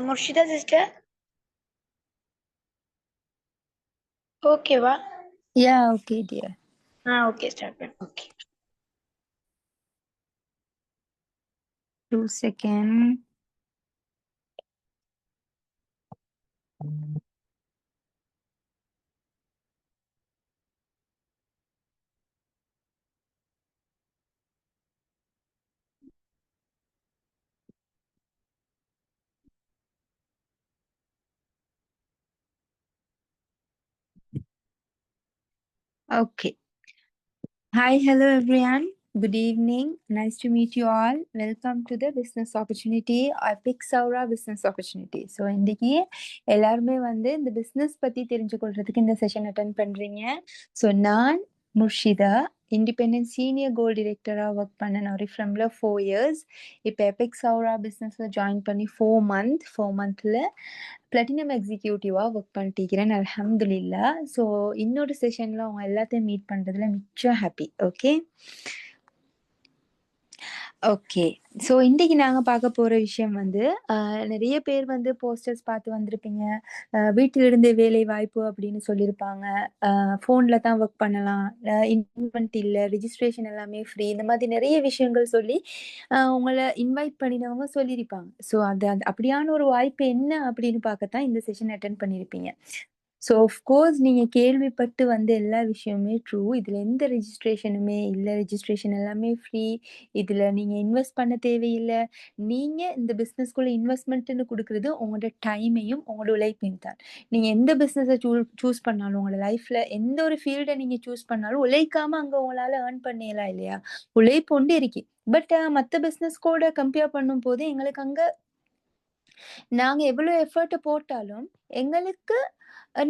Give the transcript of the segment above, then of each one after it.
Murshida sister. ஓகேவா? Yeah, okay, dear. Okay start பண்ணு. Okay. 2 seconds. Okay. Hi, hello everyone. Good evening. Nice to meet you all. Welcome to the business opportunity Epic Saura business opportunity. So இன்னைக்கு எல்லாருமே வந்து இந்த business பத்தி தெரிஞ்சு கொள்றதுக்கு இந்த செஷன் அட்டென்ட் பண்றீங்க. So நான் முர்ஷிதா இண்டிபெண்டன்ட் சீனியர் கோல் டிரெக்டரா ஒர்க் பண்ணேன் Oriflamல 4 years. இப்போ எபிக் சௌரா பிஸ்னஸ்ல ஜாயின் பண்ணி 4 மந்த்ல பிளாட்டினம் எக்ஸிக்யூட்டிவா ஒர்க் பண்ணிட்டு அல்ஹம்துலில்லா. ஸோ இன்னொரு செஷன்ல அவங்க எல்லாத்தையும் மீட் பண்றதுல மிச்சம் ஹாப்பி. Okay okay. ஸோ இன்னைக்கு நாங்க பார்க்க போற விஷயம் வந்து நிறைய பேர் வந்து போஸ்டர்ஸ் பார்த்து வந்திருப்பீங்க. வீட்டிலிருந்தே வேலை வாய்ப்பு அப்படின்னு சொல்லியிருப்பாங்க. ஃபோன்ல தான் ஒர்க் பண்ணலாம், இன்வென்ட் இல்லை, ரிஜிஸ்ட்ரேஷன் எல்லாமே ஃப்ரீ, இந்த மாதிரி நிறைய விஷயங்கள் சொல்லி உங்களை இன்வைட் பண்ணினவங்க சொல்லியிருப்பாங்க. ஸோ அது அப்படியான ஒரு வாய்ப்பு என்ன அப்படின்னு பார்க்கத்தான் இந்த செஷன் அட்டென்ட் பண்ணியிருப்பீங்க. ஸோ ஆஃப்கோர்ஸ் நீங்கள் கேள்விப்பட்டு வந்த எல்லா விஷயமுமே ட்ரூ. இதில் எந்த ரெஜிஸ்ட்ரேஷனுமே இல்லை, ரெஜிஸ்ட்ரேஷன் எல்லாமே ஃப்ரீ. இதில் நீங்கள் இன்வெஸ்ட் பண்ண தேவையில்லை. நீங்கள் இந்த பிஸ்னஸ்குள்ளே இன்வெஸ்ட்மெண்ட்டுன்னு கொடுக்குறது உங்களோட டைமையும் உங்களோட உழைப்பையும் தான். நீங்கள் எந்த பிஸ்னஸை சூஸ் பண்ணாலும், உங்களோட லைஃப்பில் எந்த ஒரு ஃபீல்டை நீங்கள் சூஸ் பண்ணாலும் உழைக்காமல் அங்கே உங்களால் ஏர்ன் பண்ணலாம் இல்லையா? உழைப்பு ஒன்று இருக்கு. பட் மற்ற பிஸ்னஸ் கூட கம்பேர் பண்ணும் போது எங்களுக்கு அங்கே நாங்கள் எவ்வளோ எஃபர்ட்டை போட்டாலும் எங்களுக்கு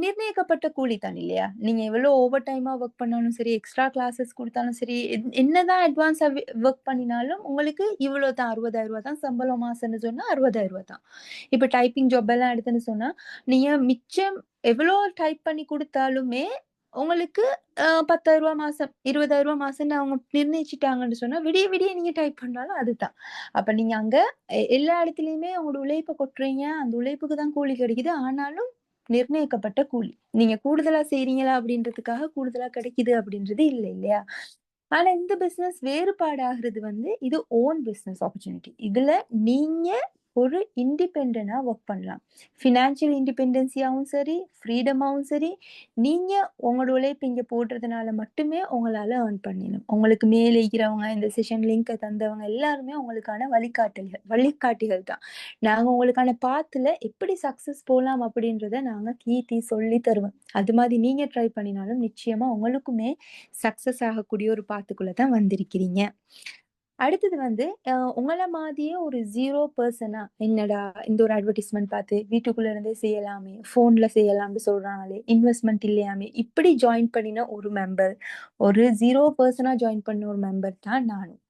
நிர்ணயிக்கப்பட்ட கூலி தான் இல்லையா? நீங்க எவ்வளவு ஓவர் டைமா ஒர்க் பண்ணாலும் சரி, எக்ஸ்ட்ரா கிளாஸஸ் கொடுத்தாலும் சரி, என்னதான் அட்வான்ஸா ஒர்க் பண்ணினாலும் உங்களுக்கு இவ்வளவு தான், 60,000 தான் சம்பளம் மாசம்னு சொன்னா 60,000 தான். இப்ப டைப்பிங் ஜாப் எல்லாம் எடுத்துன்னு சொன்னா நீங்க மிச்சம் எவ்வளோ டைப் பண்ணி கொடுத்தாலுமே உங்களுக்கு 10,000 மாசம், 20,000 மாசம்னு அவங்க நிர்ணயிச்சுட்டாங்கன்னு சொன்னா விடிய விடிய நீங்க டைப் பண்ணாலும் அதுதான். அப்ப நீங்க அங்க எல்லா இடத்துலயுமே உங்களோட உழைப்பை கொட்டுறீங்க, அந்த உழைப்புக்கு தான் கூலி கிடைக்குது. ஆனாலும் நிர்ணயிக்கப்பட்ட கூலி. நீங்க கூடுதலா செய்றீங்களா அப்படின்றதுக்காக கூடுதலா கிடைக்குது அப்படின்றது இல்லை இல்லையா? ஆனா இந்த பிசினஸ் வேறுபாடாகிறது வந்து இது ஓன் பிசினஸ் ஆப்பர்ச்சுனிட்டி. இதுல நீங்க ஒரு இண்டிபெண்டா ஒர்க் பண்ணலாம். ஃபினான்ஷியல் இண்டிபெண்டன்சியாவும் சரி, ஃப்ரீடமாவும் சரி, நீங்க உங்களோட உழைப்பு இங்க போடுறதுனால மட்டுமே உங்களால ஏர்ன் பண்ணிடணும். உங்களுக்கு மேலே இருக்கிறவங்க, இந்த செஷன் லிங்கை தந்தவங்க எல்லாருமே உங்களுக்கான வழிகாட்டிகள் தான். நாங்க உங்களுக்கான பாத்துல எப்படி சக்சஸ் போலாம் அப்படின்றத நாங்க கீர்த்தி சொல்லி தருவோம். அது மாதிரி நீங்க ட்ரை பண்ணினாலும் நிச்சயமா உங்களுக்குமே சக்சஸ் ஆகக்கூடிய ஒரு பாத்துக்குள்ள தான் வந்திருக்கிறீங்க. அடுத்தது வந்து உங்களை மாதிரியே ஒரு 0% என்னடா இந்த ஒரு அட்வர்டைஸ்மெண்ட் பார்த்து வீட்டுக்குள்ள இருந்தே செய்யலாமே, போன்ல செய்யலாம்னு சொல்றாங்களே, இன்வெஸ்ட்மெண்ட் இல்லையாமே, இப்படி ஜாயின் பண்ணின ஒரு மெம்பர், ஒரு 0% ஜாயின் பண்ண ஒரு மெம்பர் தான் நானும்.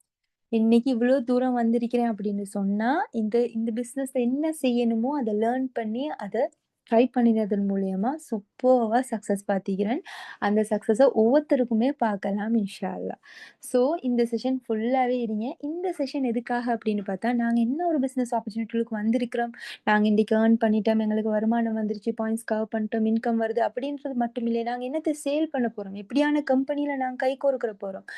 இன்னைக்கு இவ்வளவு தூரம் வந்திருக்கிறேன் அப்படின்னு சொன்னா இந்த இந்த பிசினஸ் என்ன செய்யணுமோ அதை லேர்ன் பண்ணி அதை ட்ரை பண்ணினதன் மூலியமா சூப்பர்வா சக்சஸ் பார்த்திக்கிறேன். அந்த சக்சஸை ஒவ்வொருத்தருக்குமே பார்க்கலாம் இன்ஷா அல்லாஹ். ஸோ இந்த செஷன் ஃபுல்லாவே இருங்க. இந்த செஷன் எதுக்காக அப்படின்னு பார்த்தா, நாங்க என்ன ஒரு பிசினஸ் ஆப்பர்ச்சுனிட்டிக்கு வந்திருக்கிறோம், நாங்க இன்னைக்கு ஏர்ன் பண்ணிட்டோம், எங்களுக்கு வருமானம் வந்துருச்சு, பாயிண்ட்ஸ் கவர் பண்ணிட்டோம், இன்கம் வருது அப்படின்றது மட்டும் இல்லை, நாங்க என்னத்தை சேல் பண்ண போறோம், எப்படியான கம்பெனில நாங்க கை கோர்க்கிற போறோம்,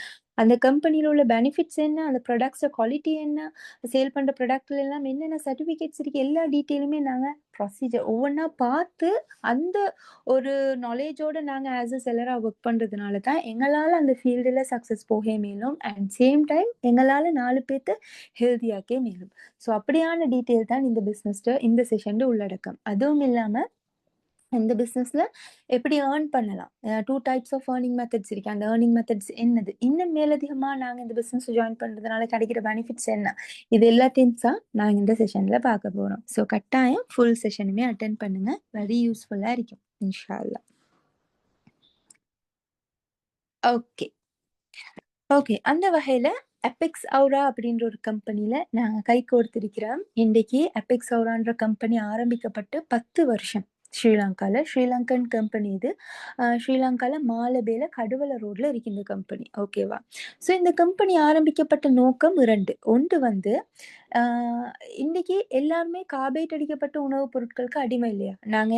அந்த கம்பெனியில் உள்ள பெனிஃபிட்ஸ் என்ன, அந்த ப்ராடக்ட்ஸோட குவாலிட்டி என்ன, சேல் பண்ணுற ப்ராடக்ட்ல எல்லாம் என்னென்ன சர்டிஃபிகேட்ஸ் இருக்குது, எல்லா டீட்டெயிலுமே நாங்கள் ப்ரொசீஜர் ஒவ்வொன்றா பார்த்து அந்த ஒரு நாலேஜோடு நாங்கள் ஆஸ் அ செல்லராக ஒர்க் பண்ணுறதுனால தான் எங்களால் அந்த ஃபீல்டில் சக்ஸஸ் போகவே மேலும், அண்ட் சேம் டைம் எங்களால் 4 பேர்த்து ஹெல்த்தியாக்கே மேலும். ஸோ அப்படியான டீட்டெயில் தான் இந்த பிஸ்னஸ்ட்டு இந்த செஷன் உள்ளடக்கம். அதுவும் இல்லாமல் இந்த பிஸ்னஸில் எப்படி ஏர்ன் பண்ணலாம், 2 டைப்ஸ் ஆஃப் ஏர்னிங் மெத்தட்ஸ் இருக்குது. அந்த ஏர்னிங் மெத்தட்ஸ் என்னது, இன்னும் மேலதிகமாக நாங்கள் இந்த பிஸ்னஸ் ஜாயின் பண்ணுறதுனால கிடைக்கிற பெனிஃபிட்ஸ் என்ன, இது எல்லாத்தையும் தான் நாங்கள் இந்த செஷனில் பார்க்க போகிறோம். ஸோ கட்டாயம் ஃபுல் செஷனுமே அட்டென்ட் பண்ணுங்கள், வெரி யூஸ்ஃபுல்லாக இருக்கும் இன்ஷா அல்லாஹ். ஓகே ஓகே அந்த வகையில் எபிக்ஸ் அவுரா அப்படின்ற ஒரு கம்பெனியில் நாங்கள் கை கோர்த்திருக்கிறோம். இன்றைக்கி எபிக்ஸ் அவுரான்ற கம்பெனி ஆரம்பிக்கப்பட்டு 10 வருஷம். ஸ்ரீலங்கன் கம்பெனி இது. ஸ்ரீலங்காவில் மாலபேல கடுவல ரோட்ல இருக்கு இந்த கம்பெனி. ஓகேவா? ஸோ இந்த கம்பெனி ஆரம்பிக்கப்பட்ட நோக்கம் 2. ஒன்று வந்து இன்னைக்கு எல்லாருமே கார்பேட் அடிக்கப்பட்ட உணவுப் பொருட்களுக்கு அடிமை இல்லையா? நாங்க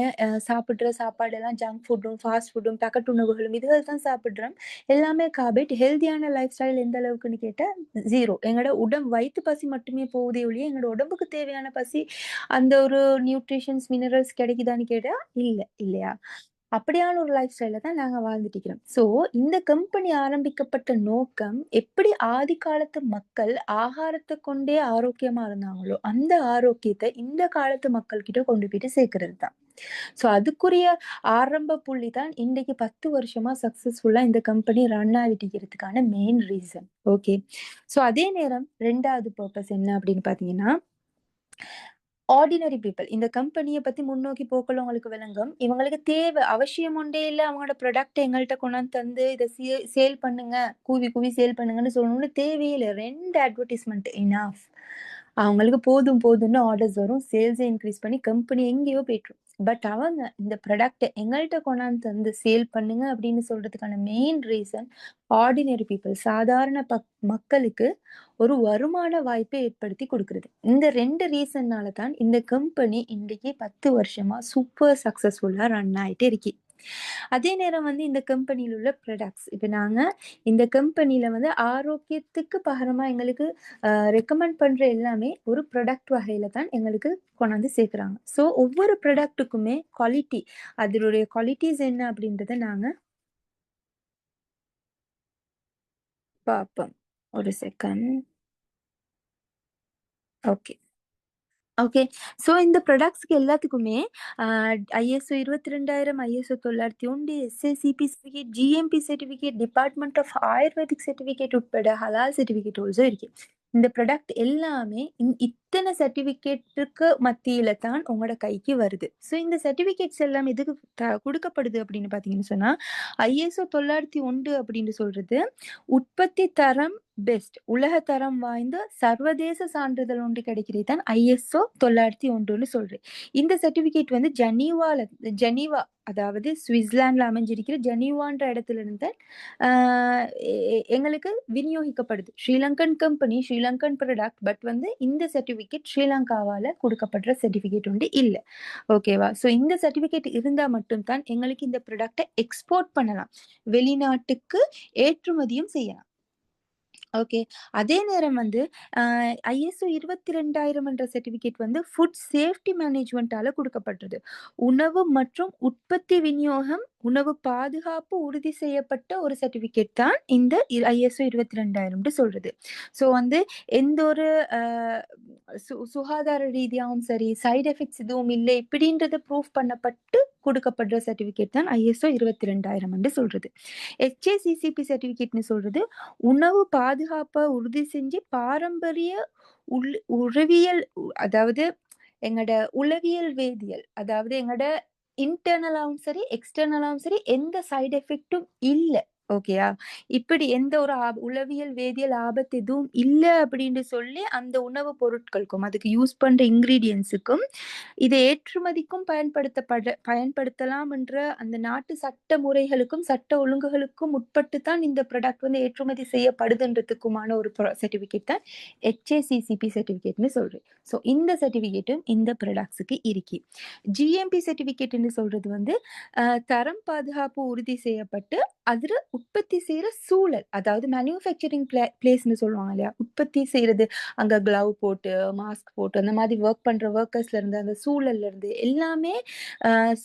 சாப்பிடுற சாப்பாடெல்லாம் ஜங்க் ஃபுட்டும், ஃபாஸ்ட் ஃபுட்டும், பேக்கெட் உணவுகளும் இதுகள் தான் சாப்பிடுறோம். எல்லாமே கார்பேட். ஹெல்தியான லைஃப் ஸ்டைல் எந்த அளவுக்குன்னு கேட்டா 0. எங்களோட வயித்து பசி மட்டுமே போகுதே ஒழிய, எங்களோட உடம்புக்கு தேவையான பசி அந்த ஒரு நியூட்ரிஷன்ஸ், மினரல்ஸ் கிடைக்குதான்னு கேட்டா இல்ல, இல்லையா? அப்படியான ஒரு லைஃப் ஸ்டைல தான் நாங்க வாழ்ந்துட்டு இருக்கிறோம். ஸோ இந்த கம்பெனி ஆரம்பிக்கப்பட்ட நோக்கம் எப்படி ஆதி காலத்து மக்கள் ஆகாரத்தை கொண்டே ஆரோக்கியமா இருந்தாங்களோ அந்த ஆரோக்கியத்தை இந்த காலத்து மக்கள் கிட்ட கொண்டு போயிட்டு சேர்க்கிறது தான். ஸோ அதுக்குரிய ஆரம்ப புள்ளி தான் இன்றைக்கு 10 வருஷமா சக்சஸ்ஃபுல்லா இந்த கம்பெனி ரன் ஆகிட்டு இருக்கிறதுக்கான மெயின் ரீசன். ஓகே. ஸோ அதே நேரம் 2வது பர்பஸ் என்ன அப்படின்னு பாத்தீங்கன்னா, ஆர்டினரி பீப்பிள் இந்த கம்பெனியை பத்தி முன்னோக்கி போக்கள் உங்களுக்கு விளங்கும். இவங்களுக்கு தேவை அவசியம் ஒன்றே இல்லை அவங்களோட ப்ராடக்ட் எங்கள்கிட்ட கொண்டாந்து தந்து இதை சேல் பண்ணுங்க, கூவி கூவி சேல் பண்ணுங்கன்னு சொல்லணும்னு தேவையில்லை. 2 அட்வர்டைஸ்மெண்ட் இனாஃப். அவங்களுக்கு போதும் போதும்னு ஆர்டர்ஸ் வரும், சேல்ஸை இன்க்ரீஸ் பண்ணி கம்பெனி எங்கேயோ போயிட்டுரும். பட் அவங்க இந்த ப்ராடக்டை எங்கள்கிட்ட கொண்டாந்து தந்து சேல் பண்ணுங்க அப்படின்னு சொல்றதுக்கான மெயின் ரீசன் ஆர்டினரி பீப்புள் சாதாரண மக்களுக்கு ஒரு வருமான வாய்ப்பை ஏற்படுத்தி கொடுக்கிறது. இந்த 2 ரீசன்னால தான் இந்த கம்பெனி இன்றைக்கு 10 வருஷமா சூப்பர் சக்சஸ்ஃபுல்லா ரன் ஆயிட்டே இருக்கு. அதே நேரம் வந்து இந்த கம்பெனியில் உள்ள ப்ராடக்ட்ஸ் இப்போ நாங்க இந்த கம்பெனியில வந்து ஆரோக்கியத்துக்கு பகரமா எங்களுக்கு ரெக்கமெண்ட் பண்ற எல்லாமே ஒரு ப்ராடக்ட் வகையில தான் எங்களுக்கு கொண்டாந்து சேர்க்குறாங்க. ஸோ ஒவ்வொரு ப்ராடக்ட்டுக்குமே குவாலிட்டி, அதனுடைய குவாலிட்டிஸ் என்ன அப்படின்றத நாங்க பார்ப்போம். ஒரு செகண்ட். ஓகே. ஓகே. ஸோ இந்த ப்ராடக்ட்ஸ்க்கு எல்லாத்துக்குமே ISO 22000, ISO 901, SACP certificate, GMP certificate, department of Ayurvedic certificate உட்பட ஹலால் சர்டிஃபிகேட் ஆல்சோ இருக்கு. இந்த ப்ராடக்ட் எல்லாமே இத்தனை சர்டிஃபிகேட்டுக்கு மத்தியில தான் உங்களோட கைக்கு வருது. ஸோ இந்த சர்டிஃபிகேட்ஸ் எல்லாம் எதுக்கு கொடுக்கப்படுது அப்படின்னு பார்த்தீங்கன்னு சொன்னா, ISO 901 அப்படின்னு சொல்றது உற்பத்தி தரம் பெஸ்ட் உலக தரம் வாய்ந்த சர்வதேச சான்றிதழ் ஒன்று கிடைக்கிறது தான் ISO 901ன்னு சொல்றேன். இந்த சர்டிபிகேட் வந்து ஜெனீவா அதாவது சுவிட்சர்லாந்துல அமைஞ்சிருக்கிற ஜெனீவான்ற இடத்துல இருந்து எங்களுக்கு விநியோகிக்கப்படுது. Sri Lankan company, Sri Lankan product. But வந்து இந்த சர்டிபிகேட் ஸ்ரீலங்காவால கொடுக்கப்படுற சர்டிபிகேட் ஒன்று இல்லை. ஓகேவா? ஸோ இந்த சர்டிபிகேட் இருந்தா மட்டும்தான் எங்களுக்கு இந்த ப்ராடக்டை எக்ஸ்போர்ட் பண்ணலாம், வெளிநாட்டுக்கு ஏற்றுமதியும் செய்யலாம். ஓகே. அதே நேரம் வந்து ISO 22000 என்ற சர்டிஃபிகேட் வந்து ஃபுட் சேஃப்டி மேனேஜ்மெண்டால கொடுக்கப்பட்டது. உணவு மற்றும் உற்பத்தி விநியோகம், உணவு பாதுகாப்பு உறுதி செய்யப்பட்ட ஒரு சர்டிஃபிகேட் தான் இந்த ISO 22000 சொல்றது. ஸோ வந்து எந்த ஒரு சுகாதார ரீதியாகவும் சரி, சைடு எஃபெக்ட்ஸ் எதுவும் இல்லை இப்படின்றத ப்ரூஃப் பண்ணப்பட்டு கொடுக்கப்படுற சர்டிஃபிகேட் தான் ISO 22000 சொல்றது. HACCP சர்டிஃபிகேட்னு சொல்றது உணவு பாதுகாப்பை உறுதி செஞ்சு பாரம்பரிய உளவியல், அதாவது எங்களோட உளவியல் வேதியியல், அதாவது எங்களோட இன்டர்னலாவும் சரி எக்ஸ்டர்னலாவும் சரி எந்த சைடு எஃபெக்டும் இல்லை. ஓகேயா? இப்படி எந்த ஒரு உளவியல் வேதியியல் ஆபத்து எதுவும் இல்லை அப்படின்னு சொல்லி அந்த உணவு பொருட்களுக்கும் அதுக்கு யூஸ் பண்ற இன்கிரீடியன்ஸுக்கும் இதை ஏற்றுமதிக்கும் பயன்படுத்தலாம் என்ற அந்த நாட்டு சட்ட முறைகளுக்கும் சட்ட ஒழுங்குகளுக்கும் உட்பட்டு தான் இந்த ப்ராடக்ட் வந்து ஏற்றுமதி செய்யப்படுதுன்றதுக்குமான ஒரு சர்டிஃபிகேட் தான் HACCP சர்டிஃபிகேட்னு சொல்றேன். ஸோ இந்த சர்டிஃபிகேட்டும் இந்த ப்ராடக்ட்ஸுக்கு இருக்கு. GMP சர்டிஃபிகேட்னு சொல்றது வந்து தரம் பாதுகாப்பு உறுதி செய்யப்பட்டு அதுல உற்பத்தி செய்யற சூழல், அதாவது மேனுஃபேக்சரிங் பிளேஸ்னு சொல்லுவாங்க இல்லையா, உற்பத்தி செய்யறது அங்க கிளவ் போட்டு மாஸ்க் போட்டு அந்த மாதிரி ஒர்க் பண்ற ஒர்க்கர்ஸ்ல இருந்து அந்த சூழல்ல இருந்து எல்லாமே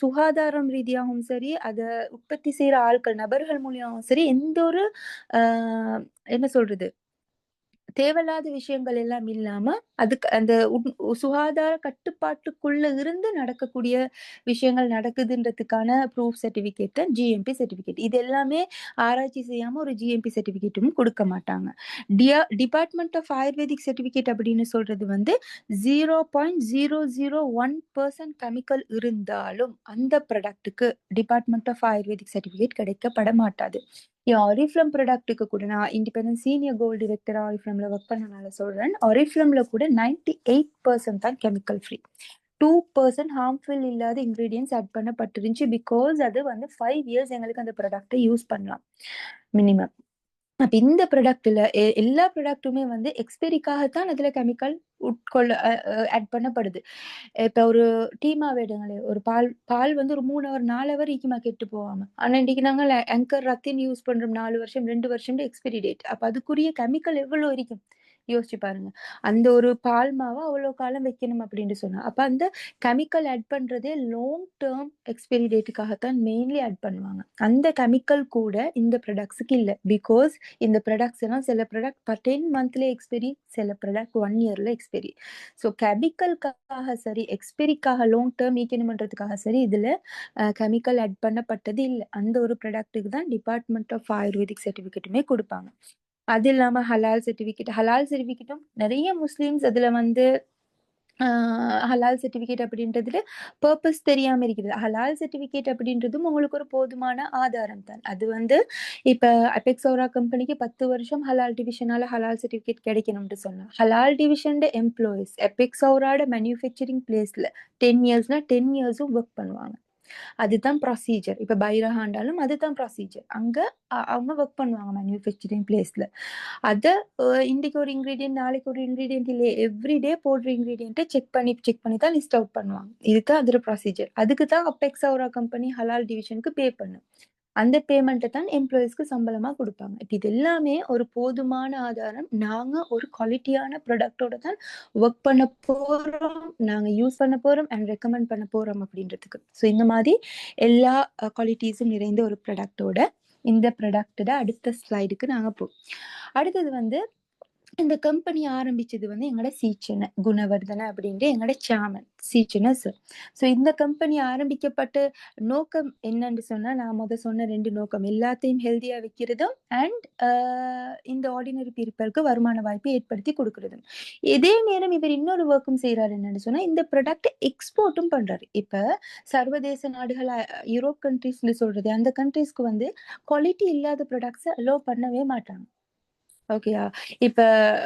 சுகாதாரம் ரீதியாகவும் சரி, அதை உற்பத்தி செய்யற ஆட்கள் நபர்கள் மூலியமாகவும் சரி எந்த ஒரு என்ன சொல்றது தேவையில்லாத விஷயங்கள் எல்லாம் இல்லாம அதுக்கு அந்த சுகாதார கட்டுப்பாட்டுக்குள்ள இருந்து நடக்கக்கூடிய விஷயங்கள் நடக்குதுன்றதுக்கான ப்ரூஃப் சர்டிபிகேட் தான் GMP சர்டிபிகேட். இது எல்லாமே ஆராய்ச்சி செய்யாம ஒரு GMP சர்டிபிகேட்டும் கொடுக்க மாட்டாங்க. டிபார்ட்மெண்ட் ஆஃப் ஆயுர்வேதிக் சர்டிபிகேட் அப்படின்னு சொல்றது வந்து 0.001% கெமிக்கல் இருந்தாலும் அந்த ப்ராடக்ட்டுக்கு டிபார்ட்மெண்ட் ஆஃப் ஆயுர்வேதிக் சர்டிபிகேட் கிடைக்கப்பட மாட்டாது. ஆரிஃப்ளம் ப்ராடக்ட்டுக்கு கூட நான் இண்டிபெண்டன்ட் சீனியர் கோல் டிரெக்டர் ஆரிஃப்ளம்ல ஒர்க் பண்ணனால சொல்றேன். ஆரிஃப்ளம்ல கூட 98% தான் கெமிக்கல் ஃப்ரீ, 2% ஹார்ம்ஃபுல் இல்லாத இன்கிரீடியன்ஸ் ஆட் பண்ணப்பட்டிருந்துச்சு. பிகாஸ் அது வந்து 5 years எங்களுக்கு அந்த ப்ராடக்டை யூஸ் பண்ணலாம் மினிமம். அப்ப இந்த ப்ராடக்ட்ல எல்லா ப்ராடக்ட்டுமே வந்து எக்ஸ்பைரிக்காகத்தான் அதுல கெமிக்கல் உட்கொள்ள ஆட் பண்ணப்படுது. இப்ப ஒரு டீ மாவு எடுங்களேன். ஒரு பால் பால் வந்து ஒரு 3 ஹவர் 4 ஹவர் ஈக்கிமா கெட்டு போகாம. ஆனா இன்னைக்கு நாங்க ஆங்கர் ரத்தின் யூஸ் பண்றோம் 4 வருஷம் 2 வருஷம் எக்ஸ்பைரி டேட். அப்ப அதுக்குரிய கெமிக்கல் எவ்வளவு இருக்கும்? யோசிச்சு பாருங்க. அந்த ஒரு பால் மாவ அவ்வளோ காலம் வைக்கணும் அப்படின்னு சொன்னா. அப்ப அந்த கெமிக்கல் ஆட் பண்றதே லாங் டெர்ம் எக்ஸ்பைரி டேட்டுக்காகத்தான் மெயின்லி ஆட் பண்ணுவாங்க. அந்த கெமிக்கல் கூட இந்த ப்ராடக்ட்ஸ்க்கு இல்ல. பிகாஸ் இந்த ப்ராடக்ட்ஸ் எல்லாம் சில ப்ராடக்ட் 10 மந்த்ல எக்ஸ்பைரி, சில ப்ராடக்ட் 1 இயர்ல எக்ஸ்பைரி. ஸோ கெமிக்கலுக்காக சரி, எக்ஸ்பைரிக்காக லாங் டெர்ம் ஈக்கணும்ன்றதுக்காக சரி, இதுல கெமிக்கல் ஆட் பண்ணப்பட்டது இல்ல. அந்த ஒரு ப்ராடக்ட்டுக்கு தான் டிபார்ட்மெண்ட் ஆஃப் ஆயுர்வேதிக் சர்டிஃபிகேட்டுமே குடுப்பாங்க. அது இல்லாம ஹலால் சர்டிஃபிகேட்டும் நெறைய முஸ்லிம்ஸ் அதுல வந்து ஹலால் சர்டிஃபிகேட் அப்படின்றதுல பர்ப்பஸ் தெரியாம இருக்குது. ஹலால் சர்டிஃபிகேட் அப்படின்றதும் உங்களுக்கு ஒரு போதுமான ஆதாரம் தான். அது வந்து இப்ப அபெக்ஸோரா கம்பெனிக்கு 10 வருஷம் ஹலால் டிவிஷனால ஹலால் சர்டிஃபிகேட் கிடைக்கணும்னு சொன்னா. ஹலால் டிவிஷன்ட எம்ப்ளாயீஸ் அபெக்ஸோராட மேனுஃபேக்சரிங் பிளேஸ்ல 10 இயர்ஸ்னா 10 இயர்ஸும் ஒர்க் பண்ணுவாங்க. அதுதான் ப்ரொசீஜர். இப்ப பைரஹாண்டாலும் அதுதான் ப்ரொசீஜர். அங்க அவங்க ஒர்க் பண்ணுவாங்க மேனுஃபேக்சரிங் பிளேஸ்ல. அத இன்னைக்கு ஒரு இன்கிரீடியன்ட் நாளைக்கு ஒரு இன்கிரீடியன்ட் இல்லையே, எவ்ரிடே போடுற இன்கிரீடியன்ட்டை செக் பண்ணி தான் லிஸ்ட் அவுட் பண்ணுவாங்க. இதுதான் அதோட ப்ரொசீஜர். அதுக்கு தான் அபெக்ஸோரா கம்பெனி ஹலால் டிவிஷனுக்கு பே பண்ணும். அந்த பேமெண்ட்டை தான் எம்ப்ளாயீஸ்க்கு சம்பளமா குடுப்பாங்க. இப்ப இது எல்லாமே ஒரு போதுமான ஆதாரம். நாங்க ஒரு குவாலிட்டியான ப்ராடக்ட்டோட தான் ஒர்க் பண்ண போறோம், நாங்க யூஸ் பண்ண போறோம் அண்ட் ரெக்கமெண்ட் பண்ண போறோம் அப்படின்றதுக்கு. ஸோ இந்த மாதிரி எல்லா குவாலிட்டீஸும் நிறைந்த ஒரு ப்ராடக்ட்டோட இந்த ப்ராடக்ட்டோட அடுத்த ஸ்லைடுக்கு நாங்க அடுத்தது வந்து இந்த கம்பெனி ஆரம்பிச்சது வந்து எங்களோட சீச்சன குணவர்தன அப்படின்ட்டு எங்களோட சேர்மன் சீச்சன சார். ஸோ இந்த கம்பெனி ஆரம்பிக்கப்பட்ட நோக்கம் என்னன்னு சொன்னா, நான் சொன்ன 2 நோக்கம் எல்லாத்தையும் ஹெல்தியா வைக்கிறதும் அண்ட் இந்த ஆர்டினரி பீப்பிளுக்கு வருமான வாய்ப்பை ஏற்படுத்தி கொடுக்கறதும். இதே நேரம் இவர் இன்னொரு ஒர்க்கும் செய்யறாரு. என்னன்னு சொன்னா, இந்த ப்ராடக்ட் எக்ஸ்போர்ட்டும் பண்றாரு. இப்ப சர்வதேச நாடுகள் யூரோப் கண்ட்ரீஸ்ல சொல்றது, அந்த கண்ட்ரீஸ்க்கு வந்து குவாலிட்டி இல்லாத ப்ராடக்ட்ஸை அலோவ் பண்ணவே மாட்டாங்க. ஓகேயா? இப்ப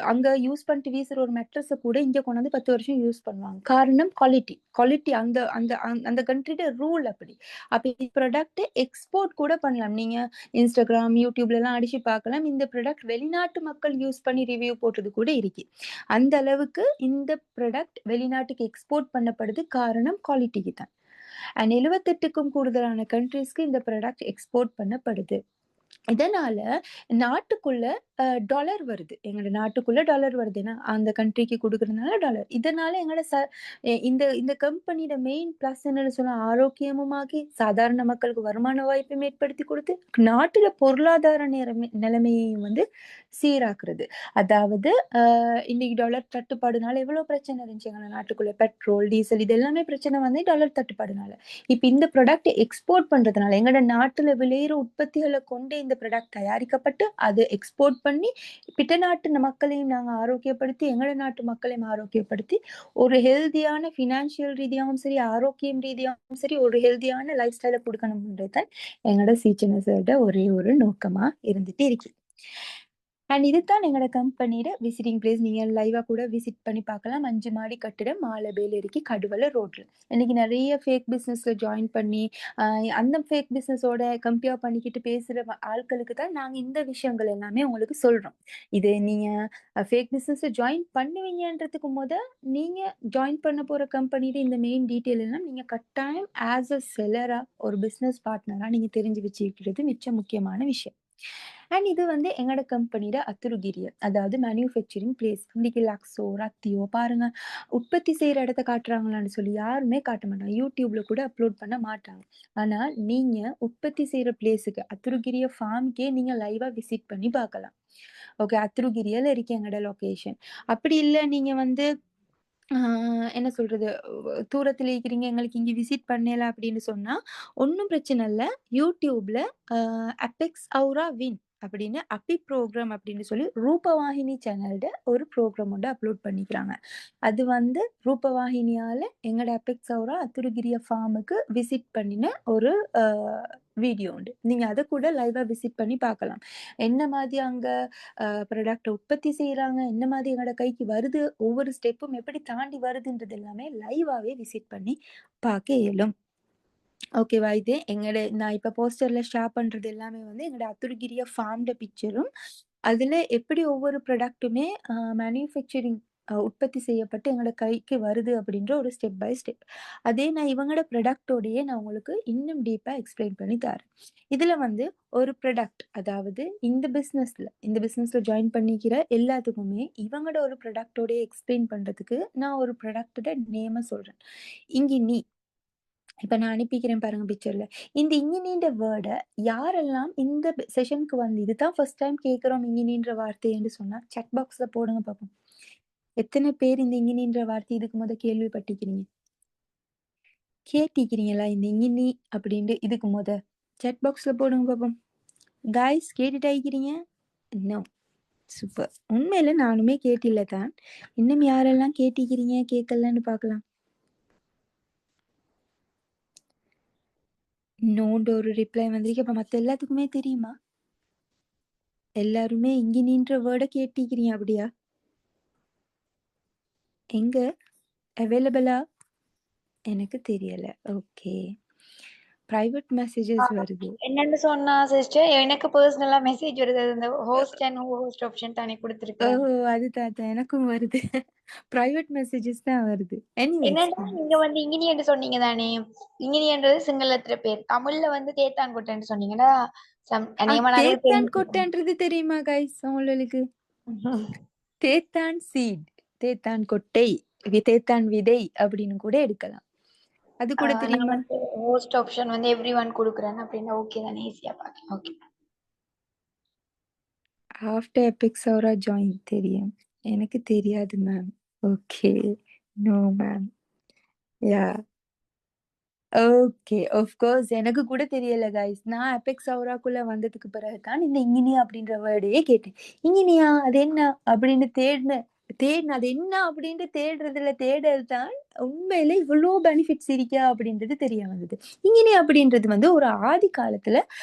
அங்க யூஸ் பண்ணிட்டு வீசுற ஒரு மெட்ரஸ கூட இங்க கொண்டாந்து 10 வருஷம் யூஸ் பண்ணுவாங்க. காரணம் குவாலிட்டி. குவாலிட்டி அந்த அந்த அந்த கண்ட்ரியோட ரூல் அப்படி. அப்ப ப்ராடக்ட் எக்ஸ்போர்ட் கூட பண்ணலாம். நீங்க Instagram, YouTubeலலாம் அடிச்சு பார்க்கலாம். இந்த ப்ராடக்ட் வெளிநாட்டு மக்கள் யூஸ் பண்ணி ரிவ்யூ போட்டது கூட இருக்கு. அந்த அளவுக்கு இந்த ப்ராடக்ட் வெளிநாட்டுக்கு எக்ஸ்போர்ட் பண்ணப்படுது. காரணம் குவாலிட்டிக்கு தான். அண்ட் 78க்கும் கூடுதலான கண்ட்ரீஸ்க்கு இந்த ப்ராடக்ட் எக்ஸ்போர்ட் பண்ணப்படுது. இதனால நாட்டுக்குள்ள டாலர் வருது. எங்களோட நாட்டுக்குள்ள டாலர் வருதுன்னா, அந்த கண்ட்ரிக்கு குடுக்குறதுனால டாலர். இதனால எங்களோட இந்த இந்த கம்பெனியோட மெயின் பிளஸ் என்னன்னு சொன்னா, ஆரோக்கியமுமாக்கி, சாதாரண மக்களுக்கு வருமான வாய்ப்பையும் ஏற்படுத்தி குடுத்து, நாட்டுல பொருளாதார நிலைமையையும் வந்து சீராக்குறது. அதாவது இன்னைக்கு டாலர் தட்டுப்பாடுனால எவ்வளோ பிரச்சனை இருந்துச்சு எங்க நாட்டுக்குள்ள. பெட்ரோல், டீசல் இது எல்லாமே பிரச்சனை வந்து டாலர் தட்டுப்பாடுனால. இப்ப இந்த ப்ராடக்ட் எக்ஸ்போர்ட் பண்றதுனால எங்களோட நாட்டுல விளையிற உற்பத்திகளை கொண்டு இந்த ப்ராடக்ட் தயாரிக்கப்பட்டு அது எக்ஸ்போர்ட் பண்ணி பிற நாட்டு மக்களையும் நாங்க ஆரோக்கியப்படுத்தி எங்களோட நாட்டு மக்களையும் ஆரோக்கியப்படுத்தி ஒரு ஹெல்தியான ஃபினான்ஷியல் ரீதியாகவும் சரி, ஆரோக்கியம் ரீதியாகவும் சரி ஒரு ஹெல்தியான லைஃப் ஸ்டைலை கொடுக்கணும்ன்றது தான் எங்களோட சீச்சனஸோட ஒரே ஒரு நோக்கமா இருந்துட்டு இருக்கு. அண்ட் இதுதான் எங்களோட கம்பெனியோட விசிட்டிங் பிளேஸ். நீங்க லைவா கூட விசிட் பண்ணி பார்க்கலாம். 5 மாடி கட்டிடம் மாலபேல இருக்கு, கடுவல ரோட்ல. இன்னைக்கு நிறைய ஃபேக் பிசினஸ்ல ஜாயின் பண்ணி அந்த ஃபேக் பிசினஸோட கம்பேர் பண்ணிக்கிட்டு பேசுற ஆட்களுக்கு தான் நாங்க இந்த விஷயங்கள் எல்லாமே உங்களுக்கு சொல்றோம். இது நீங்க ஃபேக் பிசினஸ் ஜாயின் பண்ணுவீங்கன்றதுக்கு நீங்க ஜாயின் பண்ண போற கம்பெனியோட இந்த மெயின் டீட்டெயில் எல்லாம் நீங்க கட்டாயம் ஆஸ் அ செல்லரா ஒரு பிசினஸ் பார்ட்னரா நீங்க தெரிஞ்சு வச்சுக்கிறது மிச்ச முக்கியமான விஷயம். அண்ட் இது வந்து எங்களோட கம்பெனியோட அத்துருகிரிய, அதாவது மேனுஃபேக்சரிங் பிளேஸ். இன்னைக்கு லக்ஸோ ரத்தியோ பாருங்க, உற்பத்தி செய்யற இடத்த காட்டுறாங்களான்னு சொல்லி யாருமே காட்ட மாட்டாங்க. யூடியூப்ல கூட அப்லோட் பண்ண மாட்டாங்க. ஆனா நீங்க உற்பத்தி செய்யற பிளேஸுக்கு அத்துருகிரிய ஃபார்ம்க்கே நீங்க லைவா விசிட் பண்ணி பார்க்கலாம். ஓகே, அத்துருகிரியல இருக்கு எங்களோட லொகேஷன். அப்படி இல்லை நீங்க வந்து என்ன சொல்றது, தூரத்துல இருக்கிறீங்க, எங்களுக்கு இங்க விசிட் பண்ணல அப்படின்னு சொன்னா ஒன்னும் பிரச்சனை இல்ல. யூடியூப்ல அபெக்ஸ் அவுரா வின் அப்படின்னு அப்பி ப்ரோக்ராம் அப்படின்னு சொல்லி ரூபவாகினி சேனல்ட ஒரு ப்ரோக்ராம் வந்து அப்லோட் பண்ணிக்கிறாங்க. அது வந்து ரூபவாகினியால எங்களோட அபெக்ஸ் அவுரா அத்துருகிரிய ஃபார்முக்கு விசிட் பண்ணின ஒரு வீடியோ உண்டு. நீங்க அதை கூட லைவா விசிட் பண்ணி பார்க்கலாம். என்ன மாதிரி அங்க ப்ராடக்ட் உற்பத்தி செய்யறாங்க, என்ன மாதிரி எங்களோட கைக்கு வருது, ஒவ்வொரு ஸ்டெப்பும் எப்படி தாண்டி வருதுன்றது எல்லாமே லைவாவே விசிட் பண்ணி பார்க்க இயலும். ஓகேவா? இது நான் இப்ப போஸ்டர்ல ஷேர் பண்றது எல்லாமே வந்து எங்களோட அத்துருகிரிய ஃபார்ம்ட பிக்சரும், அதுல எப்படி ஒவ்வொரு ப்ராடக்ட்டுமே மேனுஃபேக்சரிங் உற்பத்தி செய்யப்பட்டு எங்களோட கைக்கு வருது அப்படின்ற ஒரு ஸ்டெப் பை ஸ்டெப். அதே நான் இவங்களோட ப்ராடக்ட்டோடயே நான் உங்களுக்கு இன்னும் டீப்பா எக்ஸ்பிளைன் பண்ணி தரேன். இதுல வந்து ஒரு ப்ராடக்ட், அதாவது இந்த பிசினஸ்ல ஜாயின் பண்ணிக்கிற எல்லாத்துக்குமே இவங்களோட ஒரு ப்ராடக்ட்டோடயே எக்ஸ்பிளைன் பண்றதுக்கு நான் ஒரு ப்ராடக்ட்டோட நேம சொல்றேன். இங்கினி. இப்ப நான் அனுப்பிக்கிறேன் பாருங்க பிக்சர்ல. இந்த இங்கினின்ற வேர்ட யாரெல்லாம் இந்த செஷனுக்கு வந்து இதுதான் ஃபர்ஸ்ட் டைம் கேட்கிறோம் இங்கினின்ற வார்த்தைன்னு சொன்னா சாட் பாக்ஸ்ல போடுங்க பாப்போம். எத்தனை பேர் இந்த இங்கினின்ற வார்த்தை இதுக்கு முத கேள்விப்பட்டிருக்கிறீங்க? கேட்டிருக்கிறீங்களா இந்த இங்கினி அப்படின்ட்டு இதுக்கு முத? சாட் பாக்ஸ்ல போடுங்க பாப்போம். காய்ஸ் கேட்டுட்டா இருக்கிறீங்க? நோ. சூப்பர். உண்மையில நானுமே கேட்டில்ல தான். இன்னும் யாரெல்லாம் கேட்டிருக்கிறீங்க கேட்கலன்னு பார்க்கலாம். நோன்ற ஒரு ரிப்ளை வந்திருக்கு. அப்ப மத்த எல்லாத்துக்குமே தெரியுமா? எல்லாருமே இங்கினின்ற வேர்ட கேட்டிருக்கிறீங்க அப்படியா? எங்க அவைலபிளா? எனக்கு தெரியல. ஓகே. பிரைவேட் மெசேஜஸ் வருது. என்னன்னு சொன்னா சிஸ்டர், எனக்கு பர்சனலா மெசேஜ் வருது. அது இந்த host and no host option தானே குடுத்திருக்கிறேன். ஓஹோ! அதுதான் எனக்கும் வருது. பிரைவேட் மெசேஜஸ் தான் வருது. எனிவேஸ். என்னன்னா நீங்க வந்து இங்கினியன்ட்டு சொன்னீங்க தானே. இங்கினியன்றது சிங்களத்துல பேர். தமிழ்ல வந்து தேத்தான்கொட்டைன்னு சொன்னீங்கன்னா, அநேகமா நெறைய பேர் தேத்தான் கொட்டைன்றது தெரியுமா கைஸ் உங்களுக்கு? தேத்தான் சீட், தேத்தான் கொட்டை, தேத்தான் விதை அப்படின்னு கூட எடுக்கலாம். அது கூட நான் தெரியுமா? வந்து ஹோஸ்ட் ஆப்ஷன் வந்து எவ்ரிஒன் குடுக்குறேன் அப்படின்னா ஓகே தானே, ஈஸியா பார்க்கலாம். ஓகே. ஆஃப்டர் எபிக் சௌரா ஜாயின் தெரியும். எனக்கு தெரியாது ma'am. Okay. No ma'am. Yeah. Okay. Of course எனக்கு கூட தெரியல கைஸ். நான் அபெக்ஸ் அவுராக்குள்ள வந்ததுக்கு பிறகு தான் இந்த இங்கினியா அப்படின்ற வேர்டையே கேட்டேன். இங்கினியா அது என்ன அப்படின்னு தேடினேன் அது என்ன அப்படின்ட்டு தேடல் தான் உண்மையில இவ்வளோ பெனிஃபிட்ஸ் இருக்கா அப்படின்றது தெரிய வந்தது. இங்கினி அப்படின்றது வந்து ஒரு ஆதி காலத்துல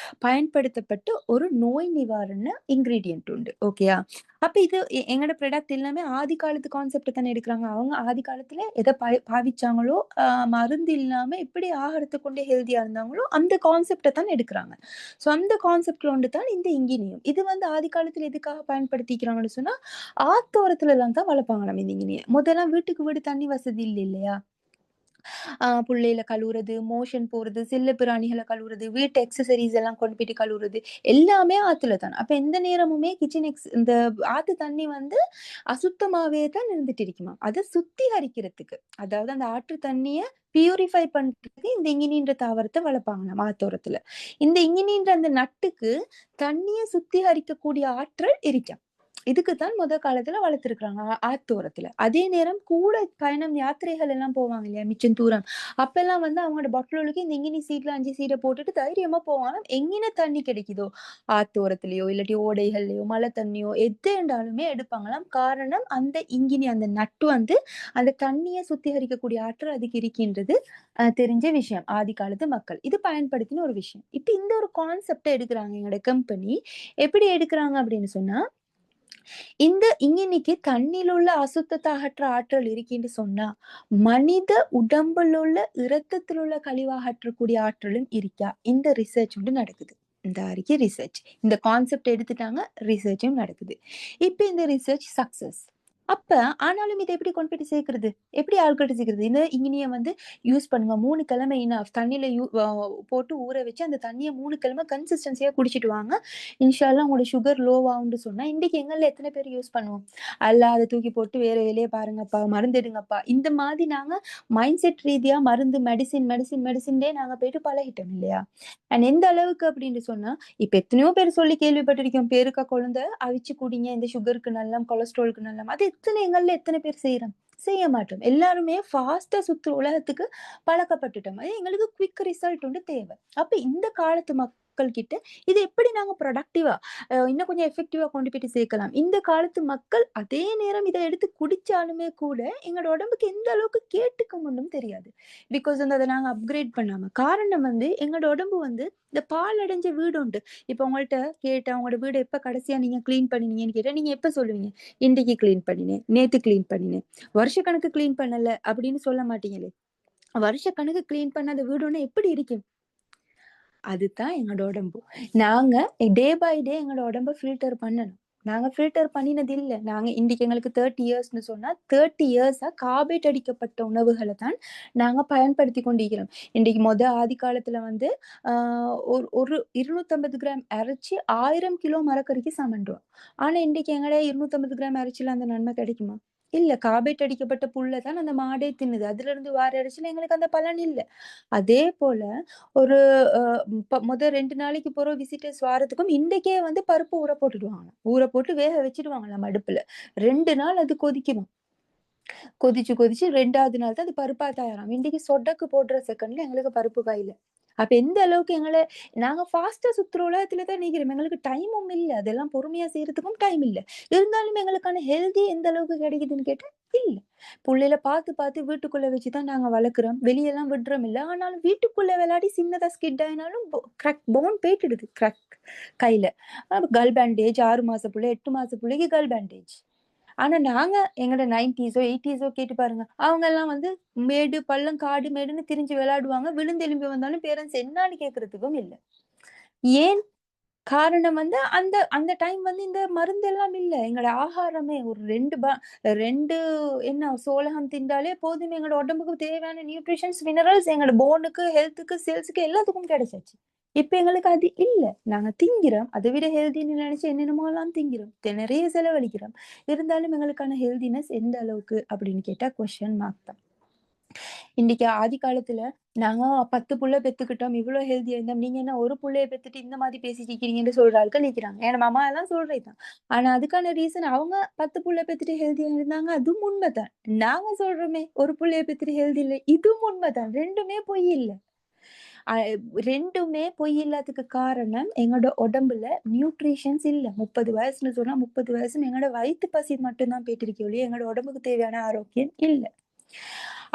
பயன்படுத்தப்பட்ட ஒரு நோய் நிவாரண இன்கிரீடியன்ட் உண்டு. ஓகேயா? அப்ப இது எங்களோட ப்ராடக்ட் எல்லாமே ஆதி காலத்து கான்செப்ட் தானே எடுக்கிறாங்க. அவங்க ஆதி காலத்துல எதை பாவிச்சாங்களோ மருந்து இல்லாம எப்படி ஆகாரத்தை கொண்டு ஹெல்தியா இருந்தாங்களோ அந்த கான்செப்டை தான் எடுக்கிறாங்க. ஸோ அந்த கான்செப்ட்ல ஒன்று தான் இந்த இங்கினியம். இது வந்து ஆதி காலத்துல எதுக்காக பயன்படுத்திக்கிறாங்கன்னு சொன்னா ஆத்தோரத்துல எல்லாம் தான் வளர்ப்பாங்க நம்ம இந்த இங்கினியம். முதல்ல வீட்டுக்கு வீடு தண்ணி வசதி இல்லை இல்லையா? புள்ளையில கழுவுறது, மோஷன் போறது, செல்ல பிராணிகள கழுவுறது, வீட்டு எக்ஸசரீஸ் எல்லாம் கொண்டு போயிட்டு கழுவுறது, எல்லாமே ஆத்துல தான். அப்ப எந்த நேரமுமே இந்த ஆத்து தண்ணி வந்து அசுத்தமாவே தான் இருந்துட்டு இருக்குமாம். அத சுத்திகரிக்கிறதுக்கு, அதாவது அந்த ஆற்று தண்ணிய பியூரிஃபை பண்றதுக்கு இந்த இங்கினின்ற தாவரத்தை வளர்ப்பாங்களாம் ஆத்தோரத்துல. இந்த இங்கினின்ற அந்த நட்டுக்கு தண்ணிய சுத்திகரிக்கக்கூடிய ஆற்றல் இருக்காம். இதுக்குத்தான் காலத்துல வளர்த்திருக்கிறாங்க ஆத்தோரத்துல. அதே நேரம் கூட பயணம் யாத்திரைகள் எல்லாம் போவாங்க இல்லையா மிச்சம் தூரம். அப்பெல்லாம் வந்து அவங்களோட பொட்டலுக்கு இந்த இங்கினி சீட்ல 5 சீடை போட்டுட்டு தைரியமா போவாங்க. எங்கின தண்ணி கிடைக்குதோ ஆத்தோரத்திலயோ இல்லாட்டி ஓடைகள்லயோ மழை தண்ணியோ எது என்றாலுமே எடுப்பாங்களாம். காரணம் அந்த இங்கினி அந்த நட்டு வந்து அந்த தண்ணியை சுத்திகரிக்கக்கூடிய ஆற்றல் அதுக்கு இருக்கின்றது தெரிஞ்ச விஷயம் ஆதி காலத்து மக்கள். இது பயன்படுத்தின ஒரு விஷயம். இப்ப இந்த ஒரு கான்செப்டை எடுக்கிறாங்க எங்களோட கம்பெனி. எப்படி எடுக்கிறாங்க அப்படின்னு சொன்னா, இந்த இங்கினிக்கு தண்ணியில் உள்ள அசுத்தத்தை அகற்ற ஆற்றல் இருக்குன்னு சொன்னா மனித உடம்பில் உள்ள இரத்தத்தில் உள்ள கழிவு அகற்றக்கூடிய ஆற்றலும் இருக்கா? இந்த ரிசர்ச் வந்து நடக்குது. இந்த அறிக்கை ரிசர்ச் இந்த கான்செப்ட் எடுத்துட்டாங்க, ரிசர்ச்சும் நடக்குது. இப்ப இந்த ரிசர்ச் சக்சஸ். அப்ப ஆனாலும் இதை எப்படி கொண்டு போயிட்டு சேர்க்கிறது? எப்படி ஆட்கள்கிட்ட சேர்க்கிறது? இந்த இங்கினிய வந்து யூஸ் பண்ணுங்க 3 கிழமை இனஃப் தண்ணியில போட்டு ஊற வச்சு அந்த தண்ணியை 3 கிழமை கன்சிஸ்டன்சியா குடிச்சிட்டு வாங்க. இன்ஷால்லா உங்களோட சுகர் லோ ஆகும்னு சொன்னா இன்னைக்கு எங்கள்ல எத்தனை பேர் யூஸ் பண்ணுவோம்? அல்ல அதை தூக்கி போட்டு வேற வேலையை பாருங்கப்பா, மருந்து எடுங்கப்பா, இந்த மாதிரி நாங்க மைண்ட் செட் ரீதியா மருந்து மெடிசின்டே நாங்க போயிட்டு பழகிட்டோம் இல்லையா? அண்ட் எந்த அளவுக்கு அப்படின்னு சொன்னா இப்ப எத்தனையோ பேர் சொல்லி கேள்விப்பட்டிருக்கோம், பேருக்கா குழந்தை அவிச்சு குடிங்க, இந்த சுகருக்கு நல்லம், கொலஸ்ட்ராலுக்கு நல்லம். அது எத்தனை பேர் செய்ய மாட்டோம். எல்லாருமே ஃபாஸ்டா சுத்து உலகத்துக்கு பழக்கப்பட்டுட்டோம். எங்களுக்கு குவிக் ரிசல்ட் வந்து தேவை. அப்ப இந்த காலத்து மக்கள் கிட்ட இது எப்படி நாங்க ப்ரொடக்டிவா இன்னும் கொஞ்சம் எஃபெக்டிவா கொண்டு போயிட்டு சேர்க்கலாம். இந்த காலத்து மக்கள் அதே நேரம் இதை எடுத்து குடிச்சாலுமே கூட எங்களோட உடம்புக்கு எந்த அளவுக்கு கேட்டுக்கும் ஒன்றும் தெரியாது. பிகாஸ் வந்து அதை நாங்க அப்கிரேட் பண்ணாம. காரணம் வந்து எங்களோட உடம்பு வந்து இந்த பால் அடைஞ்ச வீடு உண்டு. இப்ப உங்கள்ட்ட கேட்டா உங்களோட வீடு எப்ப கடைசியா நீங்க கிளீன் பண்ணினீங்கன்னு கேட்டா நீங்க எப்ப சொல்லுவீங்க? இன்றைக்கு கிளீன் பண்ணினேன், நேத்து கிளீன் பண்ணினேன். வருஷக்கணக்கு கிளீன் பண்ணல அப்படின்னு சொல்ல மாட்டீங்களே. வருஷக்கணக்கு கிளீன் பண்ணாத வீடு ஒண்ணு எப்படி இருக்கும்? அதுதான் எங்களோட உடம்பு. நாங்க டே பை டே எங்களோட உடம்ப ஃபில்டர் பண்ணணும். நாங்க ஃபில்டர் பண்ணினது இல்ல. நாங்க இன்னைக்கு எங்களுக்கு 30 இயர்ஸ்னு சொன்னா 30 இயர்ஸா கார்பேட் அடிக்கப்பட்ட உணவுகளை தான் நாங்க பயன்படுத்தி கொண்டிருக்கிறோம். இன்னைக்கு ஆதி காலத்துல வந்து ஒரு 250 கிராம் அரைச்சி 1000 கிலோ மரக்கறிக்கு சமண்டுவோம். ஆனா இன்னைக்கு எங்கட 250 கிராம் அரைச்சில அந்த நன்மை கிடைக்குமா? இல்ல. கார்பேட் அடிக்கப்பட்ட புல்ல தான் அந்த மாடே தின்னுது. அதுல இருந்து வார இறைச்சில எங்களுக்கு அந்த பலன் இல்ல. அதே போல ஒரு மொத 2 நாளைக்கு போற விசிட்டர்ஸ் வாரத்துக்கும் இன்றைக்கே வந்து பருப்பு ஊற போட்டுடுவாங்க. ஊற போட்டு வேக வச்சுடுவாங்களாம் அடுப்புல. 2 நாள் அது கொதிக்குமாம். கொதிச்சு கொதிச்சு 2வது நாள் தான் அது பருப்பா தயாராம். இன்னைக்கு சொடக்கு போடுற செகண்ட்ல எங்களுக்கு பருப்பு கையில. அப்ப எந்த அளவுக்கு நாங்க ஃபாஸ்டா சுத்துற உலகத்துல தான் நிக்கிறோம். எங்களுக்கு டைமும் இல்ல. அதெல்லாம் பொறுமையா செய்யறதுக்கும் டைம் இல்ல. இருந்தாலும் எங்களுக்கான ஹெல்தி எந்த அளவுக்கு கிடைக்குதுன்னு கேட்டா இல்ல. புள்ளையில பார்த்து பார்த்து வீட்டுக்குள்ள வச்சுதான் நாங்க வளர்க்கிறோம். வெளியெல்லாம் விடுறோம் இல்ல. ஆனாலும் வீட்டுக்குள்ள விளையாடி சின்னதா ஸ்கிட் ஆயினாலும் கிராக் போன் போயிட்டுடுது. கிராக் கையில. கல் பேண்டேஜ் 6 மாச புள்ள 8 மாச புள்ளைக்கு கல் பேண்டேஜ். ஆனா நாங்க எங்கட 90s 80s கேட்டு பாருங்க. அவங்க எல்லாம் வந்து மேடு பள்ளம் காடு மேடுன்னு திரிஞ்சு விளையாடுவாங்க. விழுந்து எலும்பி வந்தாலும் பேரண்ட்ஸ் என்னான்னு கேக்குறதுக்கும் இல்ல. ஏன் காரணம் வந்து அந்த அந்த டைம் வந்து இந்த மருந்து எல்லாம் இல்ல. எங்கட ஆகாரமே ஒரு 2 என்ன சோளகம் திண்டாலே போதும். எங்களோட உடம்புக்கு தேவையான நியூட்ரிஷன்ஸ் மினரல்ஸ் எங்களோட போனுக்கு ஹெல்த்துக்கு செல்ஸுக்கு எல்லாத்துக்கும் கிடைச்சாச்சு. இப்ப எங்களுக்கு அது இல்ல. நாங்க திங்கிறோம். அதை விட ஹெல்தின்னு நினைச்சு என்னென்னமோ எல்லாம் திங்கிறோம். நிறைய செலவழிக்கிறோம். இருந்தாலும் எங்களுக்கான ஹெல்தினஸ் எந்த அளவுக்கு அப்படின்னு கேட்டா கொஸ்டின் மார்க் தான். இன்னைக்கு ஆதி காலத்துல நாங்க 10 புள்ள பெத்துக்கிட்டோம், இவ்வளவு ஹெல்தியா இருந்தோம். நீங்க என்ன ஒரு புள்ளைய பெத்துட்டு இந்த மாதிரி பேசிட்டு இருக்கீங்கன்னு சொல்ற ஆட்கள் நிக்கிறாங்க. என் மாமா எல்லாம் சொல்றதுதான். ஆனா அதுக்கான ரீசன் அவங்க 10 புள்ள பெத்துட்டு ஹெல்தியா இருந்தாங்க. அதுவும் உண்மைதான். நாங்க சொல்றோமே ஒரு புள்ளைய பெத்துட்டு ஹெல்தி இல்லை, இதுவும் உண்மைதான். ரெண்டுமே பொய் இல்ல. ரெண்டுமே பொய் இல்லாததுக்கு காரணம் எங்களோட உடம்புல நியூட்ரிஷன்ஸ் இல்ல. 30 வயசுன்னு சொன்னா 30 வயசும் எங்களோட வயிற்று பசி மட்டும்தான் போயிட்டு இருக்கே, எங்களோட உடம்புக்கு தேவையான ஆரோக்கியம் இல்ல.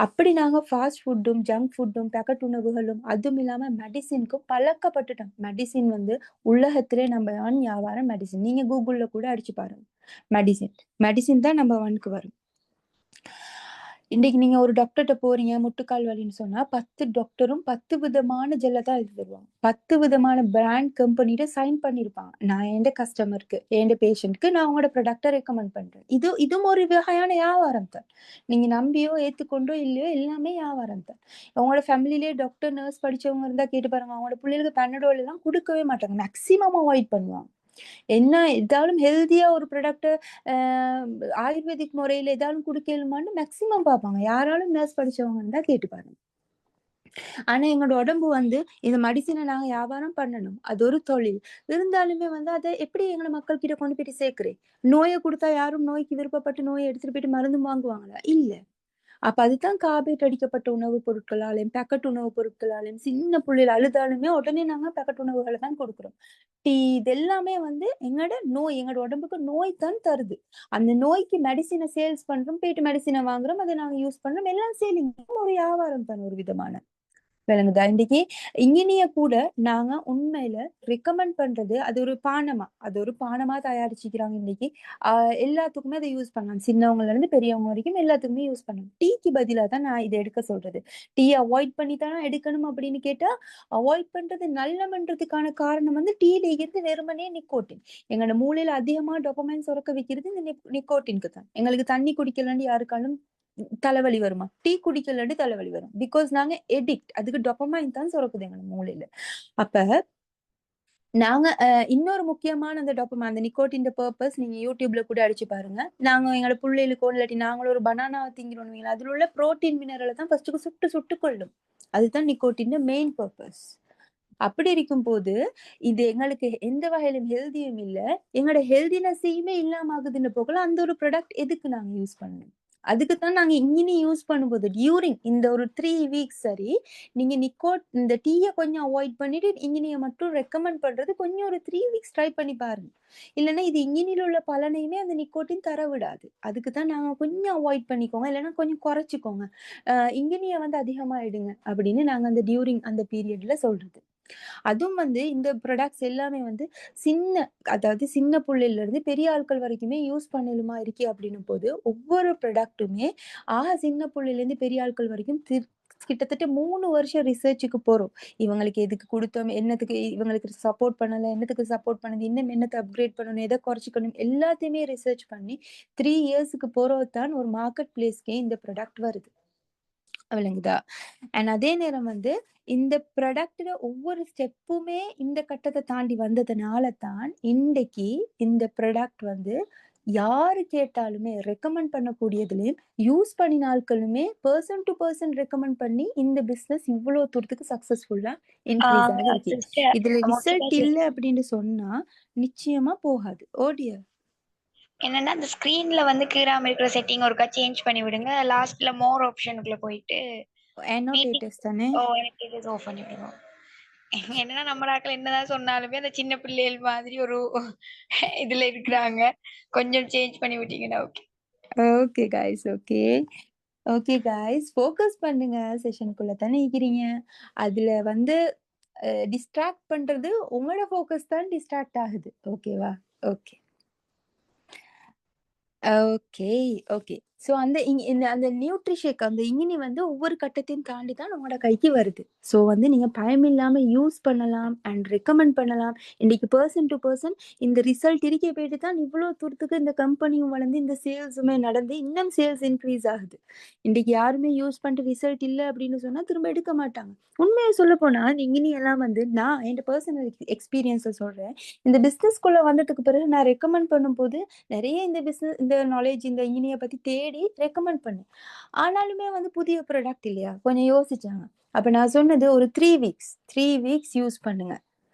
அப்படி நாங்க ஃபாஸ்ட் ஃபுட்டும் ஜங்க் ஃபுட்டும் பேக்கெட் உணவுகளும் அதுவும் இல்லாம மெடிசின்க்கும் பழக்கப்பட்டுட்டோம். மெடிசின் வந்து உலகத்திலே நம்பர் 1 வியாபாரம் மெடிசின். நீங்க கூகுள்ல கூட அடிச்சு பாருங்க. மெடிசின் தான் நம்பர் 1க்கு வரும். இன்னைக்கு நீங்க ஒரு டாக்டர்கிட்ட போறீங்க முட்டுக்கால் வலின்னு சொன்னா 10 டாக்டரும் 10 விதமான ஜெல்லை தான் எழுதி தருவாங்க. 10 விதமான பிராண்ட் கம்பெனிட்ட சைன் பண்ணிருப்பாங்க. நான் எந்த கஸ்டமருக்கு எந்த பேஷண்ட்க்கு நான் உங்களோட ப்ராடக்டை ரெக்கமெண்ட் பண்றேன். இதுவும் ஒரு வகையான வியாபாரம் தான். நீங்க நம்பியோ ஏத்துக்கொண்டோ இல்லையோ எல்லாமே வியாபாரம் தான். உங்களோட ஃபேமிலிலேயே டாக்டர் நர்ஸ் படிச்சவங்க இருந்தா கேட்டு பாருங்க. அவங்களோட பிள்ளைகளுக்கு பெனடோல் எல்லாம் கொடுக்கவே மாட்டாங்க. மேக்சிமம் அவாய்ட் பண்ணுவாங்க. என்ன ஏதாலும் ஹெல்தியா ஒரு ப்ராடக்ட் ஆயுர்வேதிக் முறையில ஏதாலும் குடுக்கலுமான்னு மேக்சிமம் பார்ப்பாங்க. யாராலும் நர்ஸ் படிச்சவங்க இருந்தா கேட்டு பாருங்க. ஆனா எங்களோட உடம்பு வந்து இந்த மெடிசினை நாங்க வியாபாரம் பண்ணணும். அது ஒரு தொழில். இருந்தாலுமே வந்து அதை எப்படி எங்களை மக்கள் கிட்ட கொண்டு போயிட்டு சேர்க்கிறேன்? நோயை கொடுத்தா யாரும் நோய்க்கு விருப்பப்பட்டு நோயை எடுத்துட்டு போயிட்டு மருந்து வாங்குவாங்களா? இல்ல. அப்ப அதுதான் கார்பேட் அடிக்கப்பட்ட உணவுப் பொருட்களாலையும் பேக்கெட் உணவுப் பொருட்களாலையும் சின்ன புள்ளைகள் அழுதாலுமே உடனே நாங்க பேக்கெட் உணவுகளை தான் கொடுக்கிறோம். டீ இது எல்லாமே வந்து எங்களோட உடம்புக்கு நோய் தான் தருது. அந்த நோய்க்கு மெடிசினை சேல்ஸ் பண்றோம், போயிட்டு மெடிசினை வாங்குறோம், அதை நாங்க யூஸ் பண்றோம். எல்லாம் சேலிங் ஒரு வியாபாரம் தான் ஒரு விதமான. விளங்குதா? இன்னைக்கு இங்கினிய கூட நாங்க உண்மையில ரெக்கமெண்ட் பண்றது அது ஒரு பானமா தயாரிச்சுக்கிறாங்க. இன்னைக்கு எல்லாத்துக்குமே அதை யூஸ் பண்ணலாம். சின்னவங்கல இருந்து பெரியவங்க வரைக்கும் எல்லாத்துக்குமே யூஸ் பண்ணலாம். டீக்கு பதிலா தான் நான் இதை எடுக்க சொல்றது. டீ அவாய்ட் பண்ணி தானே எடுக்கணும் அப்படின்னு கேட்டா அவாய்ட் பண்றது நல்லமன்றதுக்கான காரணம் வந்து டீல இருந்து வெறுமனே நிக்கோட்டின். எங்களோட மூளையில அதிகமா டொபமைன் சுரக்க வைக்கிறது இந்த நிக்கோட்டினுக்கு தான். எங்களுக்கு தண்ணி குடிக்கலன்னு யாருக்காலும் தலைவலி வருமா? டீ குடிக்கலன்னு தலைவலி வரும். பிகாஸ் நாங்க எடிக்ட். அதுக்கு டொபமைன் தான் சுரக்குது எங்க மூளையில. அப்ப நாங்க இன்னொரு முக்கியமான அந்த டொபமைன் அந்த நிக்கோட்டின் பர்பஸ் நீங்க யூடியூப்ல கூட அடிச்சு பாருங்க. நாங்க எங்களோட புள்ளைகளுக்கோ இல்லாட்டி நாங்களும் ஒரு பனானா திங்கிறோம். அதுல உள்ள புரோட்டீன் மினரலை தான் ஃபர்ஸ்ட் சுட்டு கொள்ளும். அதுதான் நிக்கோட்டின் மெயின் பர்பஸ். அப்படி இருக்கும் போது இது எங்களுக்கு எந்த வகையிலும் ஹெல்தியும் இல்ல. எங்களோட ஹெல்தினஸையுமே இல்லாம ஆகுதுன்னு போகல. அந்த ஒரு ப்ராடக்ட் எதுக்கு நாங்க யூஸ் பண்ணணும்? அதுக்குத்தான் நாங்க இங்கினி யூஸ் பண்ணும்போது டியூரிங் இந்த ஒரு 3 வீக்ஸ் சரி நீங்க இந்த டீயை கொஞ்சம் அவாய்ட் பண்ணிட்டு இங்கினிய மட்டும் ரெக்கமெண்ட் பண்றது கொஞ்சம் ஒரு 3 வீக்ஸ் ட்ரை பண்ணி பாருங்க. இல்லைன்னா இது இங்கினில உள்ள பலனையுமே அந்த நிக்கோட்டின் தர விடாது. அதுக்குதான் நாங்க கொஞ்சம் அவாய்ட் பண்ணிக்கோங்க, இல்லைன்னா கொஞ்சம் குறைச்சிக்கோங்க. இங்கினிய வந்து அதிகமா எடுங்க அப்படின்னு நாங்க அந்த டியூரிங் அந்த பீரியட்ல சொல்றது. அதுவும் வந்து இந்த ப்ராடக்ட்ஸ் எல்லாமே வந்து சின்ன புள்ளையில இருந்து பெரிய ஆட்கள் வரைக்குமே யூஸ் பண்ணலுமா இருக்கே அப்படின்னும் போது ஒவ்வொரு ப்ராடக்ட்டுமே சின்ன புள்ளையில இருந்து பெரிய ஆட்கள் வரைக்கும் கிட்டத்தட்ட 3 வருஷம் ரிசர்ச்சுக்கு போறோம். இவங்களுக்கு எதுக்கு குடுத்தோம், என்னத்துக்கு இவங்களுக்கு சப்போர்ட் பண்ணல, என்னத்துக்கு சப்போர்ட் பண்ணுது, இன்னும் என்னத்த அப்கிரேட் பண்ணணும், எத குறைச்சுக்கணும் எல்லாத்தையுமே ரிசர்ச் பண்ணி 3 இயர்ஸ்க்கு போறது தான் ஒரு மார்க்கெட் பிளேஸ்க்கே இந்த ப்ராடக்ட் வருது. விளங்குதா? அண்ட் அதே நேரம் வந்து இந்த ப்ராடக்ட்ல ஒவ்வொரு ஸ்டெப்புமே இந்த கட்டத்த தாண்டி வந்ததுனால தான் இன்றைக்கு இந்த ப்ராடக்ட் வந்து யாரு கேட்டாலுமே ரெக்கமெண்ட் பண்ணக்கூடியதுலயும் யூஸ் பண்ணின ஆட்களுமே பெர்சன் டு பெர்சன் ரெக்கமெண்ட் பண்ணி இந்த பிசினஸ் இவ்வளோ தூரத்துக்கு சக்சஸ்ஃபுல்லா இன்க்ரீஸ் ஆகிருக்கு. சிஸ்டர் இதுல மோனிகா ரிசல்ட் இல்ல சிஸ்டர் அப்படின்னு சொன்னா நிச்சயமா போகாது. ஓடியா என்னன்னா அந்த ஸ்கிரீன்ல வந்து கீறாம இருக்கிற செட்டிங் ஒருக்கா சேஞ்ச் பண்ணி விடுங்க. லாஸ்ட்ல மோர் ஆப்ஷனுக்குள்ள போயிட்டு மீட்டிங் annotators தானே? எனக்கு இது ஆஃப் பண்ணி விடுங்க. என்னன்னா நம்ம ஆட்கள் என்னதான் சொன்னாலுமே அந்த சின்ன பிள்ளைகள் மாதிரி ஒரு இதுல இருக்கிறாங்க. கொஞ்சம் சேஞ்ச் பண்ணி விட்டீங்கன்னா okay. Okay guys, okay. Okay guys, focus பண்ணுங்க. செஷனுக்குள்ள தானே இருக்கிறீங்க. அதுல வந்து டிஸ்ட்ராக்ட் பண்றது உங்களோட ஃபோக்கஸ் தான் டிஸ்ட்ராக்ட் ஆகுது. ஓகேவா? ஓகே. Okay, okay. ஸோ அந்த இந்த அந்த நியூட்ரிஷேக் அந்த இங்கினி வந்து ஒவ்வொரு கட்டத்தையும் தாண்டி தான் உங்களோட கைக்கு வருது. ஸோ வந்து நீங்க பயமில்லாம யூஸ் பண்ணலாம் அண்ட் ரெக்கமெண்ட் பண்ணலாம். இன்னைக்கு பெர்சன் டு பெர்சன் இந்த ரிசல்ட் இருக்க போயிட்டு தான் இவ்வளோ தூரத்துக்கு இந்த கம்பெனியும் வளர்ந்து இந்த சேல்ஸுமே நடந்து இன்னும் சேல்ஸ் இன்க்ரீஸ் ஆகுது. இன்னைக்கு யாருமே யூஸ் பண்ணிட்டு ரிசல்ட் இல்ல அப்படின்னு சொன்னா திரும்ப எடுக்க மாட்டாங்க. உண்மையை சொல்லப் போனா இந்த இங்கினி எல்லாம் வந்து நான் என் பர்சனல் எக்ஸ்பீரியன்ஸை சொல்றேன். இந்த பிசினஸ்க்குள்ள வந்ததுக்கு பிறகு நான் ரெக்கமெண்ட் பண்ணும்போது நிறைய இந்த பிசினஸ் இந்த நாலேஜ் இந்த இனிய பத்தி தேடி ரெக்கமெண்ட் பண்ணேன். ஆனாலுமே வந்து புதிய ப்ராடக்ட் இல்லையா, கொஞ்சம் யோசிச்சாங்க. அப்ப நான் சொன்னது ஒரு 3 வீக்ஸ் யூஸ் பண்ணுங்க.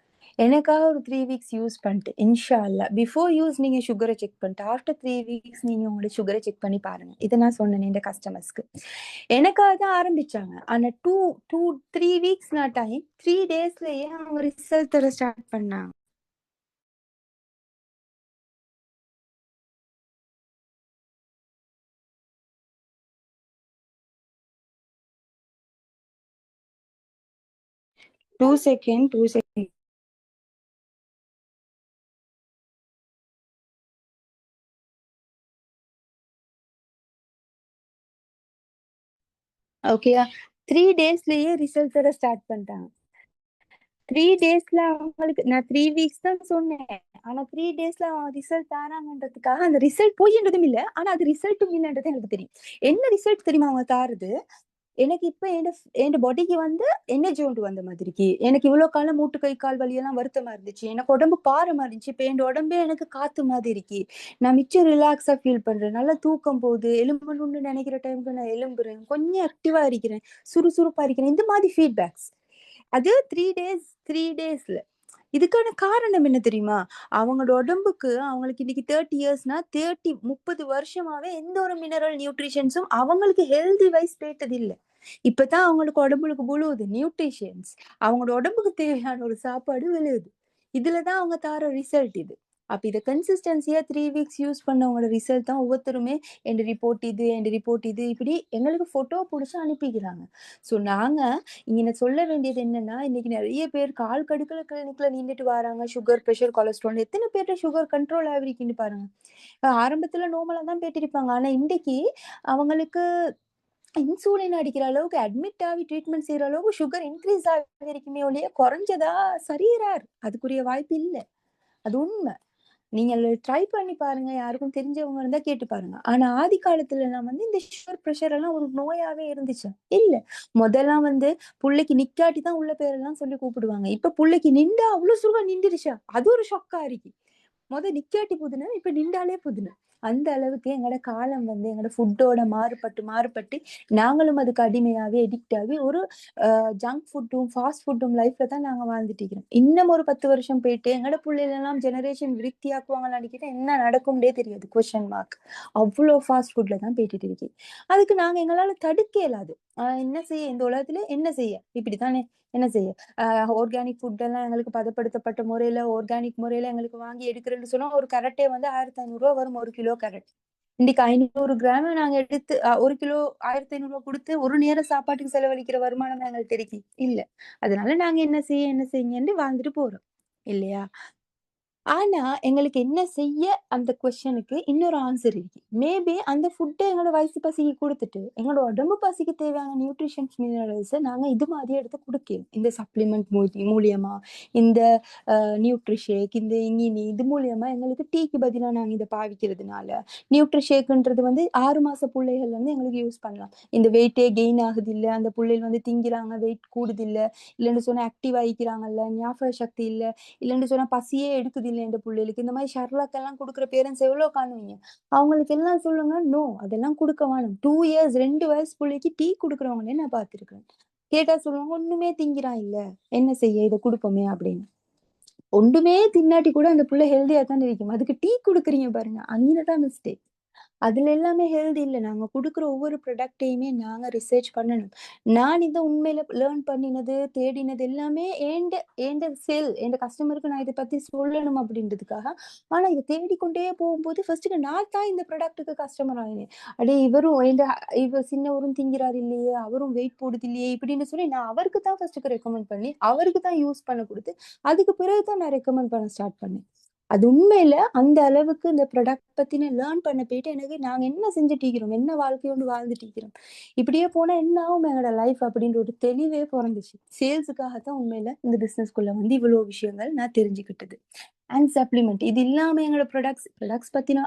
எனக்காக ஒரு 3 வீக்ஸ் யூஸ் பண்ணிட்டு இன்ஷா அல்லா பிஃபோர் யூஸ் நீங்க சுகரை செக் பண்ணிட்டு ஆஃப்டர் 3 வீக்ஸ் நீங்க உங்களோட சுகரை செக் பண்ணி பாருங்க. இதை நான் சொன்னேன் இந்த கஸ்டமர்ஸ்க்கு. எனக்காக தான் ஆரம்பிச்சாங்க. ஆனா 3 வீக்ஸ் நான் டைம் 3 டேஸ்லயே அவங்க ரிசல்ட் தர ஸ்டார்ட் பண்ணாங்க. டூ செகண்ட் ஓகேயா? 3 டேஸ்லயே ரிசல்ட் தர ஸ்டார்ட் பண்ணிட்டாங்க. 3 டேஸ்ல அவங்களுக்கு நான் 3 வீக்ஸ் தான் சொன்னேன். ஆனா 3 டேஸ்ல அவங்க ரிசல்ட் தாராங்கன்றதுக்காக அந்த ரிசல்ட் பொய்ன்றதும் இல்ல. ஆனா அது ரிசல்ட்டும் இல்லன்றது எனக்கு தெரியும். என்ன ரிசல்ட் தெரியுமா அவங்க தாருது? எனக்கு இப்ப என் பாடிக்கு வந்து எனர்ஜி கொண்டு வந்த மாதிரிக்கு, எனக்கு இவ்வளவு காலம் மூட்டு கை கால் வலி எல்லாம் வருத்தமா இருந்துச்சு, எனக்கு உடம்பு பாரமா இருந்துச்சு, இப்ப என் உடம்பே எனக்கு காத்து மாதிரி இருக்கு, நான் மிச்சம் ரிலாக்ஸா ஃபீல் பண்றேன், நல்லா தூக்கம் போகுது, எலும்பணும்னு நினைக்கிற டைமுக்கு நான் எலும்புறேன், கொஞ்சம் ஆக்டிவா இருக்கிறேன், சுறுசுறுப்பா இருக்கிறேன், இந்த மாதிரி ஃபீட்பேக்ஸ். அது 3 டேஸ்ல. இதுக்கான காரணம் என்ன தெரியுமா? அவங்களோட உடம்புக்கு அவங்களுக்கு இன்னைக்கு 30 இயர்ஸ்னா 30 வருஷமாவே எந்த ஒரு மினரல் நியூட்ரிஷன்ஸும் அவங்களுக்கு ஹெல்தி வைஸ் பேட்டது இல்ல. இப்பதான் அவங்களுக்கு உடம்புக்கு விழுவுது நியூட்ரிஷன்ஸ். அவங்களோட உடம்புக்கு தேவையான ஒரு சாப்பாடு விழுவுது. இதுலதான் அவங்க தார ரிசல்ட் இது. அப்ப இதை கன்சிஸ்டன்சியா 3 வீக்ஸ் யூஸ் பண்ணவங்களோட ரிசல்ட் தான் ஒவ்வொருத்தருமே என் ரிப்போர்ட் இது இப்படி எங்களுக்கு போட்டோ பிடிச்சு அனுப்பிக்கிறாங்க. ஸோ நாங்க இங்க சொல்ல வேண்டியது என்னன்னா, இன்னைக்கு நிறைய பேர் கால் கடுக்கல கிளினிக்ல நின்றுட்டு வராங்க. சுகர், பிரஷர், கொலஸ்ட்ரால் எத்தனை பேர்ட்ட சுகர் கண்ட்ரோல் ஆகிருக்குன்னு பாருங்க. ஆரம்பத்துல நார்மலா தான் பேட்டிருப்பாங்க. ஆனா இன்னைக்கு அவங்களுக்கு இன்சுலின் அடிக்கிற அளவுக்கு அட்மிட் ஆகி ட்ரீட்மெண்ட் செய்யற அளவுக்கு சுகர் இன்க்ரீஸ் ஆகிருக்குமே ஒழிய குறைஞ்சதா சரியறார். அதுக்குரிய வாய்ப்பு இல்ல. அது உண்மை. நீங்க ட்ரை பண்ணி பாருங்க. யாருக்கும் தெரிஞ்சவங்க இருந்தா கேட்டு பாருங்க. ஆனா ஆதி காலத்துல எல்லாம் வந்து இந்த சுகர் பிரஷர் எல்லாம் ஒரு நோயாவே இருந்துச்சு இல்ல. முதல்லாம் வந்து புள்ளைக்கு நிக்காட்டி தான் உள்ள பேரெல்லாம் சொல்லி கூப்பிடுவாங்க. இப்ப புள்ளைக்கு நின்றா அவ்வளவு சுகர் நின்றுடுச்சா, அது ஒரு ஷொக்கா இருக்கு. நிக்காட்டி புதுன இப்ப நின்றாலே புதுன. அந்த அளவுக்கு எங்களோட காலம் வந்து எங்களோட ஃபுட்டோட மாறுபட்டு நாங்களும் அதுக்கு அடிமையாவே எடிக்ட் ஆகி ஒரு ஜங்க் ஃபுட்டும் ஃபாஸ்ட் ஃபுட்டும் லைஃப்ல தான் நாங்க வாழ்ந்துட்டு இருக்கிறோம். இன்னும் ஒரு 10 வருஷம் போயிட்டு எங்களோட பிள்ளைகள் எல்லாம் ஜெனரேஷன் விருத்தியாக்குவாங்கன்னு நினைக்கிட்டா என்ன நடக்கும்னே தெரியாது. Question mark. அவ்வளோ ஃபாஸ்ட் ஃபுட்ல தான் போயிட்டு இருக்கு. அதுக்கு நாங்க எங்களால தடுக்க இயலாது. என்ன செய்ய இந்த உலகத்துல என்ன செய்ய இப்படித்தானே. என்ன செய்ய ஆர்கானிக் ஃபுட் எல்லாம் எங்களுக்கு பதப்படுத்தப்பட்ட முறையில ஆர்கானிக் முறையில எங்களுக்கு வாங்கி எடுக்கிறேன்னு சொன்னா ஒரு கரெக்டே வந்து 1500 வரும். 1 கிலோ கரெக்ட். இன்னைக்கு 500 கிராம் நாங்க எடுத்து 1 கிலோ 1500 கொடுத்து ஒரு நேர சாப்பாட்டுக்கு செலவழிக்கிற வருமானம் எங்களுக்கு இருக்கு இல்ல. அதனால நாங்க என்ன செய்யுங்கன்னு வாழ்ந்துட்டு போறோம் இல்லையா? ஆனா, எங்களுக்கு என்ன செய்ய அந்த கொஸ்டினுக்கு இன்னொரு ஆன்சர் இருக்கு. மேபி அந்த ஃபுட்ட எங்களோட வயசு பசிக்கு குடுத்துட்டு, எங்களோட உடம்பு பசிக்கு தேவையான நியூட்ரிஷன்ஸ், மினரல்ஸ நாங்க இது மாதிரி எடுத்து குடுக்கணும். இந்த சப்ளிமெண்ட் மூலியமா, இந்த நியூட்ரிஷேக், இந்த இங்கினி இது மூலியமா எங்களுக்கு டீக்கு பதிலா நாங்க இத பாவிக்கிறதுனால, நியூட்ரிஷேக்ன்றது வந்து 6 மாச புள்ளைகள் வந்து எங்களுக்கு யூஸ் பண்ணலாம். இந்த வெயிட்டே கெயின் ஆகுதில்ல, அந்த புள்ளைகள் வந்து திங்கிறாங்க, வெயிட் கூடுதில்ல, இல்லன்னு சொன்னா ஆக்டிவ் ஆயிக்கிறாங்கல்ல, ஞாபக சக்தி இல்ல, இல்லன்னு சொன்னா பசியே எடுக்குது இல்ல இந்த புள்ளைகளுக்கு. இந்த மாதிரி ஷர்லாக் எல்லாம் குடுக்குற பேரண்ட்ஸ் எவ்வளோ காணுவீங்க. அவங்களுக்கு எல்லாம் சொல்லுங்க, நோ அதெல்லாம் குடுக்க வேணாம். 2 இயர்ஸ் 2 வயசு புள்ளைக்கு டீ குடுக்குறவங்களே நான் பார்த்துருக்கேன். கேட்டா சொல்லுவாங்க, ஒண்ணுமே திங்கிறான் இல்ல. என்ன செய்ய இத குடுப்போமே அப்படின்னு. ஒண்ணுமே தின்னாட்டி கூட அந்த புள்ள ஹெல்தியா தானே இருக்கும். அதுக்கு டீ குடுக்குறீங்க பாருங்க. அங்கதான் மிஸ்டேக். அதுல எல்லாமே ஹெல்தி இல்ல. நாங்க குடுக்குற ஒவ்வொரு ப்ராடக்ட்டையுமே நாங்க ரிசர்ச் பண்ணணும். நான் இத உண்மையில லேர்ன் பண்ணினது, தேடினது எல்லாமே ஏண்ட எந்த கஸ்டமருக்கு நான் இத பத்தி சொல்லணும் அப்படின்றதுக்காக. ஆனா இத தேடிக்கொண்டே போகும்போது ஃபர்ஸ்ட்டுக்கு நான் தான் இந்த ப்ராடக்ட்டுக்கு கஸ்டமர் ஆயினேன். அடே இவரும் இவர் சின்னவரும் திங்கிறாரு இல்லையே, அவரும் வெயிட் போடுது இல்லையே இப்படின்னு சொல்லி நான் அவருக்கு தான் ஃபர்ஸ்ட்டுக்கு ரெக்கமெண்ட் பண்ணி, அவருக்கு தான் யூஸ் பண்ண குடுத்து, அதுக்கு பிறகு தான் நான் ரெக்கமெண்ட் பண்ண ஸ்டார்ட் பண்ணேன். அது உண்மையில அந்த அளவுக்கு இந்த ப்ராடக்ட் பத்தின லேர்ன் பண்ண போயிட்டு எனக்கு நாங்க என்ன செஞ்சுட்டு இருக்கிறோம், என்ன வாழ்க்கையோண்டு வாழ்ந்துட்டு இருக்கிறோம், இப்படியே போனா என்ன ஆகும் எங்களோட லைஃப் அப்படின்ற ஒரு தெளிவே பொறந்துச்சு. சேல்ஸுக்காகத்தான் உண்மையில இந்த பிசினஸ்க்குள்ள வந்து இவ்வளவு விஷயங்கள் நான் தெரிஞ்சுக்கிட்டது. அண்ட் சப்ளிமெண்ட் இது இல்லாம எங்களோட ப்ராடக்ட்ஸ் பத்தின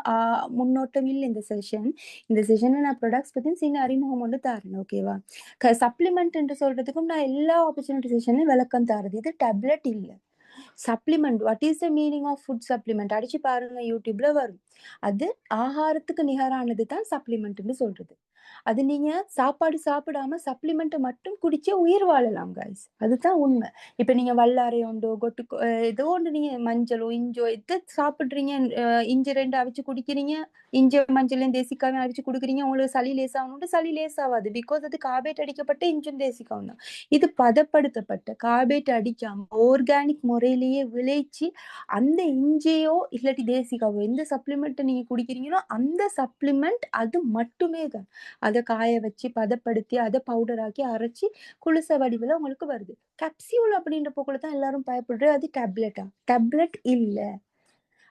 முன்னோட்டம் இல்லை இந்த செஷன். இந்த செஷன்ல நான் ப்ராடக்ட்ஸ் பத்தி சின்ன அறிமுகம் ஒன்று தாரேன். ஓகேவா? சப்ளிமெண்ட் என்று சொல்றதுக்கும் நான் எல்லா ஆப்பர்ச்சுனிட்டி செஷன்லயும் விளக்கம் தாரது. இது டேப்லெட் இல்ல. Supplement what is the meaning of food supplement அடிச்சு பாருங்க, யூடியூப்ல வரும். அது ஆகாரத்துக்கு நிகரானது தான் சப்ளிமெண்ட்னு சொல்றது. அது நீங்க சாப்பாடு சாப்பிடாம சப்ளிமெண்ட் மட்டும் குடிச்சே உயிர் வாழலாம் கைஸ். அதுதான் உண்மை. இப்ப நீங்க வல்லாரை உண்டோ ஏதோ ஒன்று நீங்க மஞ்சளோ இஞ்சோ எது சாப்பிடுறீங்க, இஞ்சி 2 அவிச்சு குடிக்கிறீங்க, இஞ்சி மஞ்சளையும் தேசிக்காவும் அடிச்சு குடுக்குறீங்க, உங்களுக்கு சளி லேசாகணும்னு சளி லேசாவாது. பிகாஸ் அது கார்பேட் அடிக்கப்பட்ட இஞ்சும் தேசிக்காவும் தான். இது பதப்படுத்தப்பட்ட கார்பேட் அடிக்காம ஆர்கானிக் முறையிலேயே விளைச்சு அந்த இஞ்சியோ இல்லாட்டி தேசிக்காவோ எந்த சப்ளிமெண்ட் நீங்க குடிக்கிறீங்களோ அந்த சப்ளிமெண்ட் அது மட்டுமே தான். அதை காய வச்சு பதப்படுத்தி அதை பவுடர் ஆக்கி அரைச்சி குளிச வடிவில் உங்களுக்கு வருது. கேப்சியூல் அப்படின்ற போக்குல தான் எல்லாரும் பயப்படுறது. அது டேப்லெட்டா? டேப்லெட் இல்ல.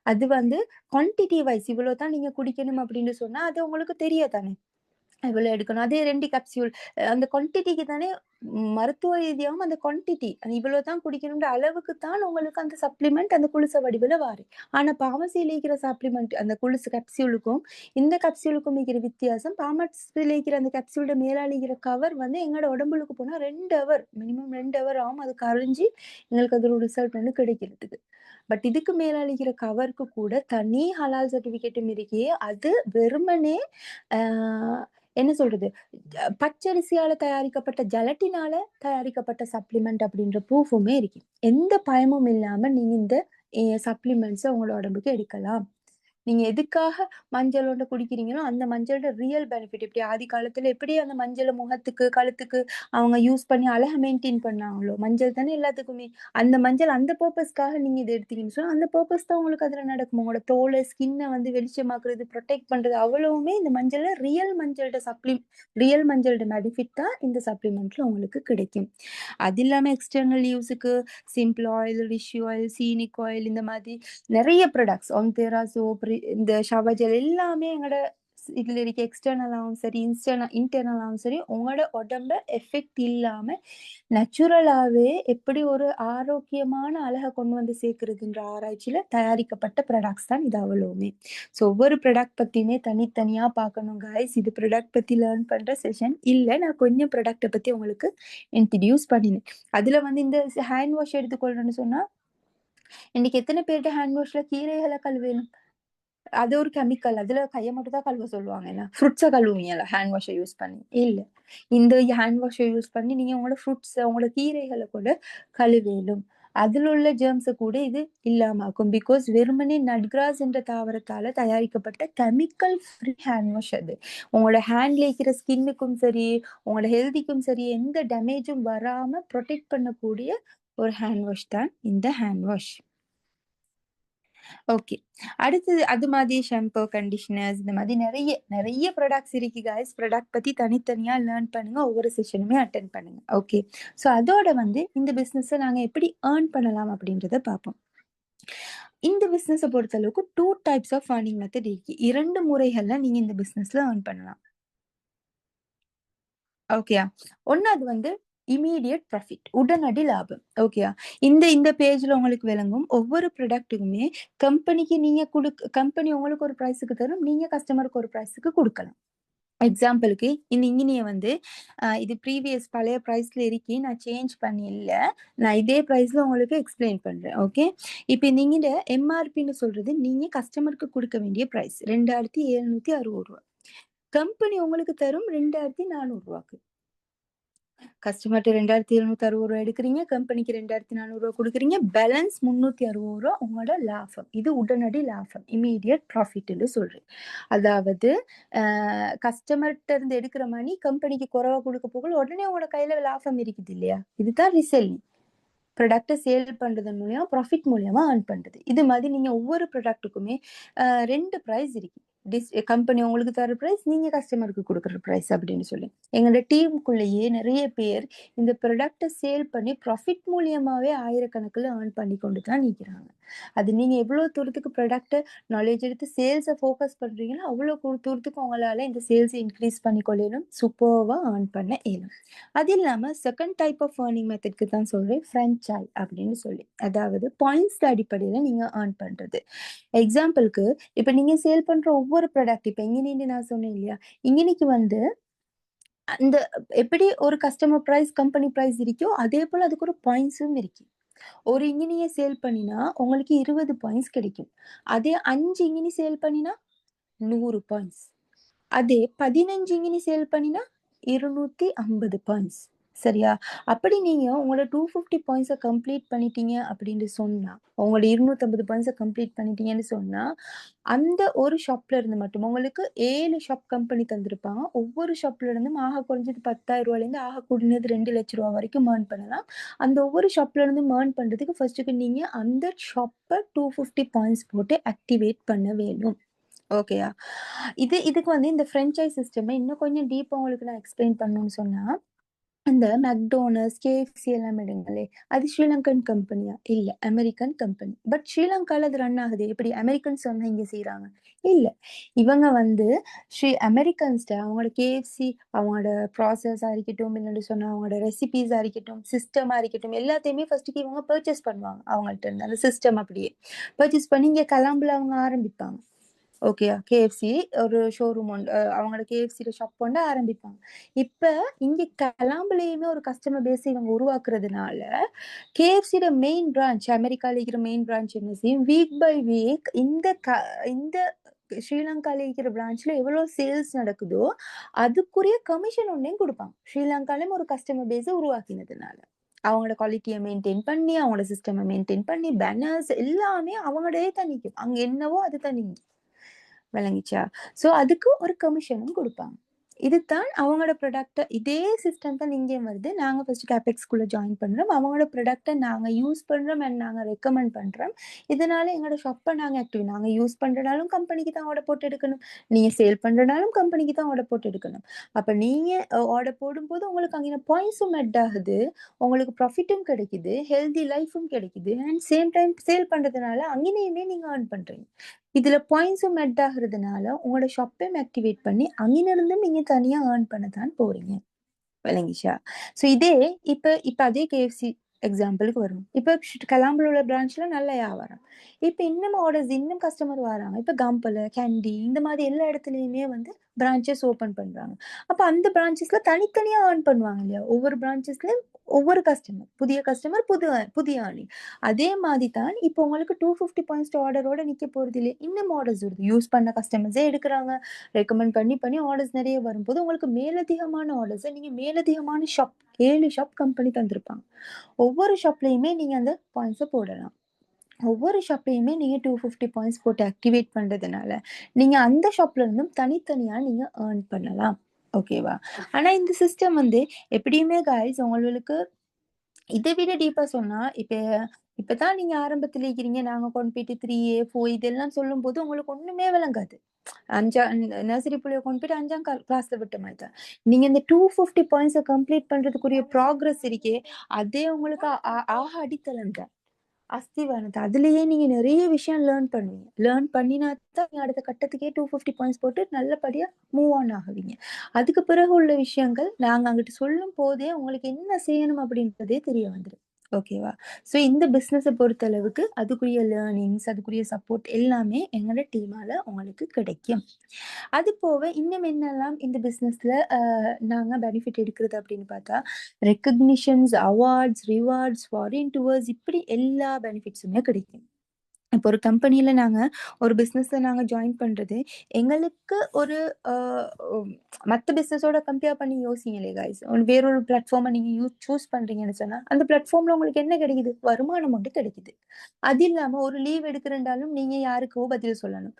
அது வந்து குவான்டிட்டி வைஸ் இவ்வளவுதான் நீங்க குடிக்கணும் அப்படின்னு சொன்னா அது உங்களுக்கு தெரியாதானே இவ்வளோ எடுக்கணும். அதே 2 கேப்சியூல் அந்த குவான்டிட்டிக்கு தானே மருத்துவ ரீதியாவும் அந்த குவான்டிட்டி இவ்வளோ தான் குடிக்கணும்ன்ற அளவுக்கு தான் உங்களுக்கு அந்த சப்ளிமெண்ட் அந்த குளுச வடிவில் வாரு. ஆனா பார்மசியில் இருக்கிற சப்ளிமெண்ட் அந்த குளுசு கேப்சியூலுக்கும் இந்த கேப்சியூலுக்கும் இருக்கிற வித்தியாசம், பார்மசியில் இருக்கிற அந்த கேப்சியூலோட மேலாளிக்கிற கவர் வந்து எங்களோட உடம்புக்கு போனா 2 ஹவர் மினிமம் 2 ஹவர் ஆகும். அது கரைஞ்சி எங்களுக்கு அதோட ரிசல்ட் வந்து கிடைக்கிறதுக்கு. பட் இதுக்கு மேலாளிக்கிற கவருக்கு கூட தனி ஹலால் சர்டிபிகேட்டும் இருக்கே. அது வெறுமனே என்ன சொல்றது, பச்சரிசியால தயாரிக்கப்பட்ட ஜெலட்டினால தயாரிக்கப்பட்ட சப்ளிமெண்ட் அப்படின்ற ப்ரூஃபுமே இருக்கு. எந்த பயமும் இல்லாம நீங்க இந்த சப்ளிமெண்ட்ஸை உங்களோட உடம்புக்கு எடுக்கலாம். நீங்க எதுக்காக மஞ்சள் ஒன்று குடிக்கிறீங்களோ அந்த மஞ்சளோட ரியல் பெனிஃபிட் எப்படி ஆதி காலத்துல எப்படி அந்த மஞ்சளை முகத்துக்கு கழுத்துக்கு அவங்க யூஸ் பண்ணி அழகை மெயின்டைன் பண்ணாங்களோ, மஞ்சள் தானே எல்லாத்துக்குமே. அந்த மஞ்சள் அந்த பர்பஸ்க்காக நீங்க இதை எடுத்தீங்கன்னு சொன்னா அந்த பர்பஸ் தான் உங்களுக்கு அதுல நடக்கும். உங்களோட தோலை ஸ்கின்னை வந்து வெளிச்சமாக்குறது, ப்ரொடெக்ட் பண்றது அவ்வளவுமே இந்த மஞ்சள்ல ரியல் மஞ்சளோட பெனிஃபிட் தான் இந்த சப்ளிமெண்ட்ல உங்களுக்கு கிடைக்கும். அது இல்லாம எக்ஸ்டர்னல் யூஸுக்கு சிம்பிள் ஆயில், ரிஷி ஆயில், சீனிக் ஆயில் இந்த மாதிரி நிறைய ப்ராடக்ட்ஸ் ஒன்தேரா சோப், இந்த ஷவர் ஜெல் எல்லாமே எங்களோட இதுல இருக்க எக்ஸ்டர்னலாகவும் சரி இன்டர்னலாகவும் சரி உங்களோட உடம்ப எஃபெக்ட் இல்லாம நேச்சுரலாவே எப்படி ஒரு ஆரோக்கியமான அழகை கொண்டு வந்து சேர்க்கிறதுன்ற ஆராய்ச்சியில தயாரிக்கப்பட்ட ப்ராடக்ட்ஸ் தான் இது அவ்வளவுமே. ஸோ ஒவ்வொரு ப்ராடக்ட் பத்தியுமே தனித்தனியா பார்க்கணும் கைஸ். இது ப்ராடக்ட் பத்தி லேர்ன் பண்ற செஷன் இல்ல. நான் கொஞ்சம் ப்ராடக்ட்டை பத்தி உங்களுக்கு இன்ட்ரடியூஸ் பண்ணினேன். அதுல வந்து இந்த ஹேண்ட் வாஷ் எடுத்துக்கொள்றேன்னு சொன்னா இன்னைக்கு எத்தனை பேர்கிட்ட ஹேண்ட் வாஷ்ல கீரைகளை கழுவேணும்? அது ஒரு கெமிக்கல். அதுல கையை மட்டும் தான் கழுவ சொல்லுவாங்க. என்ன ஃப்ரூட்ஸை கழுவுவீங்கல்ல ஹேண்ட் வாஷை யூஸ் பண்ணி? இல்ல. இந்த ஹேண்ட் வாஷை யூஸ் பண்ணி நீங்க உங்களோட ஃப்ரூட்ஸ் உங்களோட கீரைகளை கூட கழுவேலும். அதுல உள்ள ஜெர்ம்ஸை கூட இது இல்லாமக்கும். பிகாஸ் வெறுமனே நட்கிராஸ் என்ற தாவரத்தால தயாரிக்கப்பட்ட கெமிக்கல் ஃப்ரீ ஹேண்ட் வாஷ் அது. உங்களோட ஹேண்ட்ல இருக்கிற ஸ்கின்னுக்கும் சரி உங்களோட ஹெல்திக்கும் சரி எந்த டேமேஜும் வராம ப்ரொடெக்ட் பண்ணக்கூடிய ஒரு ஹேண்ட் வாஷ் தான் இந்த ஹேண்ட் வாஷ். ஓகே. அடுத்தது அது மாதிரி ஷாம்பு, கண்டிஷனர்ஸ் இந்த மாதிரி நிறைய ப்ராடக்ட்ஸ் இருக்கு கைஸ். ப்ராடக்ட் பத்தி தனித்தனியா லேர்ன் பண்ணுங்க. ஒவ்வொரு செஷனுமே அட்டென்ட் பண்ணுங்க. ஓகே. ஸோ அதோட வந்து இந்த பிஸ்னஸை நாங்க எப்படி ஏர்ன் பண்ணலாம் அப்படின்றத பார்ப்போம். இந்த பிசினஸை பொறுத்த அளவுக்கு 2 டைப்ஸ் ஆஃப் earning மெத்தட் இருக்கு. 2 முறைகள்ல நீங்க இந்த பிசினஸ்ல earn பண்ணலாம். ஓகேயா? ஒண்ணாவது வந்து இம்மீடியட் ப்ராஃபிட், உடனடி லாபம். ஓகேயா? இந்த இந்த பேஜ்ல உங்களுக்கு விளங்கும். ஒவ்வொரு ப்ராடக்ட்டுக்குமே கம்பெனி உங்களுக்கு ஒரு பிரைஸுக்கு தரும், நீங்க கஸ்டமருக்கு ஒரு பிரைஸுக்கு கொடுக்கலாம். எக்ஸாம்பிளுக்கு இந்த இங்கினிய வந்து இது ப்ரீவியஸ் பழைய ப்ரைஸ்ல இருக்கி, நான் சேஞ்ச் பண்ணி இல்ல. நான் இதே ப்ரைஸ்ல உங்களுக்கு எக்ஸ்பிளைன் பண்றேன். ஓகே. இப்போ இந்த இங்கிட்ட எம்ஆர்பின்னு சொல்றது நீங்க கஸ்டமருக்கு கொடுக்க வேண்டிய பிரைஸ் ரூ. 2760. கம்பெனி உங்களுக்கு தரும் ரூ. 2400. கஸ்டமர்ட்ட ரூ. 2760 எடுக்குறீங்க, கம்பெனிக்கு ரூ. 2400 குடுக்குறீங்க. பேலன்ஸ் ரூ. 360 உங்களோட லாபம். இது உடனடி லாபம். இம்மீடியட் ப்ராஃபிட்ன்னு சொல்றேன். அதாவது கஸ்டமர்ட்ட இருந்து எடுக்கிற மணி கம்பெனிக்கு குறைவா குடுக்க போகல, உடனே உங்களோட கையில லாபம் இருக்குது இல்லையா? இதுதான் ரீசெல்லிங். ப்ராடக்ட்டை சேல் பண்றதன் மூலியமா, ப்ராஃபிட் மூலியமா ஏர்ன் பண்றது. இது மாதிரி நீங்க ஒவ்வொரு ப்ராடக்ட்டுக்குமே 2 பிரைஸ் இருக்கு. கம்பெனி உங்களுக்கு தர பிரைஸ், நீங்க கஸ்டமருக்கு கொடுக்குற பிரைஸ் அப்படின்னு சொல்லி. எங்களோட டீமுக்குள்ளேயே நிறைய பேர் இந்த ப்ராடக்ட்டை சேல் பண்ணி ப்ராஃபிட் மூலியமாவே ஆயிரக்கணக்கில் ஏர்ன் பண்ணி கொண்டு தான் நிற்கிறாங்க. அது நீங்க எவ்வளவு தூரத்துக்கு ப்ராடக்ட்டை நாலேஜ் எடுத்து சேல்ஸை ஃபோக்கஸ் பண்றீங்களோ அவ்வளோ தூரத்துக்கு உங்களால இந்த சேல்ஸை இன்க்ரீஸ் பண்ணி கொள்ளணும், சூப்பர்வா ஏர்ன் பண்ண இயலும். அது இல்லாம செகண்ட் டைப் ஆஃப் ஏர்னிங் மெத்தட்க்கு தான் சொல்றேன், ஃப்ரான்ச்சைஸ் அப்படின்னு சொல்லி. அதாவது பாயிண்ட்ஸ் அடிப்படையில நீங்க ஏர்ன் பண்றது. எக்ஸாம்பிளுக்கு இப்ப நீங்க சேல் பண்ற ஒவ்வொரு ப்ராடக்ட், இப்ப இங்கினி நான் சொன்னேன் இல்லையா, இங்கினிக்கு வந்து அந்த எப்படி ஒரு கஸ்டமர் பிரைஸ் கம்பெனி பிரைஸ் இருக்கோ அதே போல அதுக்கு ஒரு பாயிண்ட்ஸும் இருக்கு. ஒரு இங்கினியை சேல் பண்ணினா உங்களுக்கு 20 பாயிண்ட்ஸ் கிடைக்கும். அதே 5 இங்கினி சேல் பண்ணினா 100 பாயிண்ட்ஸ். அதே 15 இங்கினி சேல் பண்ணினா 250 பாயிண்ட்ஸ். சரியா? அப்படி நீங்க உங்களோட 250 பாயிண்ட்ஸை கம்ப்ளீட் பண்ணிட்டீங்க அப்படின்னு சொன்னா, உங்களோட 250 பாயிண்ட்ஸை கம்ப்ளீட் பண்ணிட்டீங்கன்னு சொன்னா, அந்த ஒரு ஷாப்ல இருந்து மட்டும் உங்களுக்கு 7 ஷாப் கம்பெனி தந்திருப்பாங்க. ஒவ்வொரு ஷாப்ல இருந்தும் ஆக குறைஞ்சது ரூ. 10,000 ஆக கூடினது ரூ. 2,00,000 வரைக்கும் ஏர்ன் பண்ணலாம். அந்த ஒவ்வொரு ஷாப்ல இருந்து ஏர்ன் பண்றதுக்கு ஃபர்ஸ்ட்டுக்கு நீங்க அந்த ஷாப்பை 250 பாயிண்ட்ஸ் போட்டு ஆக்டிவேட் பண்ண வேணும். ஓகேயா? இதுக்கு வந்து இந்த ஃப்ரான்ச்சைஸ் சிஸ்டம் இன்னும் கொஞ்சம் டீப்பா உங்களுக்கு நான் எக்ஸ்பிளைன் பண்ணணும்னு சொன்னா, அந்த மெக்டோனல்ட்ஸ், கேஎஃப்சி எல்லாம் எடுங்களே, அது ஸ்ரீலங்கன் கம்பெனியா? இல்ல, அமெரிக்கன் கம்பெனி. பட் ஸ்ரீலங்கால அது ரன் ஆகுது. எப்படி அமெரிக்கன்ஸ் சொன்னா இங்க செய்றாங்க? இல்ல. இவங்க வந்து அமெரிக்கன்ஸ்ட்ட அவங்களோட கேஎஃப்சி, அவங்களோட ப்ராசஸா இருக்கட்டும், இல்லன்னு சொன்னா அவங்களோட ரெசிபீஸா இருக்கட்டும், சிஸ்டமா இருக்கட்டும், எல்லாத்தையுமே ஃபர்ஸ்ட்டுக்கு இவங்க பர்ச்சேஸ் பண்ணுவாங்க. அவங்கள்ட்ட இருந்து அந்த சிஸ்டம் அப்படியே பர்ச்சேஸ் பண்ணி இங்க கலாம்புல அவங்க ஆரம்பிப்பாங்க. ஓகேயா? கேஎஃப்சி ஒரு ஷோரூம் ஒன்று, அவங்களோட கேஎஃப்சில ஷாப் ஒண்ணு ஆரம்பிப்பாங்க. இப்ப இங்க கலாம்புலயுமே ஒரு கஸ்டமர் பேஸ் இவங்க உருவாக்குறதுனால, கேஎஃப்சியோட மெயின் பிரான்ச், அமெரிக்கால இருக்கிற மெயின் பிரான்ச் என்ன செய்யும், வீக் பை வீக் இந்த ஸ்ரீலங்கால இருக்கிற பிரான்ச்ல எவ்வளவு சேல்ஸ் நடக்குதோ அதுக்குரிய கமிஷன் ஒன்னையும் கொடுப்பாங்க. ஸ்ரீலங்காலயும் ஒரு கஸ்டமர் பேஸை உருவாக்கினதுனால. அவங்களோட குவாலிட்டியை மெயின்டைன் பண்ணி, அவங்களோட சிஸ்டமை மெயின்டைன் பண்ணி, பேனர்ஸ் எல்லாமே அவங்களோடயே தான் நிக்கும். அங்க என்னவோ அது தான் நிக்கும். விளங்கிச்சா? சோ அதுக்கு ஒரு கமிஷனும் கொடுப்பாங்க. இதுதான் அவங்களோட ப்ராடக்ட்ட, இதே சிஸ்டம் தான் இங்கேயும் வருது. நாங்க ஃபர்ஸ்ட் கேபெக்ஸ்குள்ள ஜாயின் பண்றோம். அவங்களோட ப்ராடக்ட்ட நாங்க யூஸ் பண்றோம் அண்ட் நாங்க ரெக்கமெண்ட் பண்றோம். இதனால எங்களோட ஷாப்பை நாங்க ஆக்டிவ், நாங்க யூஸ் பண்றனாலும் கம்பெனிக்கு தான் ஆர்டர் போட்டு எடுக்கணும். நீங்க சேல் பண்றனாலும் கம்பெனிக்கு தான் ஆர்டர் போட்டு எடுக்கணும். அப்ப நீங்க ஆர்டர் போடும்போது உங்களுக்கு அங்கே பாயிண்ட்ஸும் மெட் ஆகுது, உங்களுக்கு ப்ராஃபிட்டும் கிடைக்குது, ஹெல்தி லைஃபும் கிடைக்குது, அண்ட் சேம் டைம் சேல் பண்றதுனால அங்கேயுமே நீங்க ஏர்ன் பண்றீங்க. இதுல பாயிண்ட்ஸும் மெட் ஆகுறதுனால உங்களோட ஷாப்பையும் ஆக்டிவேட் பண்ணி அங்கிருந்து நீங்க தனியா ஏர்ன் பண்ண தான் போறீங்க. விளங்கிச்சா? சோ இதே இப்ப அதே கேஎஃப்சி எக்ஸாம்பிளுக்கு வரும். இப்ப கலாம்புல உள்ள பிரான்ச்ல நல்ல வியாபாரம். இப்ப இன்னும் ஆர்டர்ஸ், இன்னும் கஸ்டமர் வராங்க. இப்ப கம்பல, கேண்டி இந்த மாதிரி எல்லா இடத்துலயுமே வந்து பிரான்ச்சஸ் ஓபன் பண்றாங்க. அப்ப அந்த பிரான்ச்சஸ்ல தனித்தனியா ஏர்ன் பண்ணுவாங்க இல்லையா? ஒவ்வொரு பிரான்ச்சஸ்லயும் ஒவ்வொரு கஸ்டமர், புதிய கஸ்டமர், புதிய ஏர்னிங். அதே மாதிரி தான் இப்போ உங்களுக்கு 250 பாயிண்ட்ஸ் ஆர்டரோட நிக்க போறது இல்லை. இன்னும் ஆர்டர்ஸ் வருது. யூஸ் பண்ண கஸ்டமர்ஸே எடுக்கிறாங்க. ரெக்கமெண்ட் பண்ணி ஆர்டர்ஸ் நிறைய வரும்போது உங்களுக்கு மேலதிகமான ஆர்டர்ஸை நீங்க மேலதிகமான ஷாப், 7 ஷாப் கம்பெனி தந்திருப்பாங்க. ஒவ்வொரு ஷாப்லயுமே நீங்க அந்த பாயிண்ட்ஸை போடலாம். ஒவ்வொரு ஷாப்லயுமே நீங்க 250 பாயிண்ட்ஸ் போட்டு ஆக்டிவேட் பண்றதுனால நீங்க அந்த ஷாப்ல இருந்தும் தனித்தனியா நீங்க ஏர்ன் பண்ணலாம். ஓகேவா? ஆனா இந்த சிஸ்டம் வந்து எப்படியுமே guys உங்களுக்கு இதை விட டீப்பா சொன்னா, இப்பதான் நீங்க ஆரம்பத்துல இருக்கிறீங்க. நாங்க கொண்டு போயிட்டு 3A 4 இதெல்லாம் சொல்லும் போது உங்களுக்கு ஒண்ணுமே விளங்காது. நர்சரி புள்ளைய கொண்டு போயிட்டு 5ஆம் கிளாஸ்ல விட்ட மாதிரி தான். நீங்க இந்த 250 பாயிண்ட்ஸை கம்ப்ளீட் பண்றதுக்குரிய ப்ராக்ரஸ் இருக்கே, அதே உங்களுக்கு ஆக அடித்தளம் தான். அஸ்திவாரத்த. அதுலயே நீங்க நெறைய விஷயம் லேர்ன் பண்ணுவீங்க. லேர்ன் பண்ணினா தான் நீங்க அடுத்த கட்டத்துக்கே 250 பாயிண்ட்ஸ் போட்டு நல்லபடியா மூவ் ஆன் ஆகுவீங்க. அதுக்கு பிறகு உள்ள விஷயங்கள் நாங்க அங்கிட்டு சொல்லும்போதே உங்களுக்கு என்ன செய்யணும் அப்படின்றதே தெரிய வந்துரும். ஓகேவா? ஸோ இந்த பிசினஸ பொறுத்தளவுக்கு அதுக்குரிய லேர்னிங்ஸ், அதுக்குரிய சப்போர்ட் எல்லாமே எங்களோட டீமால உங்களுக்கு கிடைக்கும். அது போக இன்னும் என்னெல்லாம் இந்த பிசினஸ்ல நாங்க பெனிஃபிட் எடுக்கிறது அப்படின்னு பார்த்தா, recognitions, awards, rewards, foreign tours இப்படி எல்லா பெனிஃபிட்ஸுமே கிடைக்கும். இப்போ ஒரு கம்பெனில நாங்க ஒரு பிசினஸ்ல நாங்க ஜாயின் பண்றது, எங்களுக்கு ஒரு அ ம் மத்த பிசினஸோட கம்பேர் பண்ணி யோசிங்களே காய்ஸ். வேறொரு பிளாட்ஃபார்ம நீங்க சூஸ் பண்றீங்கன்னு சொன்னா, அந்த பிளாட்ஃபார்ம்ல உங்களுக்கு என்ன கிடைக்குது? வருமானம் மட்டும் கிடைக்குது. அது இல்லாம ஒரு லீவ் எடுக்கிறேன்டாலும் நீங்க யாருக்கோ பதில் சொல்லணும்.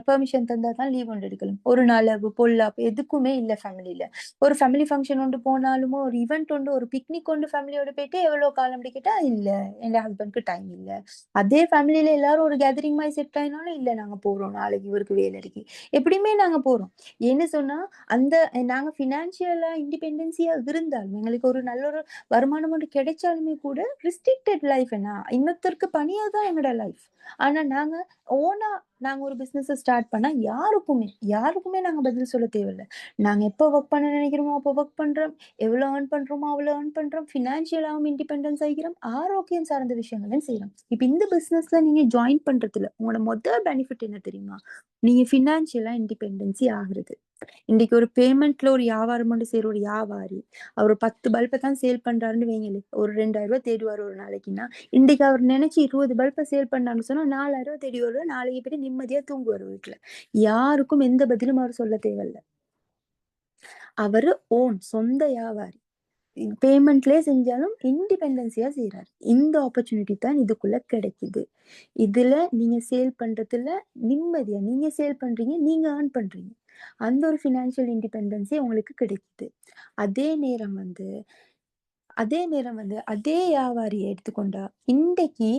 பெர்மிஷன் தந்தா தான் லீவ் ஒன்று எடுக்கலாம். ஒரு நலவு, பொல்லாப்பு எதுக்குமே இல்ல ஃபேமிலில. ஒரு ஃபேமிலி ஃபங்ஷன் ஒன்று போனாலுமோ, ஒரு ஈவென்ட் ஒன்று, ஒரு பிக்னிக் ஒன்று ஃபேமிலியோட போயிட்டு எவ்வளோ காலம் அப்படி கேட்டா, இல்ல என் ஹஸ்பண்ட்க்கு டைம் இல்ல. அதே ஃபேமிலில எல்லாரும் ஒரு கேதரிங் மாரி செட் ஆயினாலும், இல்ல நாங்க போறோம். நாளைக்கு இவருக்கு வேலை இருக்கு. எப்படியுமே நாங்க போறோம். ஏன்னு சொன்னா, அந்த நாங்க ஃபினான்ஷியலா இண்டிபெண்டன்ஸியா இருந்தாலும், எங்களுக்கு ஒரு நல்ல ஒரு வருமானம் ஒன்று கிடைச்சாலுமே கூட, ரிஸ்ட்ரிக்டட் லைஃப் என்ன? இன்னொருத்தருக்கு பணியா தான் எங்களோட லைஃப். ஆனா நாங்க ஓனா நாங்க ஒரு பிசினஸ ஸ்டார்ட் பண்ணா யாருக்குமே நாங்க பதில் சொல்ல தேவையில்ல. நாங்க எப்ப வொர்க் பண்ண நினைக்கிறோமோ, அப்ப வொர்க் பண்றோம். எவ்வளோ ஏர்ன் பண்றோமோ, அவ்வளோ ஏர்ன் பண்றோம். ஃபினான்ஷியலாவும் இண்டிபெண்டன்ஸ் ஆயிக்கிறோம். ஆரோக்கியம் சார்ந்த விஷயங்களையும் செய்றோம். இப்ப இந்த பிசினஸ்ல நீங்க ஜாயின் பண்றதுல உங்களோட பெனிஃபிட் என்ன தெரியுமா? நீங்க ஃபினான்ஷியலா இண்டிபெண்டன்சி ஆகுறது. இன்னைக்கு ஒரு பேமெண்ட்ல ஒரு வியாபாரம் கொண்டு செய்ற ஒரு வியாபாரி, அவர் 10 பல்ப தான் சேல் பண்றாருன்னு வைங்களேன். ஒரு ரூ. 2000 தேடுவாரு ஒரு நாளைக்குன்னா, இன்னைக்கு அவர் நினைச்சு 20 பல்ப சேல் பண்ணாருன்னு சொன்னா, ரூ. 4000 தேடி வருவாரு. நாளைக்கு போயிட்டு நிம்மதியா தூங்குவாரு வீட்ல. யாருக்கும் எந்த பதிலும் அவர் சொல்ல தேவையில்ல. அவரு சொந்த வியாபாரி. பேமெண்ட்லயே செஞ்சாலும் இண்டிபெண்டன்ஸியா செய்றாரு. இந்த ஆப்பர்ச்சுனிட்டி தான் இதுக்குள்ள கிடைக்குது. இதுல நீங்க சேல் பண்றதுல நிம்மதியா நீங்க சேல் பண்றீங்க, நீங்க ஏர்ன் பண்றீங்க. அந்த ஒரு ஃபினான்ஷியல் இண்டிபெண்டன்ஸே உங்களுக்கு கிடைக்குது. அதே நேரம் வந்து அதே வியாபாரியை எடுத்துக்கொண்டா, இன்றைக்கு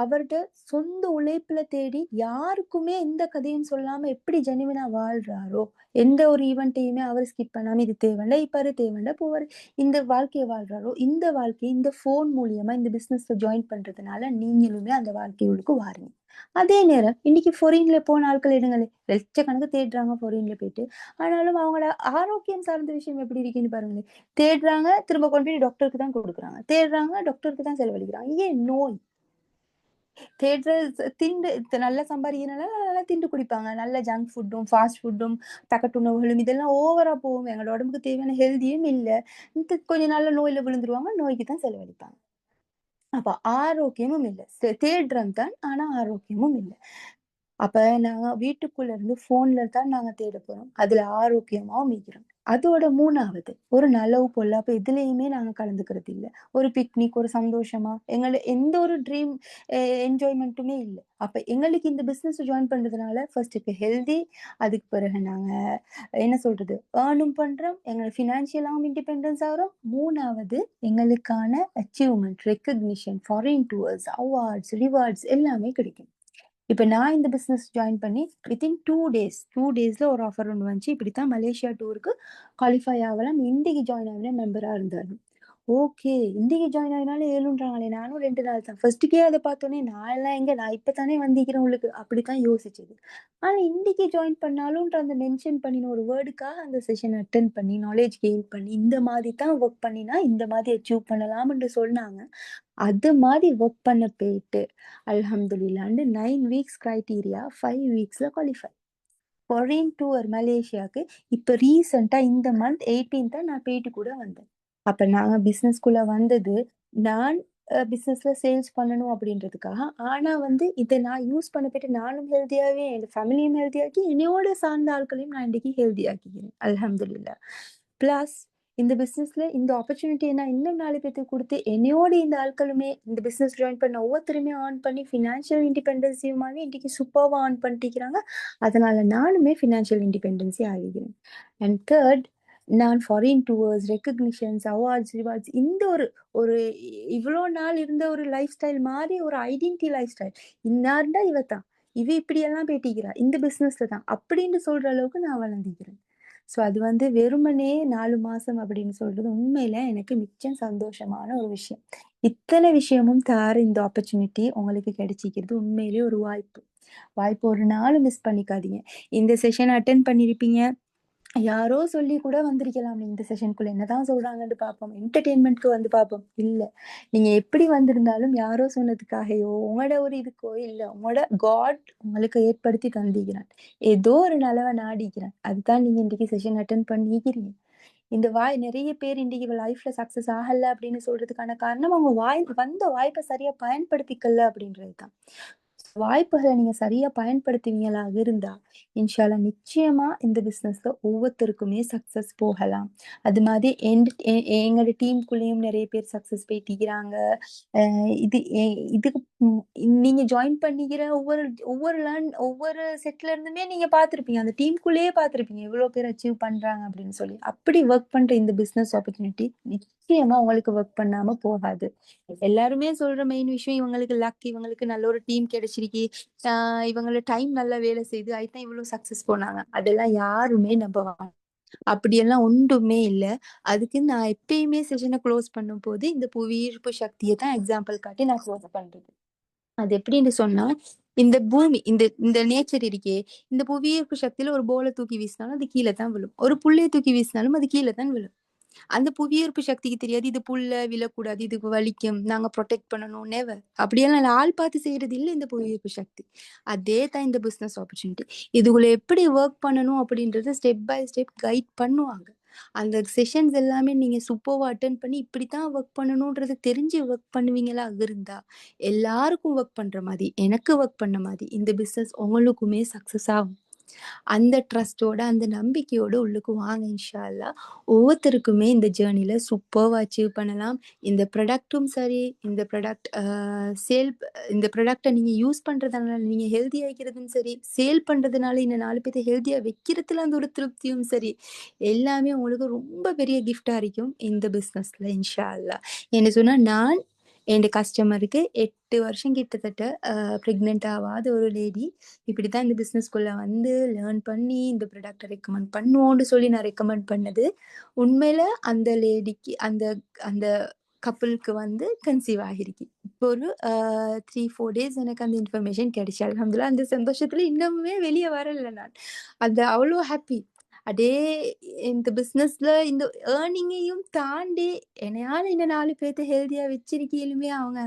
அவருட சொந்த உழைப்புல தேடி யாருக்குமே எந்த கதையும் சொல்லாம எப்படி ஜெனுவினா வாழ்றாரோ, எந்த ஒரு ஈவென்ட்டையுமே அவர் ஸ்கிப் பண்ணாம இது தேவைண்டா, இப்பாரு தேவைண்டா, போவாரு. இந்த வாழ்க்கைய வாழ்றாரோ, இந்த வாழ்க்கைய இந்த ஃபோன் மூலியமா இந்த பிசினஸ்ல ஜாயின் பண்றதுனால நீங்களுமே அந்த வாழ்க்கையுள்ளுக்கு வாரீங்க. அதே நேரம் இன்னைக்கு ஃபாரின்ல போன ஆட்கள் எடுங்களேன். லட்சக்கணக்கு தேடுறாங்க ஃபாரின்ல போயிட்டு. ஆனாலும் அவங்களோட ஆரோக்கியம் சார்ந்த விஷயம் எப்படி இருக்குன்னு பாருங்களேன். தேடுறாங்க, திரும்ப கொண்டு போய் டாக்டருக்கு தான் குடுக்குறாங்க. தேடுறாங்க, டாக்டருக்கு தான் செலவழிக்கிறாங்க. ஏன் நோய்? தேடுற திண்டு நல்லா சம்பாதிக்கிறனால நல்லா திண்டு குடிப்பாங்க. நல்ல ஜங்க் ஃபுட்டும், ஃபாஸ்ட் ஃபுட்டும், பேக்கெட் உணவுகளும் இதெல்லாம் ஓவரா போகும். எங்களோட உடம்புக்கு தேவையான ஹெல்தியும் இல்ல. கொஞ்ச நாள்ல நோயில விழுந்துருவாங்க. நோய்க்கு தான் செலவழிப்பாங்க. அப்ப ஆரோக்கியமும் இல்ல. தேடுறோம் தான். ஆனா ஆரோக்கியமும் இல்ல. அப்ப நாங்க வீட்டுக்குள்ள இருந்து ஃபோன்ல தான் நாங்க தேட போறோம். அதுல ஆரோக்கியமாவும் இருக்கிறோம். அதோட 3வது ஒரு நலவு பொல்லாப்பு எதுலயுமே நாங்க கலந்துக்கிறது இல்ல. ஒரு பிக்னிக், ஒரு சந்தோஷமா எந்த ஒரு ட்ரீம் என்ஜாய்மென்ட்டுமே இல்ல. அப்ப எங்களுக்கு இந்த பிசினஸ் ஜாயின் பண்றதுனால ஃபர்ஸ்ட் இப்ப ஹெல்தி, அதுக்கு பிறகு நாங்க என்ன சொல்றது? ஏர்னும் பண்றோம். எங்க ஃபினான்ஷியலாவும் இண்டிபெண்டன்ஸ் ஆகுறோம். 3வது எங்களுக்கான achievement, recognition, foreign tours, awards, rewards எல்லாமே கிடைக்கும். இப்ப நான் இந்த பிசினஸ் ஜாயின் பண்ணி வித்தின் 2 டேஸ்ல ஒரு ஆஃபர் ஒண்ணு வந்துச்சு. இப்படித்தான் மலேசியா டூருக்கு குவாலிஃபை ஆகலாம். இன்றைக்கு ஜாயின் ஆகுன மெம்பரா இருந்தாரு. ஓகே. இன்றைக்கு ஜாயின் ஆகுனால 7ன்றாங்களே நானும் 2 நாள் தான். ஃபர்ஸ்ட்டுக்கே அத பார்த்தோனே நான் எல்லாம் எங்க நான் இப்ப தானே வந்திக்கிறேன் உள்ளுக்கு. அப்படித்தான் யோசிச்சது. ஆனா இன்னைக்கு ஜாயின் பண்ணாலும்ன்ற அந்த மென்ஷன் பண்ணின ஒரு வேர்டுக்காக அந்த செஷன் அட்டெண்ட் பண்ணி நாலேட்ஜ் கெயின் பண்ணி இந்த மாதிரி தான் ஒர்க் பண்ணினா இந்த மாதிரி அச்சீவ் பண்ணலாம்ன்னு சொன்னாங்க. அது மாரி வொர்க் பண்ண போயிட்டு, அல்ஹம்துலில்லாஹ்ன்னு 9 வீக்ஸ் கிரைட்டீரியா 5 வீக்ஸ்ல குவாலிஃபை. ஃபாரின் டூர் மலேசியாக்கு இப்ப ரீசென்ட்டா இந்த மந்த் 18 நான் போயிட்டு கூட வந்தேன். அப்ப நாங்க பிசினஸ்க்குள்ள வந்தது, நான் பிசினஸ்ல சேல்ஸ் பண்ணணும் அப்படின்றதுக்காக. ஆனா வந்து இத நான் யூஸ் பண்ண போயிட்டு நானும் ஹெல்த்தியாவே, என் ஃபேமிலியும் ஹெல்த்தியாக்கி, என்னையோட சார்ந்த ஆட்களையும் நான் இன்னைக்கு ஹெல்த்தி ஆக்கிக்கிறேன். அல்ஹம்துலில்லாஹ். பிளஸ் இந்த பிசினஸ்ல இந்த ஆப்பர்ச்சுனிட்டிய நான் இன்னும் 4 பேத்துக்கு குடுத்து, என்னையோட இந்த ஆட்களுமே இந்த பிசினஸ் ஜாயின் பண்ண ஒவ்வொருத்தருமே ஏர்ன் பண்ணி ஃபினான்ஷியல் இண்டிபெண்டன்ஸியுமாவே இன்னைக்கு சூப்பர்வா ஏர்ன் பண்ணிட்டிருக்கிறாங்க. அதனால நானுமே ஃபினான்ஷியல் இண்டிபெண்டன்ஸி ஆகிக்கிறேன். அண்ட் 3 நான் foreign tours, recognitions, awards, rewards இந்த ஒரு ஒரு இவ்ளோ நாள் இருந்த ஒரு லைஃப் ஸ்டைல் மாறி ஒரு ஐடென்டிட்டி லைஃப் ஸ்டைல். இன்னார்ண்டா இவ தான். இவ இப்படியெல்லாம் பேட்டிக்கிறா. இந்த பிசினஸ்ல தான். அப்படின்னு சொல்ற அளவுக்கு நான் வளர்ந்துக்கிறேன். ஸோ அது வந்து வெறுமனே 4 மாசம் அப்படின்னு சொல்றது உண்மையில எனக்கு மிச்சம் சந்தோஷமான ஒரு விஷயம். இத்தனை விஷயமும் தார இந்த ஆப்பர்ச்சுனிட்டி உங்களுக்கு கிடைச்சிக்கிறது உண்மையிலேயே ஒரு வாய்ப்பு. வாய்ப்பு ஒரு நாளும் மிஸ் பண்ணிக்காதீங்க. இந்த செஷன் அட்டெண்ட் பண்ணியிருப்பீங்க. யாரோ சொல்லி கூட வந்திருக்கலாம். இந்த செஷனுக்குள்ள என்னதான் சொல்றாங்கன்னு பார்ப்போம். என்டர்டெயின்மென்ட்க்கு வந்து பார்ப்போம். இல்ல. நீங்க எப்படி வந்திருந்தாலும் யாரோ சொன்னதுக்காகயோ, உங்களோட ஒரு இதுக்கோ இல்ல. உங்களோட காட் உங்களுக்கு ஏற்படுத்தி தந்திக்கிறான். ஏதோ ஒரு நலவ நாடிக்கிறான். அதுதான் நீங்க இன்னைக்கு செஷன் அட்டெண்ட் பண்ணிக்கிறீங்க. இந்த நெறைய பேர் இன்னைக்கு லைஃப்ல சக்சஸ் ஆகல அப்படின்னு சொல்றதுக்கான காரணம் அவங்க வந்த வாய்ப்ப சரியா பயன்படுத்திக்கல அப்படின்றது தான். வாய்ப்புகள நீங்க சரியா பயன்படுத்துவீங்களா இருந்தா, இன்ஷா அல்லாஹ் நிச்சயமா இந்த பிசினஸ்ல ஒவ்வொருத்தருக்குமே சக்சஸ் போகலாம். அது மாதிரி எங்களோட டீம்குள்ளேயும் நெறைய பேர் சக்சஸ் போயிட்டிருக்கிறாங்க. இது இதுக்கு நீங்க ஜாயின் பண்ணிக்கிற ஒவ்வொரு செட்ல இருந்துமே நீங்க பார்த்திருப்பீங்க. அந்த டீம்குள்ளேயே பார்த்திருப்பீங்க. எவ்வளோ பேர் அச்சீவ் பண்றாங்க அப்படின்னு சொல்லி. அப்படி வொர்க் பண்ற இந்த பிசினஸ் ஆப்பர்ச்சுனிட்டி நிச்சயமா உங்களுக்கு வொர்க் பண்ணாம போகாது. எல்லாருமே சொல்ற மெயின் விஷயம் இவங்களுக்கு லக், இவங்களுக்கு நல்ல ஒரு டீம் கிடைச்சிருக்கு. ஆ இவங்கள டைம் நல்லா வேலை செய்யுது. அதுதான் இவ்வளோ சக்சஸ் போனாங்க. அதெல்லாம் யாருமே நம்ப அப்படியெல்லாம் ஒன்றுமே இல்ல. அதுக்கு நான் எப்பயுமே செஷன குளோஸ் பண்ணும்போது, இந்த புவியீர்ப்பு சக்திய தான் எக்ஸாம்பிள் காட்டி நான் குளோஸ் பண்றது. அது எப்படின்னு சொன்னா, இந்த பூமி இந்த இந்த நேச்சர் இருக்கே, இந்த புவியீர்ப்பு சக்தியில ஒரு போல தூக்கி வீசினாலும் அது கீழ தான் விழும். ஒரு புள்ளைய தூக்கி வீசினாலும் அது கீழ தான் விழும். அந்த புவியீர்ப்பு சக்திக்கு தெரியாது, இது புல்ல விழக்கூடாது, இதுக்கு வலிக்கும், நாங்க புரொடெக்ட் பண்ணணும், நெவர். அப்படியெல்லாம் இல்ல. ஆள் பார்த்து செய்றது இல்ல இந்த புவியீர்ப்பு சக்தி. அதே தான் இந்த பிசினஸ் ஆப்பர்ச்சுனிட்டி. இதுக்குள்ள எப்படி வொர்க் பண்ணணும் அப்படின்றத ஸ்டெப் பை ஸ்டெப் கைட் பண்ணுவாங்க. அந்த செஷன்ஸ் எல்லாமே நீங்க சூப்பர்வா அட்டெண்ட் பண்ணி இப்படித்தான் வொர்க் பண்ணணும்ன்றது தெரிஞ்சு வொர்க் பண்ணுவீங்களா இருந்தா, எல்லாருக்கும் வொர்க் பண்ற மாரி, எனக்கு வொர்க் பண்ண மாரி இந்த பிசினஸ் உங்களுக்குமே சக்சஸ் ஆகும். அந்த ட்ரஸ்ட்டோட, அந்த நம்பிக்கையோட உள்ளுக்கு வாங்க இன்ஷா அல்லாஹ். ஒவ்வொருத்தருக்குமே இந்த ஜர்னில சூப்பர்வா அச்சீவ் பண்ணலாம். இந்த ப்ராடக்ட்டும் சரி, இந்த ப்ராடக்ட் சேல் இந்த ப்ராடக்ட்ட நீங்க யூஸ் பண்றதுனால நீங்க ஹெல்தி ஆயிக்கிறதும் சரி, சேல் பண்றதுனால இந்த 4 பேத்த ஹெல்தியா வைக்கிறதுல அந்த ஒரு திருப்தியும் சரி, எல்லாமே உங்களுக்கு ரொம்ப பெரிய கிஃப்ட்டா இருக்கும் இந்த பிசினஸ்ல இன்ஷா அல்லாஹ். என்ன சொன்னா நான் என் கஸ்டமருக்கு 8 வருஷம் கிட்டத்தட்ட பிரெக்னன்ட் ஆவாத ஒரு லேடி இப்படித்தான் இந்த பிசினஸ்க்குள்ள வந்து லேர்ன் பண்ணி இந்த ப்ராடக்ட்ட ரெக்கமெண்ட் பண்ணுவோம்னு சொல்லி நான் ரெக்கமெண்ட் பண்ணது. உண்மையில அந்த லேடிக்கு அந்த அந்த கப்பிள்க்கு வந்து கன்சீவ் ஆகிருக்கு. இப்போ ஒரு 3, 4 டேஸ் எனக்கு அந்த இன்ஃபர்மேஷன் கிடைச்சு. அல்ஹம்துலில்லாஹ் அந்த சந்தோஷத்துல இன்னமுமே வெளிய வரல நான். அது அவ்ளோ ஹாப்பி. அதே இந்த பிசினஸ்ல இந்த ஏர்னிங்கையும் தாண்டி என்னையால இந்த 4 பேத்த ஹெல்தியா வச்சிருக்கையிலுமே அவங்க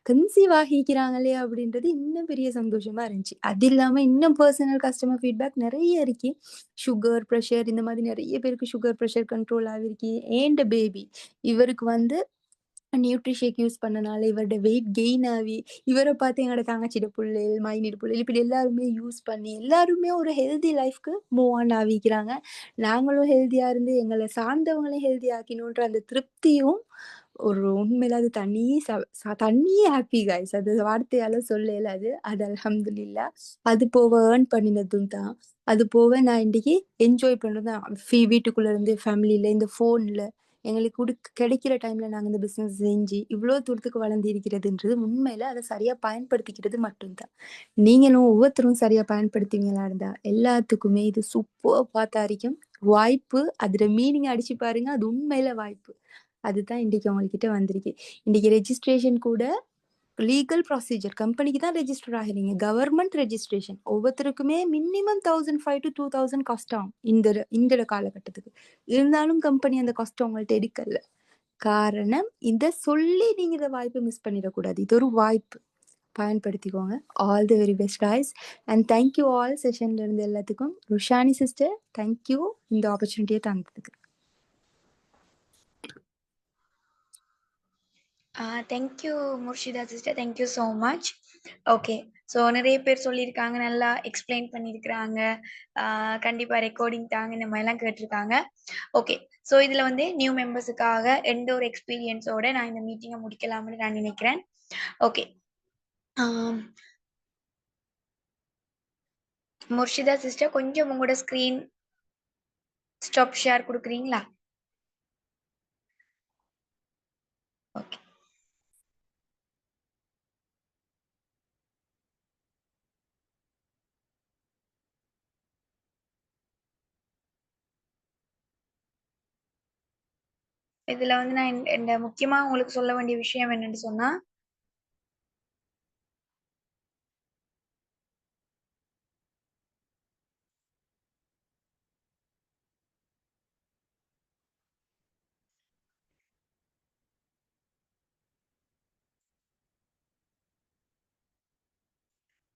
கன்சீவ் ஆகிக்கிறாங்களே அப்படின்றது இன்னும் பெரிய சந்தோஷமா இருந்துச்சு. அது இல்லாம இன்னும் பர்சனல் கஸ்டமர் ஃபீட்பேக் நெறைய இருக்கு. சுகர், பிரஷர் இந்த மாதிரி நெறைய பேருக்கு சுகர், பிரஷர் கண்ட்ரோல் ஆகிருக்கு. ஏன்ட பேபி இவருக்கு வந்து நியூட்ரிஷேக் யூஸ் பண்ணனால இவரோட வெயிட் கெயின் ஆகி, இவர பார்த்து எங்களோட தங்கச்சியோட புள்ளைகள், மைனியோட புள்ளைகள் இப்படி எல்லாருமே யூஸ் பண்ணி, எல்லாருமே ஒரு ஹெல்தி லைஃப்க்கு மூவ் ஆன் ஆவிக்கிறாங்க. நாங்களும் ஹெல்தியா இருந்து எங்கள சார்ந்தவங்களையும் ஹெல்தி ஆக்கினோன்ற அந்த திருப்தியும் ஒரு உண்மையில அது தனி ச ச தனி ஹாப்பி காய்ஸ். அது வார்த்தையால சொல்ல இயலாது. அது அல்ஹம்துலில்லாஹ். அது போக ஏர்ன் பண்ணினதும் தான். அது போக நான் இன்னைக்கு என்ஜாய் பண்றதும் வீட்டுக்குள்ள இருந்து ஃபேமிலில இந்த ஃபோன்ல எங்களுக்கு கிடைக்கிற டைம்ல நாங்க இந்த பிசினஸ் செஞ்சு இவ்வளோ தூரத்துக்கு வளர்ந்து இருக்கிறதுன்றது உண்மையில அதை சரியா பயன்படுத்திக்கிறது மட்டும்தான். நீங்களும் ஒவ்வொருத்தரும் சரியா பயன்படுத்துவீங்களா இருந்தா எல்லாத்துக்குமே இது சூப்பர் பார்த்தாரிக்கும் வாய்ப்பு. அதோட மீனிங் அடிச்சு பாருங்க. அது உண்மையில வாய்ப்பு. அதுதான் இன்னைக்கு உங்ககிட்ட வந்திருக்கு. இன்னைக்கு ரெஜிஸ்ட்ரேஷன் கூட லீகல் ப்ரொசீஜர் கம்பெனிக்கு தான் ரெஜிஸ்டர் ஆகிறீங்க. கவர்மெண்ட் ரெஜிஸ்ட்ரேஷன் ஒவ்வொருத்தருக்குமே மினிமம் 1500 to 2000 காஸ்ட் ஆகும் இந்த காலகட்டத்துக்கு. இருந்தாலும் கம்பெனி அந்த காஸ்ட் உங்கள்ட்ட எடுக்கல. காரணம் இத சொல்லி நீங்க இந்த வாய்ப்பை மிஸ் பண்ணிடக்கூடாது. இது ஒரு வாய்ப்பு. பயன்படுத்திக்கோங்க. All the very best guys and thank you all செஷன்ல இருந்து எல்லாத்துக்கும். ருஷானி சிஸ்டர் தேங்க்யூ இந்த ஆப்பர்ச்சுனிட்டியை தந்ததுக்கு. Thank you Murshida sister, thank you so much. Okay, so நிறைய பேர் சொல்லியிருக்காங்க, நல்லா எக்ஸ்பிளைன் பண்ணியிருக்கிறாங்க. கண்டிப்பா ரெக்கார்டிங் தாங்க இந்த மாதிரிலாம் கேட்டிருக்காங்க. ஓகே, ஸோ இதில் வந்து நியூ மெம்பர்ஸுக்காக எந்த ஒரு எக்ஸ்பீரியன்ஸோட நான் இந்த மீட்டிங்கை முடிக்கலாம்னு நான் நினைக்கிறேன். ஓகே, முர்ஷிதா சிஸ்டர் கொஞ்சம் உங்களோட ஸ்க்ரீன் ஸ்டாப் ஷேர் கொடுக்குறீங்களா? ஓகே. இதுல வந்து நான் இந்த முக்கியமா உங்களுக்கு சொல்ல வேண்டிய விஷயம் என்னன்னு சொன்னா,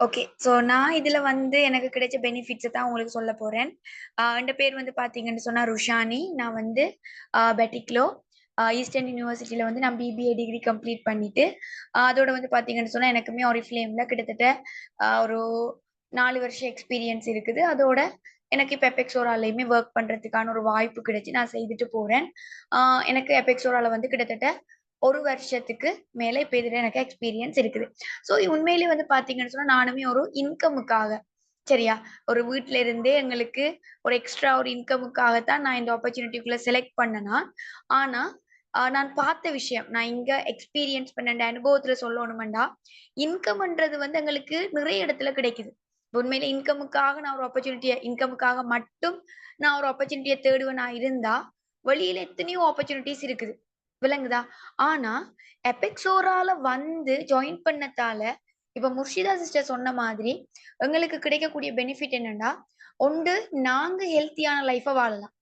ஓகே. சோ நான் இதுல வந்து எனக்கு கிடைச்ச பெனிஃபிட்ஸ தான் உங்களுக்கு சொல்லப் போறேன். என்ட பேர் வந்து பாத்தீங்கன்னு சொன்னா ருஷானி. நான் வந்து பெட்டிக்லோ ஈஸ்டர்ன் யுனிவர்சிட்டில வந்து நான் பிபிஏ டிகிரி கம்ப்ளீட் பண்ணிட்டு, அதோட வந்து பாத்தீங்கன்னு சொன்னா எனக்குமே Oriflameல கிட்டத்தட்ட ஒரு 4 வருஷம் எக்ஸ்பீரியன்ஸ் இருக்குது. அதோட எனக்கு இப்ப எபெக்ஸோராலயுமே வொர்க் பண்றதுக்கான ஒரு வாய்ப்பு கிடைச்சு நான் செய்துட்டு போறேன். ஆ எனக்கு எபெக்ஸோரால வந்து கிட்டத்தட்ட 1 வருஷத்துக்கு மேல இப்ப இதுல எனக்கு எக்ஸ்பீரியன்ஸ் இருக்குது. சோ உண்மையிலேயே வந்து பாத்தீங்கன்னு சொன்னா நானுமே ஒரு இன்கமுக்காக சரியா? ஒரு வீட்ல இருந்தே எங்களுக்கு ஒரு எக்ஸ்ட்ரா ஒரு இன்கமுக்காகத்தான் நான் இந்த ஆப்பர்ச்சுனிட்டிக்குள்ள செலக்ட் பண்ணனா. ஆனா, நான் பார்த்த விஷயம், நான் இங்க எக்ஸ்பீரியன்ஸ் பண்ண இந்த அனுபவத்துல சொல்லணுமெண்டா, இன்கம்ன்றது வந்து எங்களுக்கு நிறைய இடத்துல கிடைக்குது. உண்மையிலே இன்கமுக்காக நான் ஒரு இன்கமுக்காக மட்டும் நான் ஒரு ஆப்பர்ச்சுனிட்டிய தேடுவேனா இருந்தா, வெளியில எத்தனையோ ஆப்பர்ச்சுனிட்டீஸ் இருக்குது. விளங்குதா? ஆனா, எபெக்ஸோரால வந்து ஜாயின் பண்ணத்தால, இப்ப முர்ஷிதா சிஸ்டர் சொன்ன மாதிரி, எங்களுக்கு கிடைக்கக்கூடிய பெனிஃபிட் என்னன்னா, ஒன்று நாங்க ஹெல்த்தியான லைஃப வாழலாம்.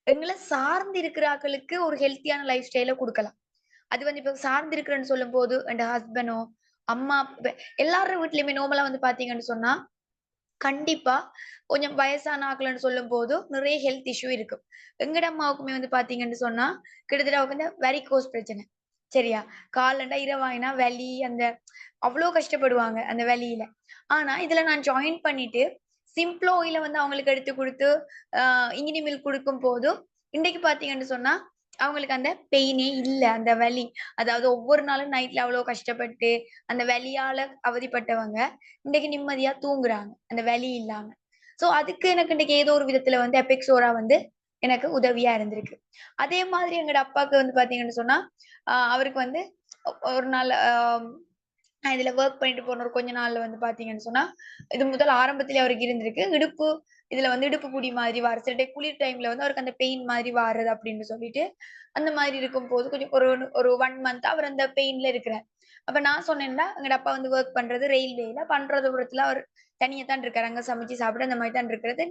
எங்கள சார்ந்து இருக்கிற ஆட்களுக்கு ஒரு ஹெல்த்தியான லைஃப் ஸ்டைல குடுக்கலாம். அது வந்து இப்ப சார்ந்து இருக்கிறேன்னு சொல்லும்போது, என்ட ஹஸ்பண்டோ, அம்மா இப்ப எல்லார் வீட்லயுமே நார்மலா வந்து பார்த்தீங்கன்னு சொன்னா, கண்டிப்பா கொஞ்சம் வயசான ஆட்கள்ன்னு சொல்லும்போது, நிறைய ஹெல்த் இஷ்யூ இருக்கும். எங்கட அம்மாவுக்குமே வந்து பார்த்தீங்கன்னு சொன்னா, கிட்டத்தட்ட அவங்களுக்கு இந்த வெரிகோஸ் பிரச்சனை. சரியா? காலண்டா இரவாயினா வலி, அந்த அவ்ளோ கஷ்டப்படுவாங்க அந்த வலியில. ஆனா, இதுல நான் ஜாயின் பண்ணிட்டு, சிம்ப்ளோ ஆயில வந்து அவங்களுக்கு எடுத்து குடுத்து, அ இங்கினி மில்க் குடுக்கும்போது, இன்னைக்கு பார்த்தீங்கன்னு சொன்னா, அவங்களுக்கு அந்த பெயினே இல்ல. அந்த வலி. அதாவது ஒவ்வொரு நாளும் நைட்ல அவ்ளோ கஷ்டப்பட்டு, அந்த வலியால அவதிப்பட்டவங்க, இன்னைக்கு நிம்மதியா தூங்குறாங்க. அந்த வலி இல்லாம. சோ, அதுக்கு எனக்கு இன்னைக்கு ஏதோ ஒரு விதத்துல வந்து எபெக்ஸோரா வந்து எனக்கு உதவியா இருந்திருக்கு. அதே மாதிரி எங்கட அப்பாக்கு வந்து பார்த்தீங்கன்னு சொன்னா, அவருக்கு வந்து ஒரு நாள் நான் இதுல வொர்க் பண்ணிட்டு போன ஒரு கொஞ்ச நாள்ல வந்து பார்த்தீங்கன்னு சொன்னா, இது முதல் ஆரம்பத்திலே அவருக்கு இருந்திருக்கு. இதுல வந்து இடுப்பு புடி மாதிரி வாரு. சில டைம் குளிர் டைம்ல வந்து அவருக்கு அந்த பெயின் மாதிரி வாருது அப்படின்னு சொல்லிட்டு, அந்த மாதிரி இருக்கும்போது கொஞ்சம் ஒரு ஒரு 1 மந்த் அவர் அந்த பெயின்ல இருக்கிறார். அப்ப நான் சொன்னேன்டா, எங்கட அப்பா வந்து வொர்க் பண்றது ரயில்வேல, பண்றதுபுரத்துல அவர் தனியா தான் இருக்காரு. அங்க சமைச்சு சாப்பிட அந்த மாரி தான் இருக்கிறது.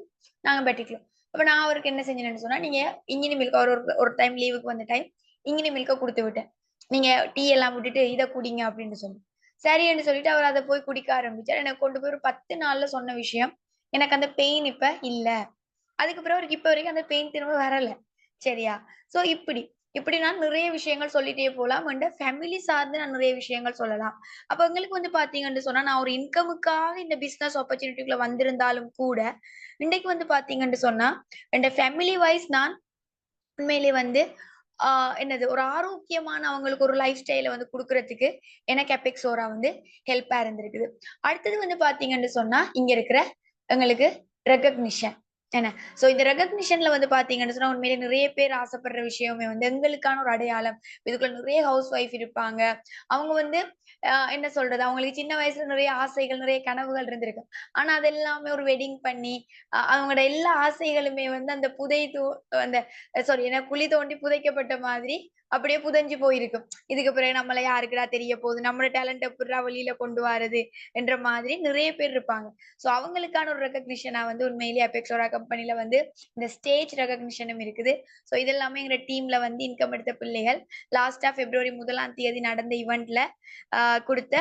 நாங்க பெட்டிக்குலர். அப்ப நான் அவருக்கு என்ன செஞ்சேன்னு சொன்னா, நீங்க இங்கினி மில்க் அவர் ஒரு ஒரு டைம் லீவுக்கு வந்த டைம், இங்கினி மில்க்க குடுத்து விட்டேன். நீங்க டீ எல்லாம் விட்டுட்டு இத குடிங்க அப்படின்னு சொல்லி. சரின்னு சொல்லிட்டு அவர் அத போய் குடிக்க ஆரம்பிச்சாரு. எனக்கு கொண்டு போய் ஒரு 10 நாள்ல சொன்ன விஷயம், எனக்கு அந்த பெயின் இப்ப இல்ல. அதுக்கு பிறகு அவருக்கு இப்ப வரைக்கும் அந்த பெயின் திரும்ப வரல. சரியா? சோ இப்படி. இப்படி நான் நிறைய விஷயங்கள் சொல்லிட்டே போலாம். அண்ட் ஃபேமிலி சார்ந்து நான் நிறைய விஷயங்கள் சொல்லலாம். அப்ப எங்களுக்கு வந்து பார்த்தீங்கன்னு சொன்னா, நான் ஒரு இன்கமுக்காக இந்த பிசினஸ் ஆப்பர்ச்சுனிட்டிக்குள்ள வந்திருந்தாலும் கூட, இன்றைக்கு வந்து பார்த்தீங்கன்னு சொன்னா, என்ட ஃபேமிலி வைஸ் நான் உண்மையிலே வந்து ஆ என்னது ஒரு ஆரோக்கியமான அவங்களுக்கு ஒரு லைஃப் ஸ்டைல வந்து குடுக்குறதுக்கு எனக்கு எபெக்ஸோரா வந்து ஹெல்ப்பா இருந்திருக்குது. அடுத்தது வந்து பார்த்தீங்கன்னு சொன்னா, இங்க இருக்கிற எங்களுக்கு ரெகக்னிஷன் என்ன. சோ இந்த ரெகக்னிஷன்ல வந்து பார்த்தீங்கன்னு சொன்னா, உண்மையிலே நிறைய பேர் ஆசைப்படுற விஷயமே வந்து எங்களுக்கான ஒரு அடையாளம். இதுக்குள்ள நிறைய ஹவுஸ் ஒய்ஃப் இருப்பாங்க. அவங்க வந்து என்ன சொல்றது? அவங்களுக்கு சின்ன வயசுல நிறைய ஆசைகள், நிறைய கனவுகள் இருந்திருக்கும். ஆனா, அது எல்லாமே ஒரு வெட்டிங் பண்ணி, அவங்களோட எல்லா ஆசைகளுமே வந்து அந்த அந்த சாரி ஏன்னா குழி தோண்டி புதைக்கப்பட்ட மாதிரி அப்படியே புதைஞ்சு போயிருக்கும். இதுக்கு பிறகு நம்மள யாருக்குடா தெரிய போகுது? நம்மளோட டேலண்ட்ட எப்புட்றா வெளியில கொண்டு வாரது? என்ற மாதிரி நிறைய பேர் இருப்பாங்க. சோ அவங்களுக்கான ஒரு ரெகக்னிஷனா வந்து உண்மையிலேயே அபெக்ஸோரா கம்பெனில வந்து இந்த ஸ்டேஜ் ரெகக்னிஷனும் இருக்குது. சோ இது எல்லாமே எங்க டீம்ல வந்து இன்கம் எடுத்த பிள்ளைகள் லாஸ்ட்டா பிப்ரவரி 1ஆம் தேதி நடந்த ஈவென்ட்ல அ குடுத்த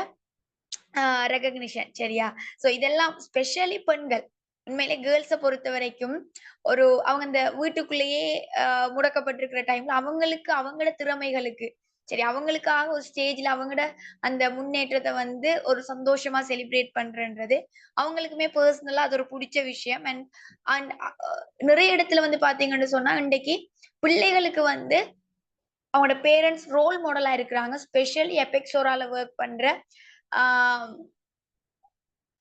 ரெகக்னிஷன் சரியா? சோ இதெல்லாம் ஸ்பெஷலி பெண்கள். உண்மையிலே கேர்ல்ஸ பொறுத்தவரைக்கும், அவங்க அந்த வீட்டுக்குள்ளேயே அ முடக்கப்பட்டிருக்கிற டைம்ல அவங்களுக்கு அவங்களோட திறமைகளுக்கு, சரி அவங்களுக்காக ஒரு ஸ்டேஜ்ல அவங்களோட அந்த முன்னேற்றத்த வந்து ஒரு சந்தோஷமா செலிப்ரேட் பண்றன்றது, அவங்களுக்குமே பெர்சனலா அது ஒரு புடிச்ச விஷயம். அண்ட் அண்ட் அ நிறைய இடத்துல வந்து பார்த்தீங்கன்னு சொன்னா, இன்றைக்கு பிள்ளைகளுக்கு வந்து அவங்களோட பேரண்ட்ஸ் ரோல் மாடலா இருக்கிறாங்க. ஸ்பெஷலி எபெக்ஸோரால வொர்க் பண்ற ஆ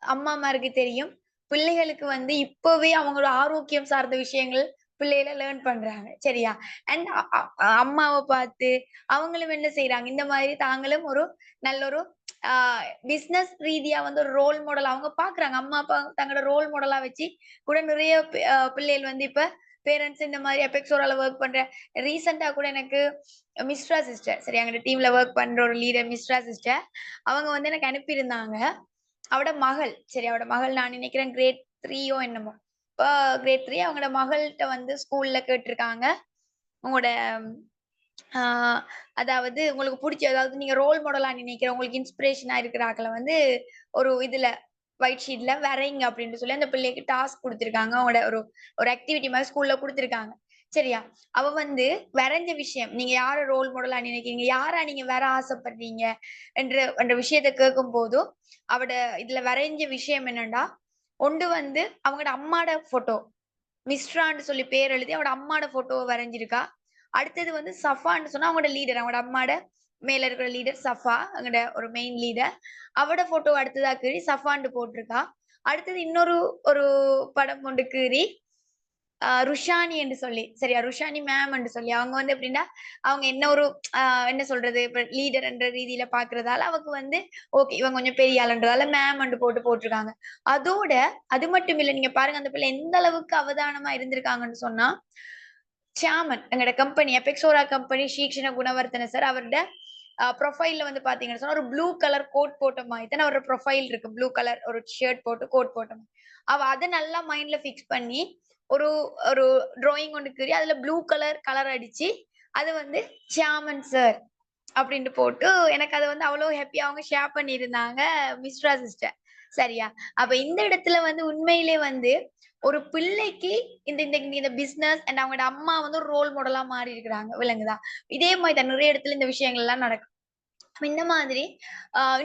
அம்மாமாருக்கு தெரியும். பிள்ளைகளுக்கு வந்து இப்பவே அவங்களோட ஆரோக்கியம் சார்ந்த விஷயங்கள் பிள்ளைகள லேர்ன் பண்றாங்க. சரியா? அண்ட் அ அ அம்மாவ பார்த்து அவங்களும் என்ன செய்றாங்க, இந்த மாதிரி தாங்களும் ஒரு நல்ல ஒரு ஆ பிசினஸ் ரீதியா வந்து ஒரு ரோல் மாடல் அவங்க பார்க்குறாங்க. அம்மா, அப்பா தங்களோட ரோல் மாடலா வச்சு கூட நிறைய பிள்ளைகள் வந்து இப்ப பேரண்ட்ஸ் இந்த மாதிரி அபெக்ஸோரால ஒர்க் பண்ற ரீசெண்டா கூட எனக்கு மிஸ்ரா சிஸ்டர், சரி, எங்க டீம்ல ஒர்க் பண்ற ஒரு லீடர் மிஸ்ரா சிஸ்டர், அவங்க வந்து எனக்கு அனுப்பியிருந்தாங்க. அவட மகள், சரி, அவட மகள் நான் நினைக்கிறேன் கிரேட் 3யோ என்னமோ. இப்போ கிரேட் 3 அவங்களோட மகள்கிட்ட வந்து ஸ்கூல்ல கேட்டிருக்காங்க, உங்களோட அதாவது உங்களுக்கு பிடிச்ச, அதாவது நீங்க ரோல் மாடலா நினைக்கிற, உங்களுக்கு இன்ஸ்பிரேஷனா இருக்கிறாக்களை வந்து ஒரு இதுல ஒயிட் ஷீட்ல வரைங்க அப்படின்னு சொல்லி அந்த பிள்ளைக்கு டாஸ்க் கொடுத்திருக்காங்க. அவங்களோட ஒரு ஒரு ஆக்டிவிட்டி மாதிரி ஸ்கூல்ல கொடுத்திருக்காங்க. சரியா, அவ வந்து வரைஞ்ச விஷயம், நீங்க யார ரோல் மாடலா நினைக்கிறீங்க, யாரா நீங்க வர ஆசைப்படுறீங்க என்ற விஷயத்த கேட்கும் போதும் அவட இதுல வரைஞ்ச விஷயம் என்னன்னா, ஒன்று வந்து அவங்களோட அம்மாட போட்டோ, மிஸ்ரான்னு சொல்லி பேர் எழுதி அவட அம்மாட போட்டோவை வரைஞ்சிருக்கா. அடுத்தது வந்து சஃபான்னு சொன்னா அவங்களோட லீடர், அவங்களோட அம்மாட மேல இருக்கிற லீடர் சஃபா, அவங்களோட ஒரு மெயின் லீடர். அவட போட்டோ அடுத்ததா கீறி சஃபான்னு போட்டிருக்கா. அடுத்தது இன்னொரு ஒரு படம் கொண்டு கீறி ருஷானி என்று சொல்லி, சரியா, ருஷானி மேம் என்று சொல்லி, அவங்க வந்து எப்படின்னா அவங்க என்ன ஒரு என்ன சொல்றது, இப்ப லீடர் என்ற ரீதியில பாக்குறதால அவக்கு வந்து ஓகே இவங்க கொஞ்சம் பெரிய ஆளுன்றதால மேம் என்று போட்டிருக்காங்க. அதோட அது மட்டும் இல்ல, நீங்க பாருங்க அந்த பிள்ளை எந்த அளவுக்கு அவதானமா இருந்திருக்காங்கன்னு சொன்னா, சாமன் எங்களோட கம்பெனி எபெக்ஸோரா கம்பெனி ஸ்ரீகிருஷ்ண குணவர்த்தன சார், அவரோட ப்ரொஃபைல்ல வந்து பாத்தீங்கன்னு சொன்னா ஒரு ப்ளூ கலர் கோட் போட்ட மாதிரி தான் அவரோட ப்ரொஃபைல் இருக்கு. ப்ளூ கலர் ஒரு ஷர்ட் போட்டு கோட் போட்ட மாதிரி. அவ அதை நல்லா மைண்ட்ல பிக்ஸ் பண்ணி ஒரு ஒரு டிராயிங் ஒன்று கீறி அதுல ப்ளூ கலர் அடிச்சு அது வந்து சாமன் சார் அப்படின்ட்டு போட்டு எனக்கு அதை வந்து அவ்வளவு ஹாப்பியா அவங்க ஷேர் பண்ணியிருந்தாங்க மிஸ்ரா சிஸ்டர். சரியா, அப்ப இந்த இடத்துல வந்து உண்மையிலே வந்து ஒரு பிள்ளைக்கு இந்த இந்த இந்த பிசினஸ் அண்ட் அவங்களோட அம்மா வந்து ஒரு ரோல் மாடலா மாறி இருக்கிறாங்க, விளங்குதா? இதே மாதிரி தான் நிறைய இடத்துல இந்த விஷயங்கள் எல்லாம் நடக்கும். இந்த மாதிரி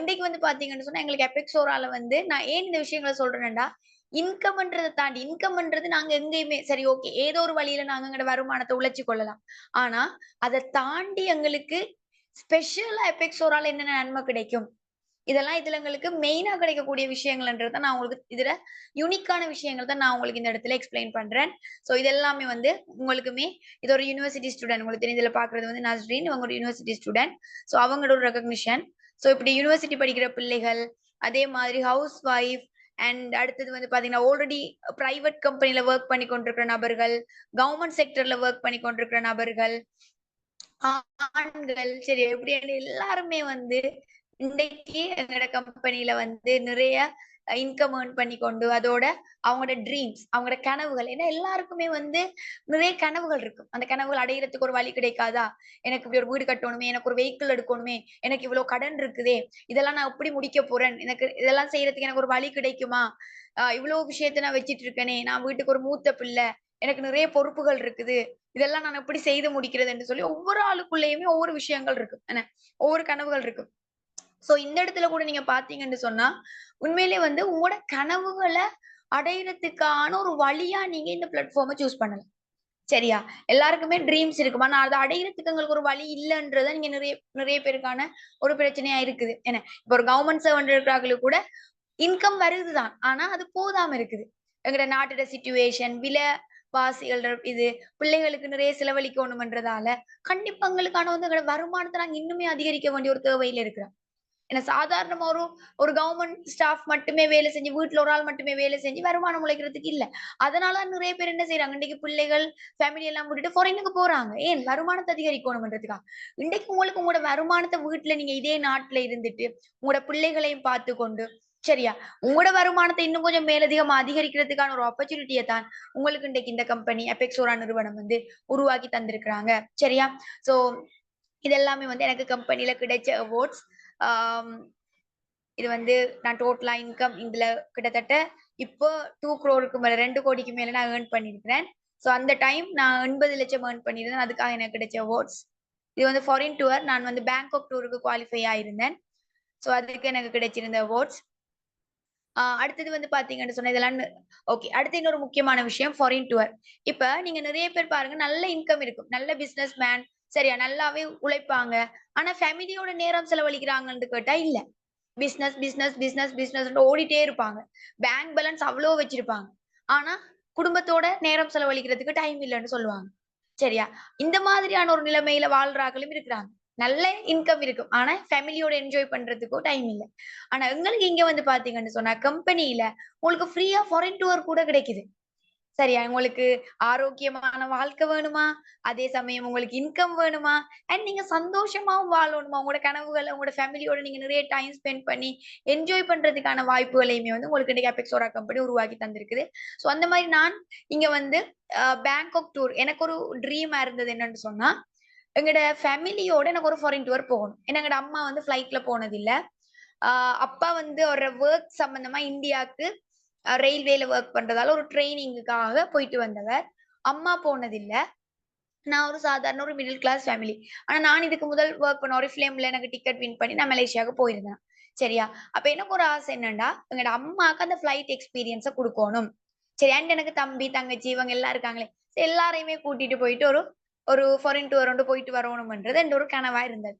இன்றைக்கு வந்து பாத்தீங்கன்னு சொன்னா எங்களுக்கு எபெக்ஸோரால வந்து நான் ஏன் இந்த விஷயங்களை சொல்றேன்டா, இன்கம்ன்றதை தாண்டி, இன்கம்ன்றது நாங்க எங்கேயுமே சரி ஓகே ஏதோ ஒரு வழியில நாங்க எங்களோட வருமானத்தை உழைச்சு கொள்ளலாம். ஆனா அதை தாண்டி எங்களுக்கு ஸ்பெஷலா எபெக்ஸோரால என்னென்ன நன்மை கிடைக்கும், இதெல்லாம் இதுல எங்களுக்கு மெயினா கிடைக்கக்கூடிய விஷயங்கள்ன்றத நான் உங்களுக்கு இதுல யூனிக்கான விஷயங்கள் தான் நான் உங்களுக்கு இந்த இடத்துல எக்ஸ்பிளைன் பண்றேன். சோ இது எல்லாமே வந்து உங்களுக்குமே, இது ஒரு யூனிவர்சிட்டி ஸ்டூடெண்ட், உங்களுக்கு தெரியும் இதுல பாக்குறது வந்து நஸ்ரீன், இவங்க ஒரு யூனிவர்சிட்டி ஸ்டூடெண்ட். சோ அவங்களோட ஒரு ரெகக்னிஷன். சோ இப்படி யூனிவர்சிட்டி படிக்கிற பிள்ளைகள், அதே மாதிரி ஹவுஸ் ஒய்ஃப், அண்ட் அடுத்தது வந்து பாத்தீங்கன்னா ஆல்ரெடி பிரைவேட் கம்பெனில ஒர்க் பண்ணி கொண்டிருக்கிற நபர்கள், கவர்மெண்ட் செக்டர்ல ஒர்க் பண்ணி கொண்டிருக்கிற நபர்கள், ஆண்கள், சரி, எப்படி எல்லாருமே வந்து இன்னைக்கு எங்களோட கம்பெனில வந்து நிறைய இன்கம் ஏர்ன் பண்ணி கொண்டு அதோட அவங்களோட ட்ரீம்ஸ், அவங்களோட கனவுகள், ஏன்னா எல்லாருக்குமே வந்து நிறைய கனவுகள் இருக்கு. அந்த கனவுகள் அடையிறதுக்கு ஒரு வழி கிடைக்காதா, எனக்கு இப்படி ஒரு வீடு கட்டணுமே, எனக்கு ஒரு வெஹிக்கிள் எடுக்கணுமே, எனக்கு இவ்வளவு கடன் இருக்குதே, இதெல்லாம் நான் எப்படி முடிக்க போறேன், எனக்கு இதெல்லாம் செய்யறதுக்கு எனக்கு ஒரு வழி கிடைக்குமா, இவ்வளவு விஷயத்த நான் வச்சிட்டு இருக்கேனே, நான் வீட்டுக்கு ஒரு மூத்த பிள்ளை, எனக்கு நிறைய பொறுப்புகள் இருக்குது, இதெல்லாம் நான் எப்படி செய்து முடிக்கிறது என்று சொல்லி ஒவ்வொரு ஆளுக்குள்ளேயுமே ஒவ்வொரு விஷயங்கள் இருக்கு, என்ன ஒவ்வொரு கனவுகள் இருக்கு. சோ இந்த இடத்துல கூட நீங்க பாத்தீங்கன்னு சொன்னா உண்மையிலே வந்து உங்களோட கனவுகளை அடையிறதுக்கான ஒரு வழியா நீங்க இந்த பிளாட்ஃபார்மை சூஸ் பண்ணலாம். சரியா, எல்லாருக்குமே ட்ரீம்ஸ் இருக்குமா, நான் அதை அடையிறதுக்கு எங்களுக்கு ஒரு வழி இல்லைன்றத நீங்க நிறைய நிறைய பேருக்கான ஒரு பிரச்சனையா இருக்குது. என்ன, இப்ப ஒரு கவர்மெண்ட் சர்வெண்ட் இருக்கிறாங்களுக்கு கூட இன்கம் வருதுதான், ஆனா அது போதாம இருக்குது. எங்கட நாட்டோட சிச்சுவேஷன், விலைவாசிகள், இது பிள்ளைகளுக்கு நிறைய செலவழிக்கணும்ன்றதால கண்டிப்பா எங்களுக்கான வந்து எங்களோட வருமானத்தை நாங்க இன்னுமே அதிகரிக்க வேண்டிய ஒரு தேவையில இருக்கிறோம். ஏன்னா சாதாரணமா ஒரு ஒரு கவர்மெண்ட் ஸ்டாஃப் மட்டுமே வேலை செஞ்சு, வீட்டுல ஒரு ஆள் மட்டுமே வேலை செஞ்சு வருமானம் உழைக்கிறதுக்கு இல்ல. அதனால நிறைய பேர் என்ன செய்யறாங்க, இன்னைக்கு பிள்ளைகள் ஃபேமிலி எல்லாம் விட்டுட்டு ஃபாரினுக்கு போறாங்க. ஏன், வருமானத்தை அதிகரிக்கணும்ன்றதுக்கா. இன்றைக்கு உங்களுக்கு உங்களோட வருமானத்தை வீட்டுல நீங்க இதே நாட்டுல இருந்துட்டு உங்களோட பிள்ளைகளையும் பார்த்து கொண்டு, சரியா, உங்களோட வருமானத்தை இன்னும் கொஞ்சம் மேலதிகமா அதிகரிக்கிறதுக்கான ஒரு ஆப்பர்ச்சுனிட்டியை தான் உங்களுக்கு இன்றைக்கு இந்த கம்பெனி அபெக்ஸோரா நிறுவனம் வந்து உருவாக்கி தந்திருக்கிறாங்க. சரியா, சோ இதெல்லாமே வந்து எனக்கு கம்பெனில கிடைச்ச அவார்ட்ஸ். இது வந்து நான் டோட்டலா இன்கம் இதுல கிட்டத்தட்ட இப்போ 2 crore மேல 2 கோடிக்கு மேல நான் ஏர்ன் பண்ணிருக்கிறேன். சோ அந்த டைம் நான் 80 லட்சம் ஏர்ன் பண்ணிருந்தேன். அதுக்காக எனக்கு கிடைச்ச அவார்ட்ஸ். இது வந்து ஃபாரின் டூர், நான் வந்து பேங்காக் டூருக்கு குவாலிஃபை ஆயிருந்தேன். சோ அதுக்கு எனக்கு கிடைச்சிருந்த அவார்ட்ஸ். அடுத்தது வந்து பாத்தீங்கன்னு சொன்னா இதெல்லாம் ஓகே. அடுத்து இன்னொரு முக்கியமான விஷயம், ஃபாரின் டூர். இப்ப நீங்க நிறைய பேர் பாருங்க, நல்ல இன்கம் இருக்கும், நல்ல பிசினஸ் மேன், சரியா, நல்லாவே உழைப்பாங்க. ஆனா ஃபேமிலியோட நேரம் செலவழிக்கிறாங்கன்னு கேட்டா இல்ல. பிசினஸ் பிசினஸ் பிசினஸ் பிசினஸ் ஓடிட்டே இருப்பாங்க. பேங்க் பேலன்ஸ் அவ்வளோ வச்சிருப்பாங்க. ஆனா குடும்பத்தோட நேரம் செலவழிக்கிறதுக்கு டைம் இல்லைன்னு சொல்லுவாங்க. சரியா, இந்த மாதிரியான ஒரு நிலைமையில வாழ்றாங்களும் இருக்கிறாங்க. நல்ல இன்கம் இருக்கும், ஆனா ஃபேமிலியோட என்ஜாய் பண்றதுக்கும் டைம் இல்ல. ஆனா எங்களுக்கு இங்க வந்து பாத்தீங்கன்னு சொன்னா கம்பெனில உங்களுக்கு ஃப்ரீயா ஃபாரின் டூர் கூட கிடைக்குது. சரியா? உங்களுக்கு ஆரோக்கியமான வாழ்க்கை வேணுமா? அதே சமயம் உங்களுக்கு இன்கம் வேணுமா? அண்ட் நீங்க சந்தோஷமாவும் வாழணுமா? உங்களோட கனவுகள உங்களோட ஃபேமிலியோட நீங்க நிறைய டைம் ஸ்பெண்ட் பண்ணி என்ஜாய் பண்றதுக்கான வாய்ப்புகளையுமே வந்து உங்களுக்கு இன்னைக்கு அபெக்ஸோரா கம்பெனி உருவாக்கி தந்திருக்குது. ஸோ அந்த மாரி நான் இங்க வந்து பேங்காக் டூர் எனக்கு ஒரு ட்ரீமா இருந்தது என்னன்னு சொன்னா, எங்கட ஃபேமிலியோட எனக்கு ஒரு ஃபாரின் டூர் போகணும். ஏன்னா எங்கட அம்மா வந்து ஃப்ளைட்ல போனதில்ல. ஆ அப்பா வந்து அவரோட வொர்க் சம்பந்தமா இந்தியாக்கு ரயில்வேல வொர்க் பண்றதால ஒரு ட்ரெய்னிங்குக்காக போயிட்டு வந்தவர். அம்மா போனதில்ல. நான் ஒரு சாதாரண ஒரு மிடில் கிளாஸ் ஃபேமிலி. ஆனா நான் இதுக்கு முதல் வொர்க் பண்ண Oriflamல எனக்கு டிக்கெட் வின் பண்ணி நான் மலேசியாவுக்கு போயிருந்தேன். சரியா? அப்ப எனக்கு ஒரு ஆசை என்னன்னா, எங்கட அம்மாக்கு அந்த ஃப்ளைட் எக்ஸ்பீரியன்ஸ குடுக்கோணும். சரி அண்ட் எனக்கு தம்பி, தங்கச்சி இவங்க எல்லாம் இருக்காங்களே. எல்லாரையுமே கூட்டிட்டு போயிட்டு ஒரு ஒரு ஃபாரின் டூர் ஒண்டு போயிட்டு வரணும்ன்றது என்ற ஒரு கனவா இருந்தது.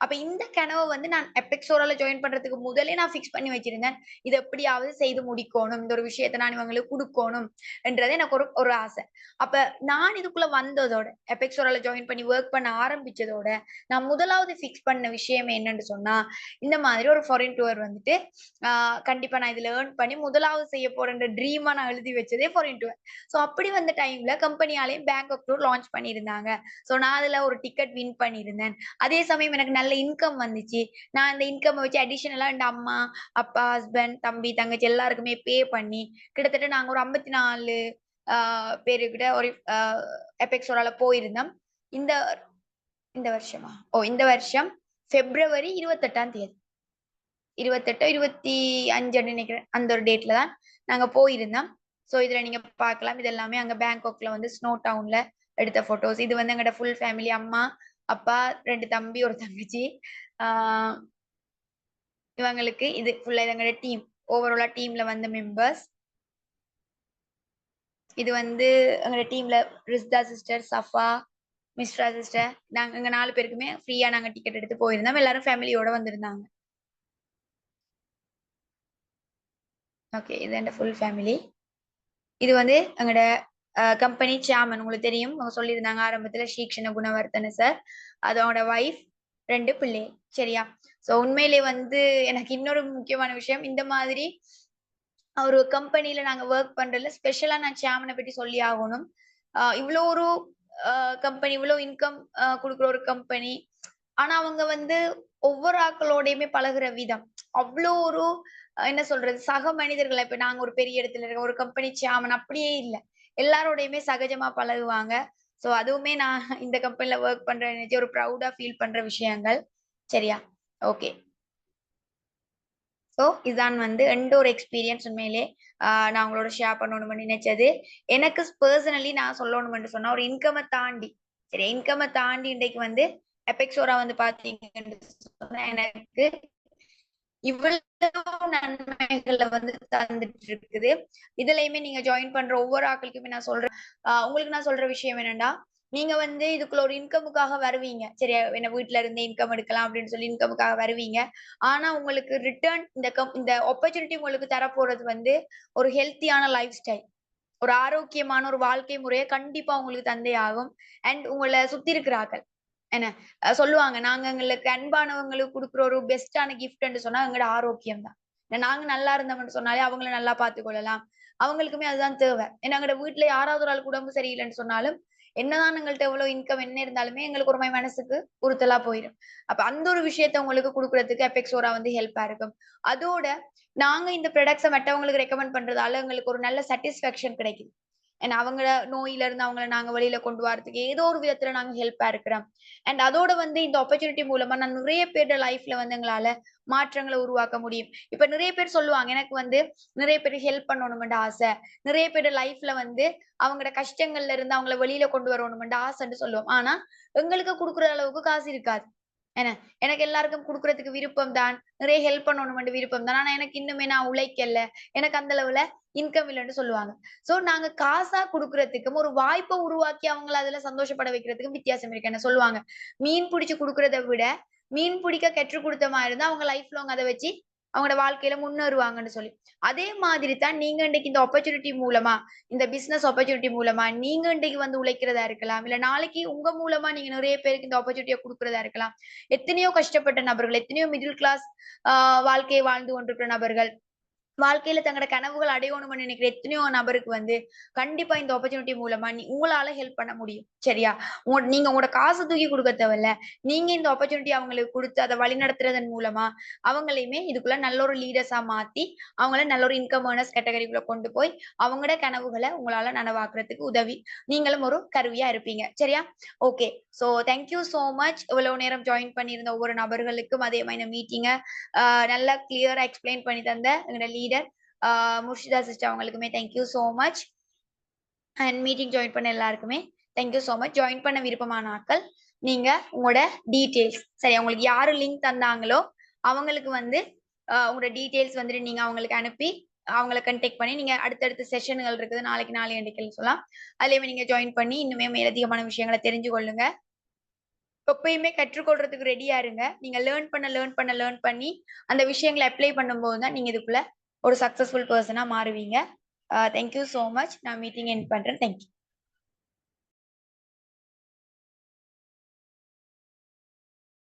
அப்ப இந்த கனவ வந்து நான் எபெக்ஸோரால ஜாயின் பண்றதுக்கு முதலே நான் ஃபிக்ஸ் பண்ணி வச்சிருந்தேன். இத எப்படியாவது செய்து முடிக்கோணும். இந்த ஒரு விஷயத்த நான் இவங்களுக்கு குடுக்கோணும் என்றது எனக்கு ஒரு ஒரு ஆசை. அப்ப நான் இதுக்குள்ள வந்ததோட, எபெக்ஸோரால ஜாயின் பண்ணி வொர்க் பண்ண ஆரம்பிச்சதோட, நான் முதலாவது ஃபிக்ஸ் பண்ண விஷயமே என்னன்னு சொன்னா, இந்த மாதிரி ஒரு ஃபாரின் டூர் வந்துட்டு, ஆ கண்டிப்பா நான் இதுல ஏர்ன் பண்ணி முதலாவது செய்ய போறேன்ற ட்ரீமா நான் எழுதி வச்சதே ஃபாரின் டூர். ஸோ அப்படி வந்த டைம்ல கம்பெனியாலயும் பேங்காக் டூர் லான்ச் பண்ணியிருந்தாங்க. ஸோ நான் அதுல ஒரு டிக்கெட் வின் பண்ணியிருந்தேன். அதே சமயம் எனக்கு நல்ல இன்கம் வந்துச்சு. நான் அந்த இன்கம் வச்சு அடிஷனலா எங்க அம்மா, அப்பா, ஹஸ்பண்ட், தம்பி, தங்கச்சி எல்லாருக்குமே பே பண்ணி, கிட்டத்தட்ட நாங்க ஒரு 54 ஆ பேருகிட்ட ஒரு எபெக்ஸோரால போயிருந்தோம். இந்த இந்த வருஷமா? இந்த வருஷம் பிப்ரவரி 28ஆம் தேதி. 28, 25 நினைக்கிறேன். அந்த ஒரு டேட்ல தான் நாங்க போயிருந்தோம். ஸோ இதுல நீங்க பார்க்கலாம். இது எல்லாமே அங்க பேங்காக்ல வந்து ஸ்னோ டவுன்ல எடுத்த ஃபோட்டோஸ். இது வந்து எங்கட ஃபுல் ஃபேமிலி அம்மா, அப்பா, 2 தம்பி, 1 தங்கச்சி. ஆ இவங்களுக்கு இது ஃபுல்லா இது எங்கட டீம். ஓவராலா டீம்ல வந்த மெம்பர்ஸ். இது வந்து எங்கட டீம்ல ரிஸ்தா சிஸ்டர், சஃபா, மிஸ்ரா சிஸ்டர். நாங்க எங்க 4 பேருக்குமே ஃப்ரீயா நாங்க டிக்கெட் எடுத்து போயிருந்தோம். எல்லாரும் ஃபேமிலியோட வந்திருந்தாங்க. ஓகே. இது எங்க ஃபுல் ஃபேமிலி. இது வந்து எங்கட கம்பெனி சேர்மன் உங்களுக்கு தெரியும். அவங்க சொல்லியிருந்தாங்க ஆரம்பத்துல ஸ்ரீக்ஷண குணவர்த்தன சார். அதோட வைஃப் 2 பிள்ளை. சரியா? ஸோ உண்மையிலே வந்து எனக்கு இன்னொரு முக்கியமான விஷயம், இந்த மாதிரி ஒரு கம்பெனில நாங்க வொர்க் பண்றதுல ஸ்பெஷலா நான் சேர்மன பத்தி சொல்லி ஆகணும். இவ்ளோ ஒரு கம்பெனி இவ்ளோ இன்கம் குடுக்குற ஒரு கம்பெனி. ஆனா அவங்க வந்து ஒவ்வொரு ஆட்களோடையுமே பழகுற விதம். அவ்ளோ ஒரு என்ன சொல்றது? சக மனிதர்கள இப்ப நாங்க ஒரு பெரிய இடத்துல இருக்க ஒரு கம்பெனி சேர்மன் அப்படியே இல்ல. எல்லாரோடையுமே சகஜமா பழகுவாங்க. ஸோ அதுவுமே நான் இந்த கம்பெனில வொர்க் பண்றேன்னு நெனச்சு ஒரு ப்ரவுடா ஃபீல் பண்ற விஷயங்கள். சரியா? ஓகே. ஸோ இதான் வந்து எந்த ஒரு எக்ஸ்பீரியன்ஸ் உண்மையிலே நான் உங்களோட ஷேர் பண்ணணும்னு நினைச்சது. எனக்கு பெர்சனலி நான் சொல்லணும்னு சொன்னா, ஒரு இன்கம்ம தாண்டி, சரி இன்கம்ம தாண்டி இன்றைக்கு வந்து எபெக்ஸோரா வந்து பார்த்தீங்கன்னு சொன்னா, எனக்கு இவ்வளவு நன்மைகள வந்து தந்துட்டு இருக்குது. இதுலயுமே நீங்க ஜாயின் பண்ற ஒவ்வொரு ஆட்களுக்குமே நான் சொல்றேன். உங்களுக்கு நான் சொல்ற விஷயம் என்னன்னா, நீங்க வந்து இதுக்குள்ள ஒரு இன்கமுக்காக வருவீங்க. சரியா? என்ன வீட்ல இருந்தே இன்கம் எடுக்கலாம் அப்படின்னு சொல்லி இன்கமுக்காக வருவீங்க. ஆனா உங்களுக்கு ரிட்டர்ன் இந்த ஆப்பர்ச்சுனிட்டி உங்களுக்கு தரப்போறது வந்து ஒரு ஹெல்த்தியான லைஃப் ஸ்டைல். ஒரு ஆரோக்கியமான ஒரு வாழ்க்கை முறைய கண்டிப்பா உங்களுக்கு தந்தே ஆகும். அண்ட் உங்கள சுத்தி இருக்கிற ஆட்கள். என்ன சொல்லுவாங்க. நாங்க எங்களுக்கு அன்பானவங்களுக்கு குடுக்குற ஒரு பெஸ்ட்டான கிஃப்ட்ன்னு சொன்னா எங்களோட ஆரோக்கியம் தான். நாங்க நல்லா இருந்தோம்ன்னு சொன்னாலே அவங்கள நல்லா பார்த்துக் கொள்ளலாம். அவங்களுக்குமே அதுதான் தேவை. ஏன்னா எங்கட வீட்ல யாராவது ஒரு ஆளுக்கு உடம்பு சரியில்லன்னு சொன்னாலும், என்னதான் எங்கள்ட்ட எவ்வளவு இன்கம் என்ன இருந்தாலுமே எங்களுக்கு ஒரு மாரி மனசுக்கு உறுத்தலா போயிரும். அப்ப அந்த ஒரு விஷயத்த உங்களுக்கு குடுக்குறதுக்கு அபெக்ஸோரா வந்து ஹெல்ப்பா இருக்கும். அதோட நாங்க இந்த ப்ராடக்ட்ஸ மத்தவங்களுக்கு ரெக்கமெண்ட் பண்றதால எங்களுக்கு ஒரு நல்ல சாட்டிஸ்ஃபேக்ஷன் கிடைக்குது. ஏன்னா அவங்கள நோயில இருந்து அவங்கள நாங்க வெளியில கொண்டு வரதுக்கு ஏதோ ஒரு விதத்துல நாங்க ஹெல்ப்பா இருக்கிறோம். அண்ட் அதோட வந்து இந்த ஆப்பர்ச்சுனிட்டி மூலமா நான் நிறைய பேரோட லைஃப்ல வந்து எங்களால மாற்றங்கள உருவாக்க முடியும். இப்ப நிறைய பேர் சொல்லுவாங்க, எனக்கு வந்து நிறைய பேருக்கு ஹெல்ப் பண்ணணும்னு ஆசை. நிறைய பேரோட லைஃப்ல வந்து அவங்களோட கஷ்டங்கள்ல இருந்து அவங்கள வெளியில கொண்டு வரணும்னு ஆசைன்னு சொல்லுவோம். ஆனா எங்களுக்கு குடுக்குற அளவுக்கு காசு இருக்காது. என்ன எனக்கு எல்லாருக்கும் குடுக்குறதுக்கு விருப்பம் தான். நிறைய ஹெல்ப் பண்ணணும்னு விருப்பம் தான். ஆனா எனக்கு இன்னுமே நான் உழைக்கல. எனக்கு அந்த அளவுல இன்கம் இல்லன்னு சொல்லுவாங்க. சோ நாங்க காசா குடுக்குறதுக்கும், ஒரு வாய்ப்ப உருவாக்கி அவங்கள அதுல சந்தோஷப்பட வைக்கிறதுக்கும் வித்தியாசம் இருக்கு. என்ன சொல்லுவாங்க, மீன் புடிச்சு குடுக்குறத விட, மீன் பிடிக்க கற்றுக் குடுத்த மாரி இருந்தா அவங்க லைஃப் லாங் அத வச்சு அவங்களோட வாழ்க்கையில முன்னேறுவாங்கன்னு சொல்லி. அதே மாதிரி தான் நீங்க இன்னைக்கு இந்த ஆப்பர்ச்சுனிட்டி மூலமா, இந்த பிசினஸ் ஆப்பர்ச்சுனிட்டி மூலமா நீங்க இன்னைக்கு வந்து உழைக்கிறதா இருக்கலாம். இல்ல நாளைக்கு உங்க மூலமா நீங்க நிறைய பேருக்கு இந்த ஆப்பர்ச்சுனிட்டிய குடுக்குறதா இருக்கலாம். எத்தனையோ கஷ்டப்பட்ட நபர்கள், எத்தனையோ மிடில் கிளாஸ் வாழ்க்கையை வாழ்ந்து கொண்டிருக்கிற நபர்கள் வாழ்க்கையில தங்களோட கனவுகள் அடையணும்னு நினைக்கிற எத்தனையோ நபருக்கு வந்து கண்டிப்பா இந்த ஆப்பர்ச்சுனிட்டி மூலமா உங்களால ஹெல்ப் பண்ண முடியும். சரியா? நீங்க உங்களோட காசு தூக்கி குடுக்க தேவையில்ல. நீங்க இந்த ஆப்பர்ச்சுனிட்டி அவங்களுக்கு குடுத்து அத வழிநடத்துறதன் மூலமா அவங்களையுமே இதுக்குள்ள நல்ல ஒரு லீடர்ஸா மாத்தி, அவங்கள நல்ல ஒரு இன்கம் ஏர்னர்ஸ் கேட்டகரிக்குள்ள கொண்டு போய் அவங்களோட கனவுகள உங்களால நனவாக்குறதுக்கு நீங்களும் ஒரு கருவியா இருப்பீங்க. சரியா? Okay. So thank you so much. இவ்வளவு நேரம் ஜாயின் பண்ணியிருந்த ஒவ்வொரு நபர்களுக்கும் அதே மாரி இந்த மீட்டிங்க நல்லா கிளியரா எக்ஸ்பிளைன் பண்ணி தந்த எங்களோட லீடர் முர்ஷிதா சிஸ்டர் அவங்களுக்குமே thank you so much. And meeting join பண்ண எல்லாருக்குமே thank you so much. Join பண்ண விருப்பமான ஆட்கள் நீங்க உங்களோட டீடைல்ஸ் சரி உங்களுக்கு யாரு லிங்க் தந்தாங்களோ அவங்களுக்கு வந்து உங்களோட டீடைல்ஸ் வந்துட்டு நீங்க அவங்களுக்கு அனுப்பி அவங்கள கண்டெக்ட் பண்ணி நீங்க அடுத்தடுத்த செஷன்கள் இருக்குது நாளைக்கு நாளை அன்றைக்கு சொல்லலாம். அதுலயுமே நீங்க ஜாயின் பண்ணி இன்னுமே மேலதிகமான விஷயங்களை தெரிஞ்சு கொள்ளுங்க. எப்பயுமே கற்றுக்கொள்றதுக்கு ரெடியா இருங்க. நீங்க லேர்ன் பண்ணி அந்த விஷயங்களை அப்ளை பண்ணும்போது தான் நீங்க இதுக்குள்ள ஒரு சக்சஸ்ஃபுல் பெர்சனா மாறுவீங்க. Thank you so much. நான் மீட்டிங் எண்ட் பண்றேன். Thank you.